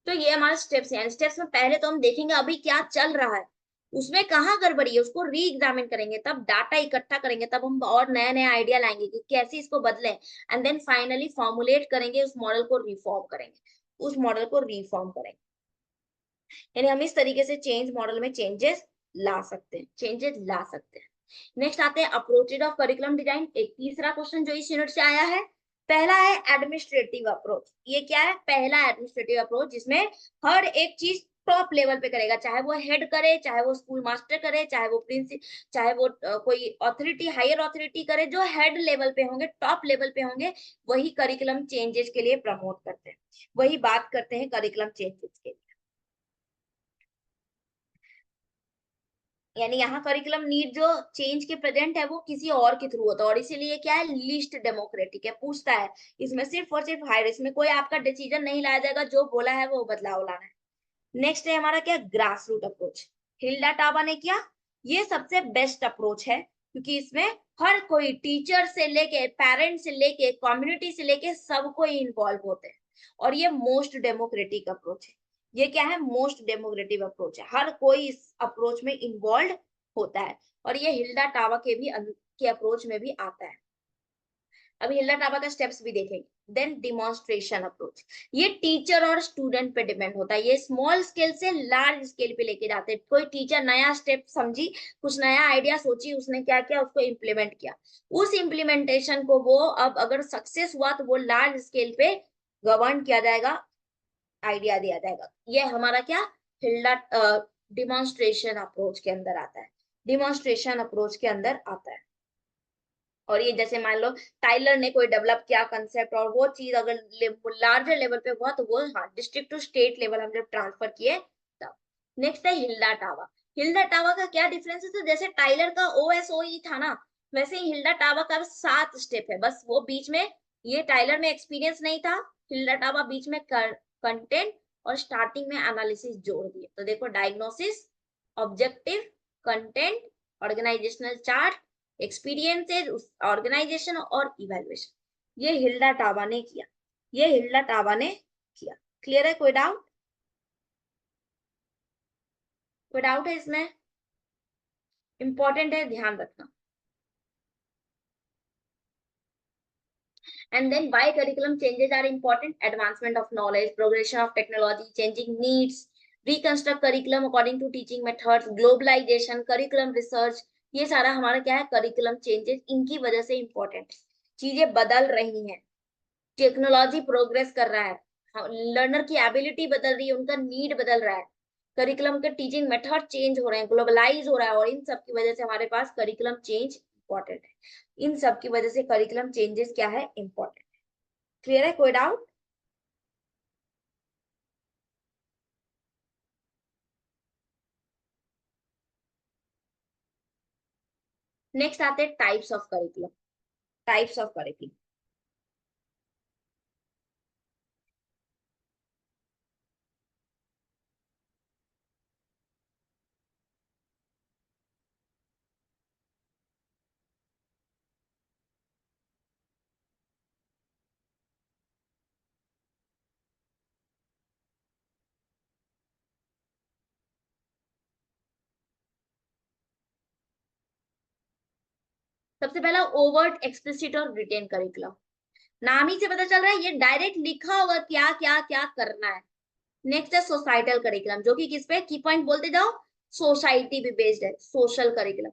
तो ये हमारे स्टेप्स हैं। स्टेप्स में पहले तो हम देखेंगे अभी क्या चल रहा है, उसमें कहाँ गड़बड़ी है उसको री एग्जामिन करेंगे, तब डाटा इकट्ठा करेंगे, तब हम और नया नया आइडिया लाएंगे कि कैसे इसको बदलें, एंड देन फाइनली फॉर्मुलेट करेंगे, उस मॉडल को रिफॉर्म करेंगे, उस मॉडल को रिफॉर्म करेंगे। यानी हम इस तरीके से चेंज मॉडल में चेंजेस ला सकते हैं, चेंजेस ला सकते हैं। नेक्स्ट आते हैं अप्रोचेज ऑफ करिकुलम डिजाइन, एक तीसरा क्वेश्चन जो इस यूनिट से आया है। पहला है एडमिनिस्ट्रेटिव अप्रोच। ये क्या है? पहला एडमिनिस्ट्रेटिव अप्रोच जिसमें हर एक चीज टॉप लेवल पे करेगा, चाहे वो हेड करे, चाहे वो स्कूल मास्टर करे, चाहे वो प्रिंसिपल, चाहे वो कोई अथॉरिटी, हायर अथॉरिटी करे, जो हेड लेवल पे होंगे, टॉप लेवल पे होंगे, वही करिकुलम चेंजेस के लिए प्रमोट करते हैं, वही बात करते हैं करिकुलम चेंजेस के लिए। यानी यहाँ करिकुलम नीड जो चेंज के प्रेजेंट है वो किसी और के थ्रू होता है, और इसीलिए क्या है, लीस्ट डेमोक्रेटिक है, पूछता है इसमें सिर्फ और सिर्फ हायर, इसमें कोई आपका डिसीजन नहीं लाया जाएगा, जो बोला है वो बदलाव लाना है। नेक्स्ट है हमारा क्या, grass root approach. Hilda Taba ने किया, ये सबसे बेस्ट अप्रोच है, क्योंकि इसमें हर कोई, टीचर से लेके, पेरेंट से लेके, कम्युनिटी से लेके, सब कोई इन्वॉल्व होते हैं, और ये मोस्ट डेमोक्रेटिक अप्रोच है। ये क्या है? मोस्ट डेमोक्रेटिक अप्रोच है, हर कोई इस अप्रोच में इन्वॉल्व होता है, और ये हिल्डा टाबा के भी के अप्रोच में भी आता है। अभी हिल्डा टाबा का स्टेप्स भी देखेंगे। देन डिमॉन्स्ट्रेशन अप्रोच, ये टीचर और स्टूडेंट पे डिपेंड होता है, ये स्मॉल स्केल से लार्ज स्केल पे लेके जाते हैं। कोई टीचर नया स्टेप समझी, कुछ नया आइडिया सोची, उसने क्या किया, उसको इम्प्लीमेंट किया, उस इम्प्लीमेंटेशन को वो अब अगर सक्सेस हुआ तो वो लार्ज स्केल पे गवर्न किया जाएगा, आइडिया दिया जाएगा। ये हमारा क्या, हिल्डा डिमॉन्स्ट्रेशन अप्रोच के अंदर आता है, डिमॉन्स्ट्रेशन अप्रोच के अंदर आता है। और ये जैसे मान लो टाइलर ने कोई डेवलप किया कंसेप्ट, और वो चीज अगर लार्जर लेवल पे हुआ तो वो, हाँ, डिस्ट्रिक्ट टू स्टेट लेवल हम जब ट्रांसफर किए तब। नेक्स्ट है हिल्डा टावा। हिल्डा टावा का क्या डिफरेंस है? तो जैसे टाइलर का OSOE था ना, वैसे ही हिल्डा टावा का 7 स्टेप है, बस वो बीच में, ये टाइलर में एक्सपीरियंस नहीं था, हिल्डा टावा बीच में कंटेंट और स्टार्टिंग में एनालिसिस जोड़ दिए। तो देखो, diagnosis, objective, content, organisational chart, experiences, organisation और इवेल्युएशन, ये हिल्डा टाबा ने किया, ये हिल्डा टाबा ने किया। क्लियर है? कोई डाउट? कोई डाउट है इसमें? इंपॉर्टेंट है, ध्यान रखना। And then why curriculum changes are important? Advancement of knowledge, progression of technology, changing needs, reconstruct curriculum according to teaching methods, globalization, curriculum research, ये सारा हमारा क्या है, करिकुलम चेंजेस, इनकी वजह से इंपॉर्टेंट है। चीजें बदल रही हैं, टेक्नोलॉजी प्रोग्रेस कर रहा है, लर्नर की एबिलिटी बदल रही है, उनका नीड बदल रहा है, करिकुलम के टीचिंग मेथड चेंज हो रहे हैं, ग्लोबलाइज हो रहा है, और इन सब की वजह से हमारे पास करिकुलम चेंज इंपॉर्टेंट है। इन सब की वजह से करिकुलम चेंजेस क्या है, इंपॉर्टेंट। क्लियर है? कोई डाउट? नेक्स्ट आते हैं types of curriculum. Types of curriculum, सबसे पहला ओवर्ट, एक्सप्लिसिट और रिटेन करिकुलम। नाम ही से पता चल रहा है ये डायरेक्ट लिखा होगा क्या क्या क्या करना है। नेक्स्ट है सोसाइटल करिकुलम, जो कि किस पे, की पॉइंट बोलते जाओ, सोसाइटी पे बेस्ड है, सोशल करिकुलम।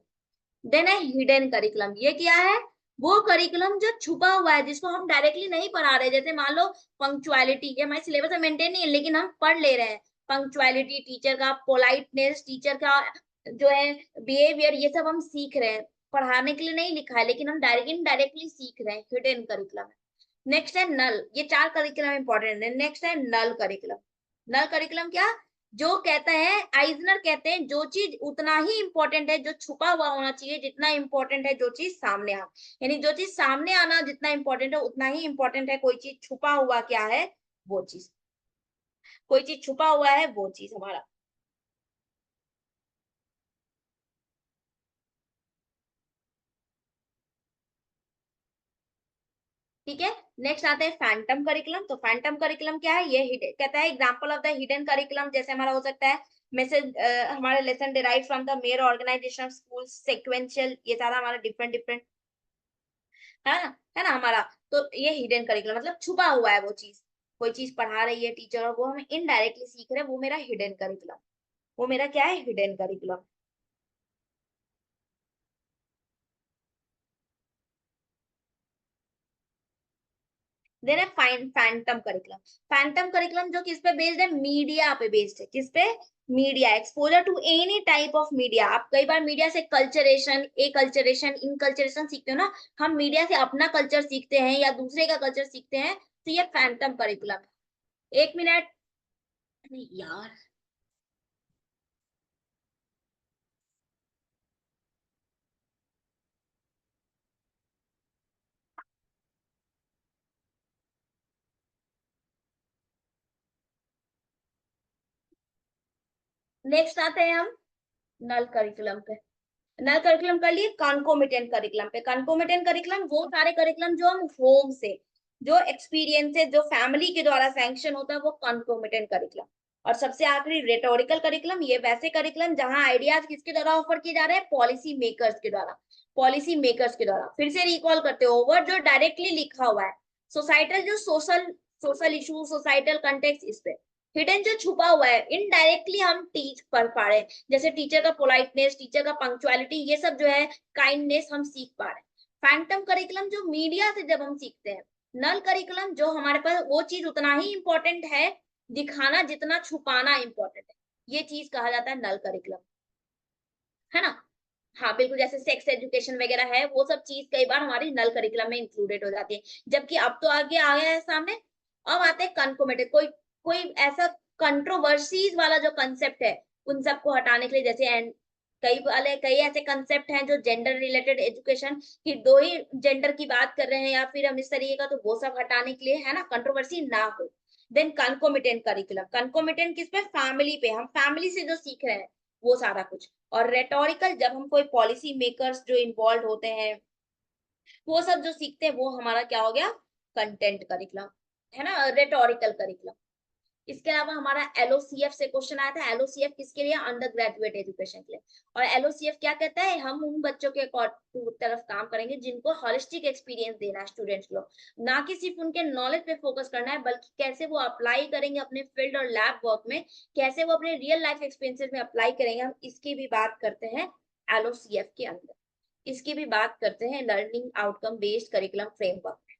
देन है हिडन करिकुलम, ये क्या है, वो करिकुलम जो छुपा हुआ है, जिसको हम डायरेक्टली नहीं पढ़ा रहे। जैसे मान लो पंक्चुअलिटी, ये हमारे सिलेबस में मेंटेन नहीं है लेकिन हम पढ़ ले रहे हैं। पंक्चुअलिटी, टीचर का पोलाइटनेस, टीचर का जो है बिहेवियर, ये सब हम सीख रहे हैं। पढ़ाने के लिए नहीं लिखा है लेकिन हम डायरेक्ट इनडायरेक्टली सीख रहे हैं, हिडन करिकुलम है। नेक्स्ट है नल, ये चार करिकुलम इंपॉर्टेंट है। नेक्स्ट है नल करिकुलम। नल करिकुलम क्या, जो कहता है, आइजनर कहते हैं जो चीज उतना ही इंपॉर्टेंट है, जो छुपा हुआ होना चाहिए जितना इंपॉर्टेंट है जो चीज सामने आ, यानी जो चीज सामने आना जितना इंपॉर्टेंट है उतना ही इंपॉर्टेंट है कोई चीज छुपा हुआ क्या है, वो चीज। कोई चीज छुपा हुआ है वो चीज हमारा। ठीक है। नेक्स्ट आता है फैंटम करिकुलम। तो फैंटम करिकुलम क्या है, ये हिडन कहता है, example of the hidden curriculum जैसे हमारा हो सकता है मैसेज, हमारा lesson derive from the mere organisation of school, sequential, ये सारा हमारा डिफरेंट डिफरेंट है ना हमारा। तो ये हिडन करिकुलम मतलब छुपा हुआ है वो चीज, कोई चीज पढ़ा रही है टीचर और वो हमें इनडायरेक्टली सीख रहे हैं, वो मेरा हिडन करिकुलम। वो मेरा क्या है, हिडन करिकुलम। देन है फैंटम करिकुलम। फैंटम करिकुलम जो किस पे बेस्ड है, मीडिया पे बेस्ड है। किस पे, media, exposure to any type of media. आप कई बार मीडिया से culturation, a culturation, in culturation सीखते हो ना, हम मीडिया से अपना कल्चर सीखते हैं या दूसरे का कल्चर सीखते हैं, तो ये फैंटम करिकुलम है। एक मिनट, नहीं यार। नेक्स्ट आते हैं हम नल करिकुलम पे। नल करिकुलम कर लिए, कॉन्कोमिटेंट करिकुलम पे। कॉन्कोमिटेंट करिकुलम वो सारे करिकुलम जो हम होम से, जो एक्सपीरियंस है, जो फैमिली के द्वारा सैंक्शन होता है, वो कॉन्कोमिटेंट करिकुलम। और सबसे आखिरी रेटोरिकल करिकुलम, ये वैसे करिकुलम जहां आइडियाज किसके द्वारा ऑफर किए जा रहे हैं, पॉलिसी मेकर्स के द्वारा। पॉलिसी मेकर्स के द्वारा, फिर से रिकॉल करते हो, वर्ड जो डायरेक्टली लिखा हुआ है, सोसाइटल जो social, social issue, societal context, इस पे। हिडन जो छुपा हुआ है, इनडायरेक्टली हम टीच पढ़ पा रहे हैं, जैसे टीचर का पोलाइटनेस, टीचर का पंक्चुअलिटी, ये सब जो है काइंडनेस हम सीख पा रहे हैं। फैंटम करिकुलम जो मीडिया से जब हम सीखते हैं। नल करिकुलम जो हमारे पास वो चीज उतना ही इंपॉर्टेंट है दिखाना जितना छुपाना इंपॉर्टेंट है, ये चीज कहा जाता है नल करिकुलम, है ना। हाँ बिल्कुल, जैसे सेक्स एजुकेशन वगैरह है, वो सब चीज कई बार हमारी नल करिकुलम में इंक्लूडेड हो जाती है। जबकि अब तो आगे आ गया है सामने, अब आते हैं कन्फर्मेटिव, कोई कोई ऐसा कंट्रोवर्सीज वाला जो कंसेप्ट है, उन सबको हटाने के लिए, जैसे कई वाले कई ऐसे कंसेप्ट हैं जो जेंडर रिलेटेड एजुकेशन की, दो ही जेंडर की बात कर रहे हैं या फिर हम इस तरीके का, तो वो सब हटाने के लिए, है ना, कंट्रोवर्सी ना हो। देन कंकोमिटेंट करिकुलम, कंकोमिटेंट किस पे, फैमिली पे, हम फैमिली से जो सीख रहे हैं वो सारा कुछ। और रेटोरिकल जब हम कोई पॉलिसी मेकर्स जो इन्वॉल्व होते हैं, वो सब जो सीखते हैं, वो हमारा क्या हो गया, कंटेंट करिकुलम, है ना, रेटोरिकल करिकुलम। इसके अलावा हमारा एलओसीएफ से क्वेश्चन आया था। एलओसीएफ किसके लिए, अंडर ग्रेजुएट एजुकेशन के लिए। और एलओसीएफ क्या कहता है, हम उन बच्चों के तरफ काम करेंगे जिनको हॉलिस्टिक एक्सपीरियंस देना है स्टूडेंट्स को, ना कि सिर्फ उनके नॉलेज पे फोकस करना है, बल्कि कैसे वो अप्लाई करेंगे अपने फील्ड और लैब वर्क में, कैसे वो अपने रियल लाइफ एक्सपीरियंसेस में अप्लाई करेंगे, हम इसकी भी बात करते हैं एलओसीएफ के अंदर। इसकी भी बात करते हैं learning outcome based curriculum framework.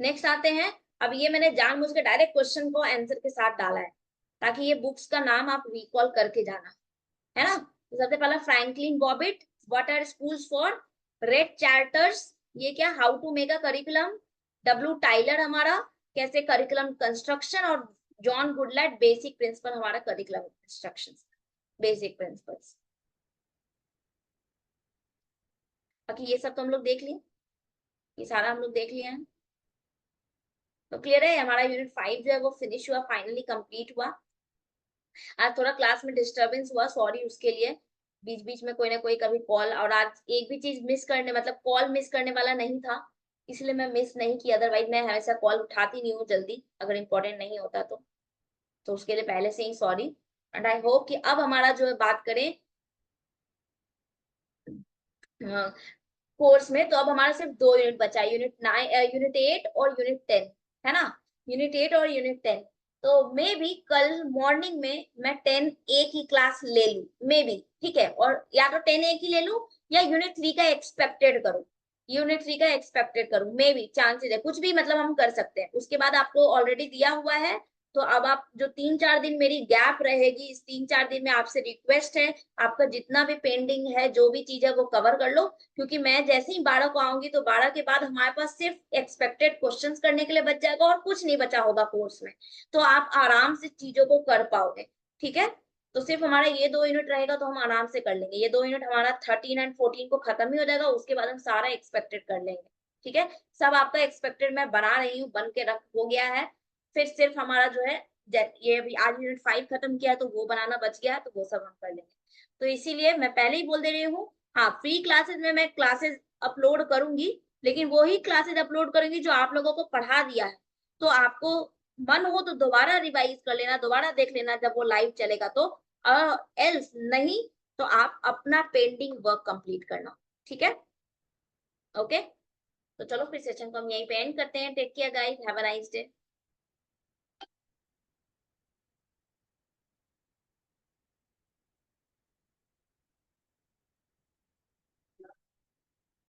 Next आते हैं, अब ये मैंने जानबूझ के डायरेक्ट क्वेश्चन को आंसर के साथ डाला है ताकि ये बुक्स का नाम आप रिकॉल करके जाना, है ना। तो सबसे पहला Franklin Bobbitt, what are schools for, रेड चार्टर्स, ये क्या, how to make a curriculum, W Tyler हमारा कैसे करिकुलम कंस्ट्रक्शन, और जॉन गुडलैट बेसिक प्रिंसिपल हमारा करिकुलम कंस्ट्रक्शन, बेसिक प्रिंसिपल्स। बाकी ये सब तो हम लोग देख लिए, ये सारा हम लोग देख लिया है। तो क्लियर है, हमारा यूनिट 5 जो है वो फिनिश हुआ, फाइनली कंप्लीट हुआ। आज थोड़ा क्लास में डिस्टरबेंस हुआ, सॉरी उसके लिए। बीच बीच में कोई ना कोई कभी कॉल, और आज एक भी चीज मिस करने, मतलब कॉल मिस करने वाला नहीं था, इसलिए मैं मिस नहीं की। अदरवाइज मैं हमेशा कॉल उठाती नहीं हूँ जल्दी, अगर इंपॉर्टेंट नहीं होता तो उसके लिए पहले से ही सॉरी। एंड आई होप कि अब हमारा जो है बात करें कोर्स में। तो अब हमारा सिर्फ 2 यूनिट बचा है, यूनिट 8 और यूनिट 10, है ना, यूनिट 8 और यूनिट 10। तो मे बी कल मॉर्निंग में मैं 10A की क्लास ले लूं, मे बी, ठीक है, और या तो 10A की ले लूं या यूनिट 3 का एक्सपेक्टेड करूं, यूनिट 3 का एक्सपेक्टेड करूं, मे बी चांसेस है, कुछ भी मतलब हम कर सकते हैं। उसके बाद आपको ऑलरेडी दिया हुआ है, तो अब आप जो 3-4 दिन मेरी गैप रहेगी, इस 3-4 दिन में आपसे रिक्वेस्ट है, आपका जितना भी पेंडिंग है, जो भी चीज है वो कवर कर लो, क्योंकि मैं जैसे ही 12 को आऊंगी तो 12 के बाद हमारे पास सिर्फ एक्सपेक्टेड क्वेश्चंस करने के लिए बच जाएगा और कुछ नहीं बचा होगा कोर्स में, तो आप आराम से चीजों को कर पाओगे, ठीक है। तो सिर्फ हमारा ये 2 यूनिट रहेगा, तो हम आराम से कर लेंगे, ये 2 यूनिट हमारा 13 एंड 14 को खत्म ही हो जाएगा, उसके बाद हम सारा एक्सपेक्टेड कर लेंगे, ठीक है। सब आपका एक्सपेक्टेड मैं बना रही हूँ, बन के रख हो गया है, फिर सिर्फ हमारा जो है, ये अभी आज यूनिट 5 खत्म किया तो वो बनाना बच गया है, तो वो सब हम कर लेंगे। तो इसीलिए मैं पहले ही बोल दे रही हूँ, हाँ, फ्री क्लासेस में मैं क्लासेस अपलोड करूंगी, लेकिन वो ही क्लासेस अपलोड करूंगी जो आप लोगों को पढ़ा दिया है। तो आपको मन हो तो दोबारा रिवाइज कर लेना, दोबारा देख लेना जब वो लाइव चलेगा तो, एल्स नहीं तो आप अपना पेंडिंग वर्क कंप्लीट करना, ठीक है। ओके, तो चलो फिर सेशन को हम यहीं पे एंड करते हैं। Take care guys, have a nice day.